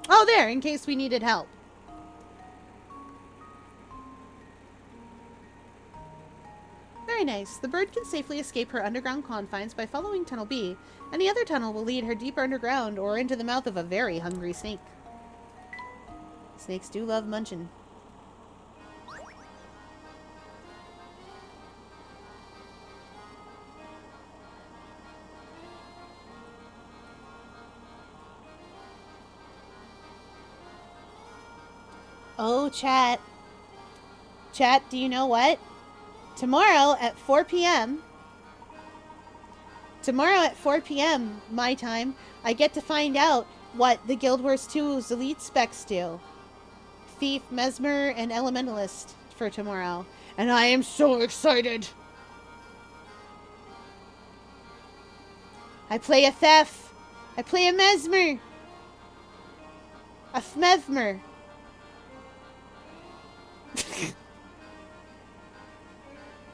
Oh, there, in case we needed help. Very nice. The bird can safely escape her underground confines by following Tunnel B. Any other tunnel will lead her deeper underground or into the mouth of a very hungry snake. Snakes do love munchin'. Oh, chat. Chat, do you know what? Tomorrow at 4 p.m. Tomorrow at 4 p.m. my time, I get to find out what the Guild Wars 2's elite specs do. Thief, Mesmer, and Elementalist for tomorrow. And I am so excited! I play a Thef. I play a Mesmer. A Mesmer.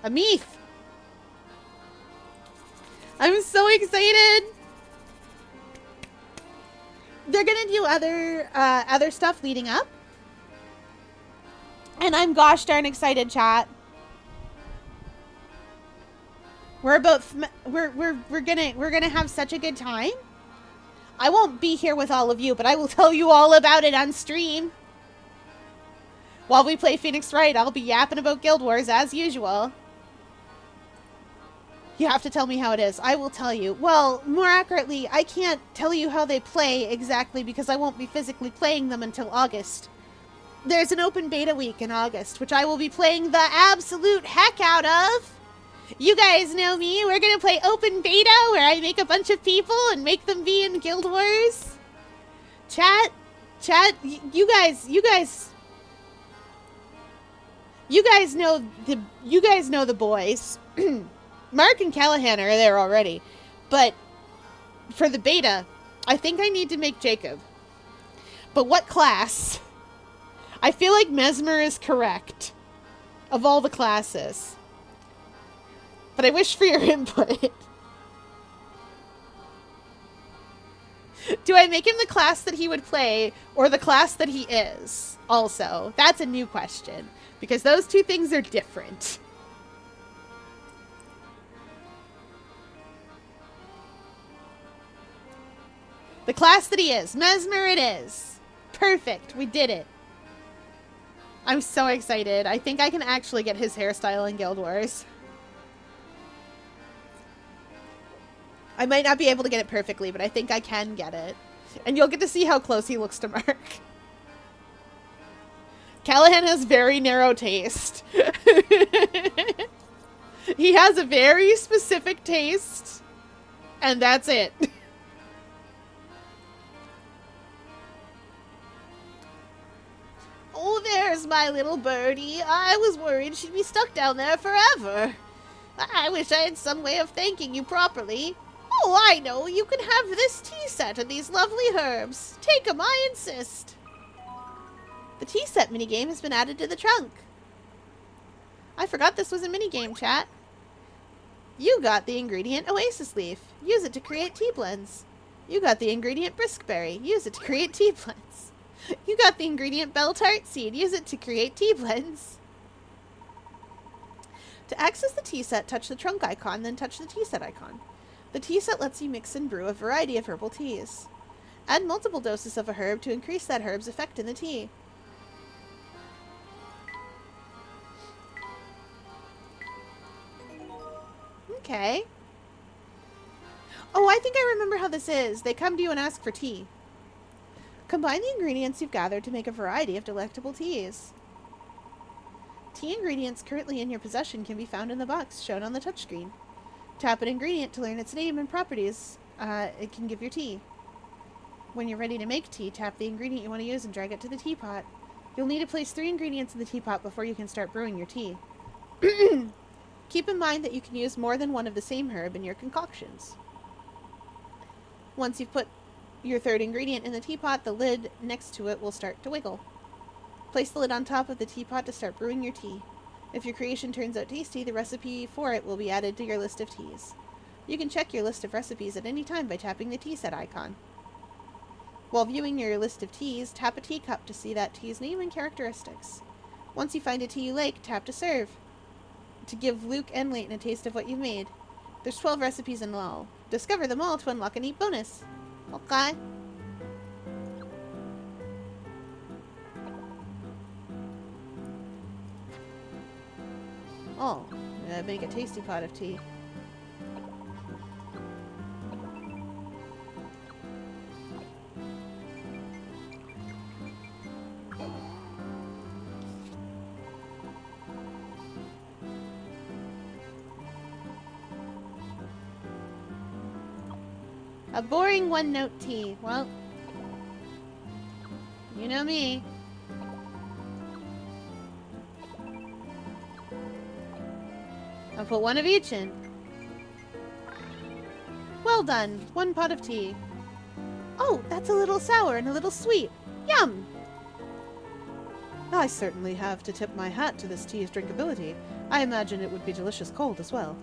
A Meath. I'm so excited. They're gonna do other stuff leading up, and I'm gosh darn excited, chat. We're gonna have such a good time. I won't be here with all of you, but I will tell you all about it on stream. While we play Phoenix Wright, I'll be yapping about Guild Wars as usual. You have to tell me how it is. I will tell you. Well, more accurately, I can't tell you how they play exactly because I won't be physically playing them until August. There's an open beta week in August, which I will be playing the absolute heck out of. You guys know me. We're going to play open beta where I make a bunch of people and make them be in Guild Wars. Chat, you guys know the boys. Mark and Callahan are there already. But for the beta, I think I need to make Jacob. But what class? I feel like Mesmer is correct of all the classes. But I wish for your input. Do I make him the class that he would play or the class that he is? Also, that's a new question. Because those two things are different. The class that he is. Mesmer it is. Perfect. We did it. I'm so excited. I think I can actually get his hairstyle in Guild Wars. I might not be able to get it perfectly, but I think I can get it. And you'll get to see how close he looks to Mark. Callahan has very narrow taste. He has a very specific taste. And that's it. Oh, there's my little birdie. I was worried she'd be stuck down there forever. I wish I had some way of thanking you properly. Oh, I know. You can have this tea set and these lovely herbs. Take 'em, I insist. The tea set minigame has been added to the trunk. I forgot this was a minigame, chat. You got the ingredient Oasis Leaf. Use it to create tea blends. You got the ingredient Briskberry. Use it to create tea blends. You got the ingredient Bell Tart Seed. Use it to create tea blends. To access the tea set, touch the trunk icon, then touch the tea set icon. The tea set lets you mix and brew a variety of herbal teas. Add multiple doses of a herb to increase that herb's effect in the tea. Okay. Oh, I think I remember how this is. They come to you and ask for tea. Combine the ingredients you've gathered to make a variety of delectable teas. Tea ingredients currently in your possession can be found in the box shown on the touchscreen. Tap an ingredient to learn its name and properties it can give your tea. When you're ready to make tea, tap the ingredient you want to use and drag it to the teapot. You'll need to place 3 ingredients in the teapot before you can start brewing your tea. Keep in mind that you can use more than one of the same herb in your concoctions. Once you've put your 3rd ingredient in the teapot, the lid next to it will start to wiggle. Place the lid on top of the teapot to start brewing your tea. If your creation turns out tasty, the recipe for it will be added to your list of teas. You can check your list of recipes at any time by tapping the tea set icon. While viewing your list of teas, tap a teacup to see that tea's name and characteristics. Once you find a tea you like, tap to serve, to give Luke and Layton a taste of what you've made. There's 12 recipes in all. Discover them all to unlock a neat bonus. Okay. Oh, make a tasty pot of tea. A boring one-note tea. Well, you know me. I'll put one of each in. Well done. 1 pot of tea. Oh, that's a little sour and a little sweet. Yum! I certainly have to tip my hat to this tea's drinkability. I imagine it would be delicious cold as well.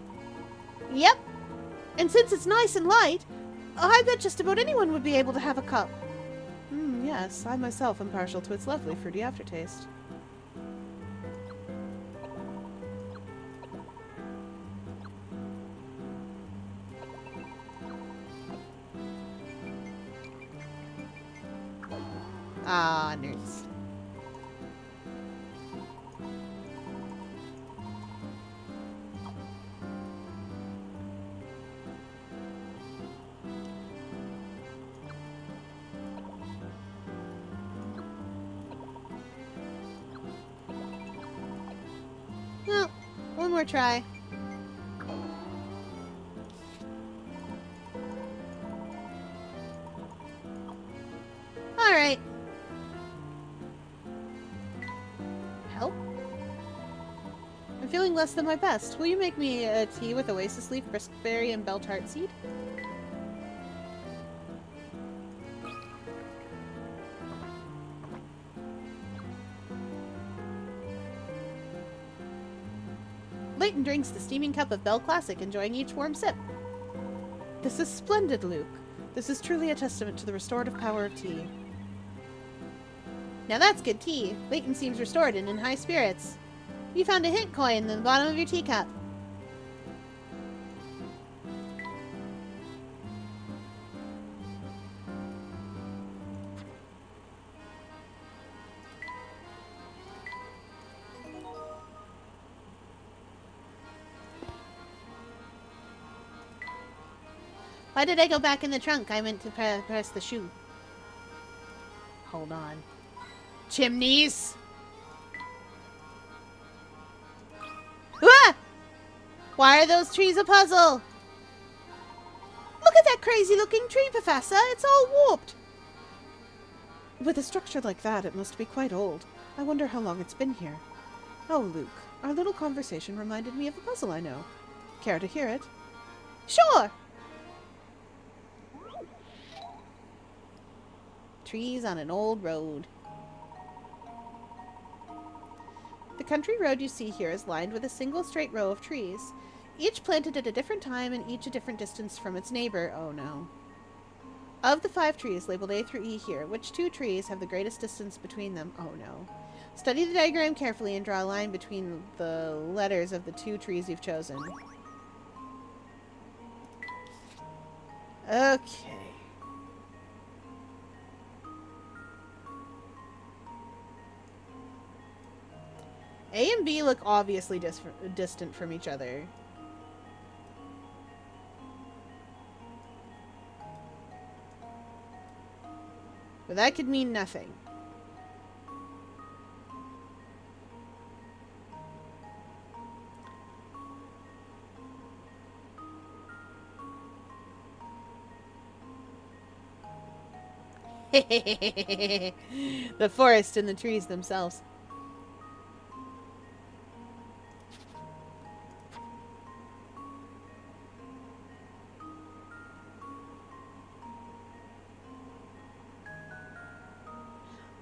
Yep. And since it's nice and light, I bet just about anyone would be able to have a cup. Yes, I myself am partial to its lovely fruity aftertaste. Ah, nerds. Well, one more try. All right. Help? I'm feeling less than my best. Will you make me a tea with Oasis Leaf, Briskberry, and Bell Tart Seed? Layton drinks the steaming cup of Bell Classic, enjoying each warm sip. This is splendid, Luke. This is truly a testament to the restorative power of tea. Now that's good tea. Layton seems restored and in high spirits. You found a hint coin in the bottom of your teacup. Why did I go back in the trunk? I meant to press the shoe. Hold on. Chimneys! Ah! Why are those trees a puzzle? Look at that crazy looking tree, Professor. It's all warped. With a structure like that, it must be quite old. I wonder how long it's been here. Oh, Luke, our little conversation reminded me of a puzzle I know. Care to hear it? Sure. Trees on an old road. The country road you see here is lined with a single straight row of trees, each planted at a different time and each a different distance from its neighbor. Oh no. Of the 5 trees labeled A through E here, which 2 trees have the greatest distance between them? Oh no. Study the diagram carefully and draw a line between the letters of the 2 trees you've chosen. Okay. A and B look obviously distant from each other. But that could mean nothing. The forest and the trees themselves.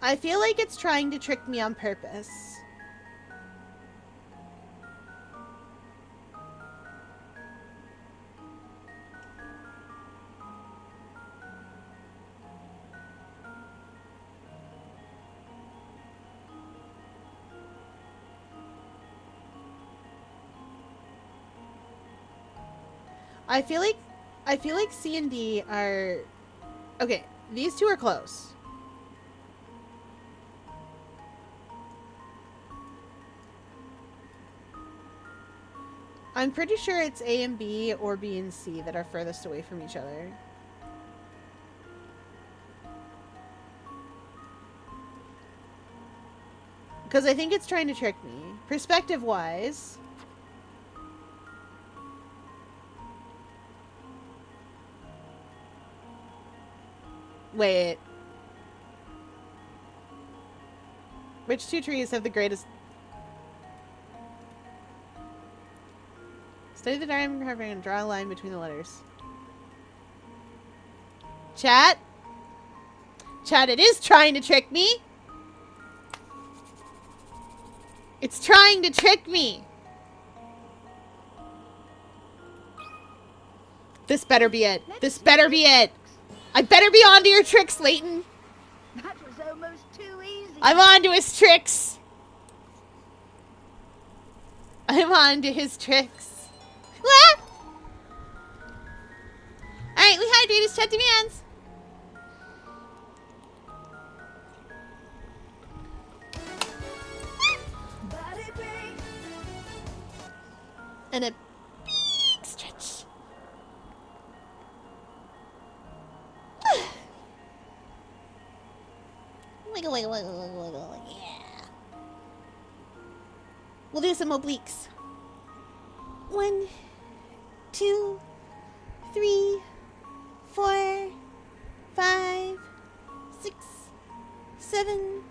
I feel like it's trying to trick me on purpose. I feel like C and D are okay. These 2 are close. I'm pretty sure it's A and B or B and C that are furthest away from each other. Because I think it's trying to trick me. Perspective-wise. Wait. Which 2 trees have the greatest... Study the diagram carefully and draw a line between the letters. Chat? Chat, it is trying to trick me! It's trying to trick me! This better be it. This better be it! I better be onto your tricks, Layton! That was almost too easy. I'm onto his tricks! I'm onto his tricks. Ah! Alright, we hydrate as chat demands. And a big stretch. Wiggle, wiggle, wiggle, wiggle, wiggle. Yeah. We'll do some obliques. 1, 2, 3, 4, 5, 6, 7,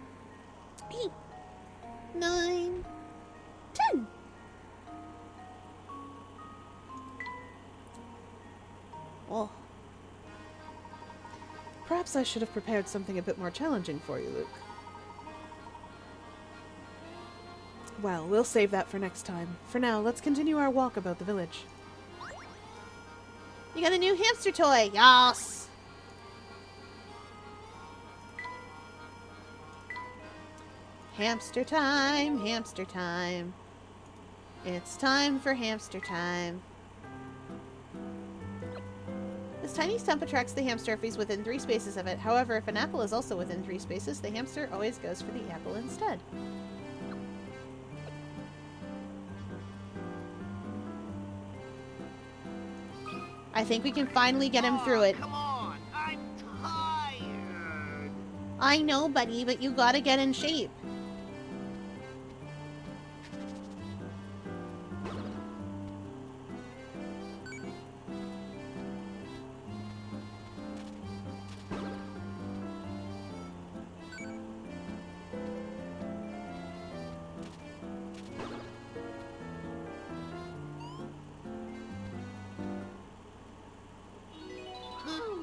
8, 9, 10. Oh. Perhaps I should have prepared something a bit more challenging for you, Luke. Well, we'll save that for next time. For now, let's continue our walk about the village. You got a new hamster toy. Yes. Hamster time, hamster time. It's time for hamster time. This tiny stump attracts the hamster if he's within 3 spaces of it. However, if an apple is also within 3 spaces, the hamster always goes for the apple instead. I think we can finally get him through it. Come on, I'm tired. I know, buddy, but you gotta get in shape.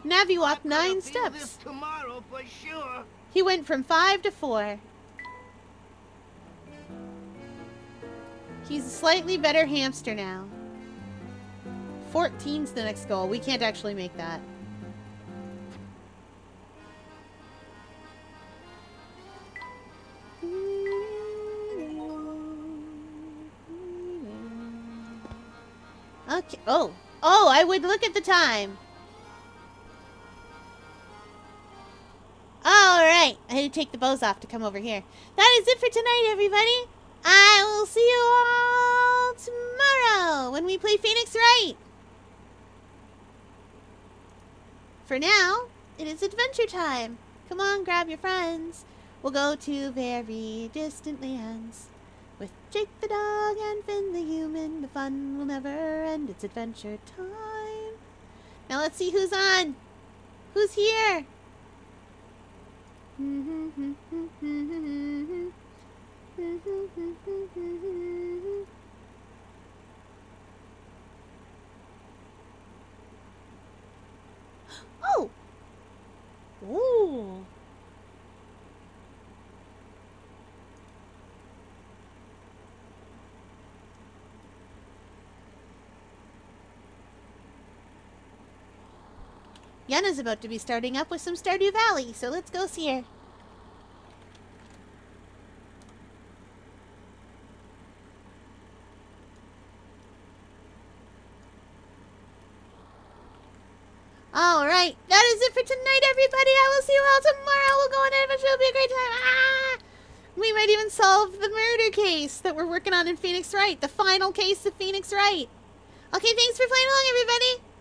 Navi walked 9 steps. This tomorrow for sure. He went from 5 to 4. He's a slightly better hamster now. 14's the next goal. We can't actually make that. Okay. Oh, I would look at the time. Alright, I had to take the bows off to come over here. That is it for tonight, everybody. I will see you all tomorrow when we play Phoenix Wright. For now, it is adventure time. Come on, grab your friends. We'll go to very distant lands. With Jake the dog and Finn the human, the fun will never end. It's adventure time. Now let's see who's on. Who's here? Oh! Ooh! Yenna's about to be starting up with some Stardew Valley, so let's go see her. Alright, that is it for tonight, everybody. I will see you all tomorrow. We'll go on an adventure. It'll be a great time. Ah! We might even solve the murder case that we're working on in Phoenix Wright. The final case of Phoenix Wright. Okay, thanks for playing along, everybody.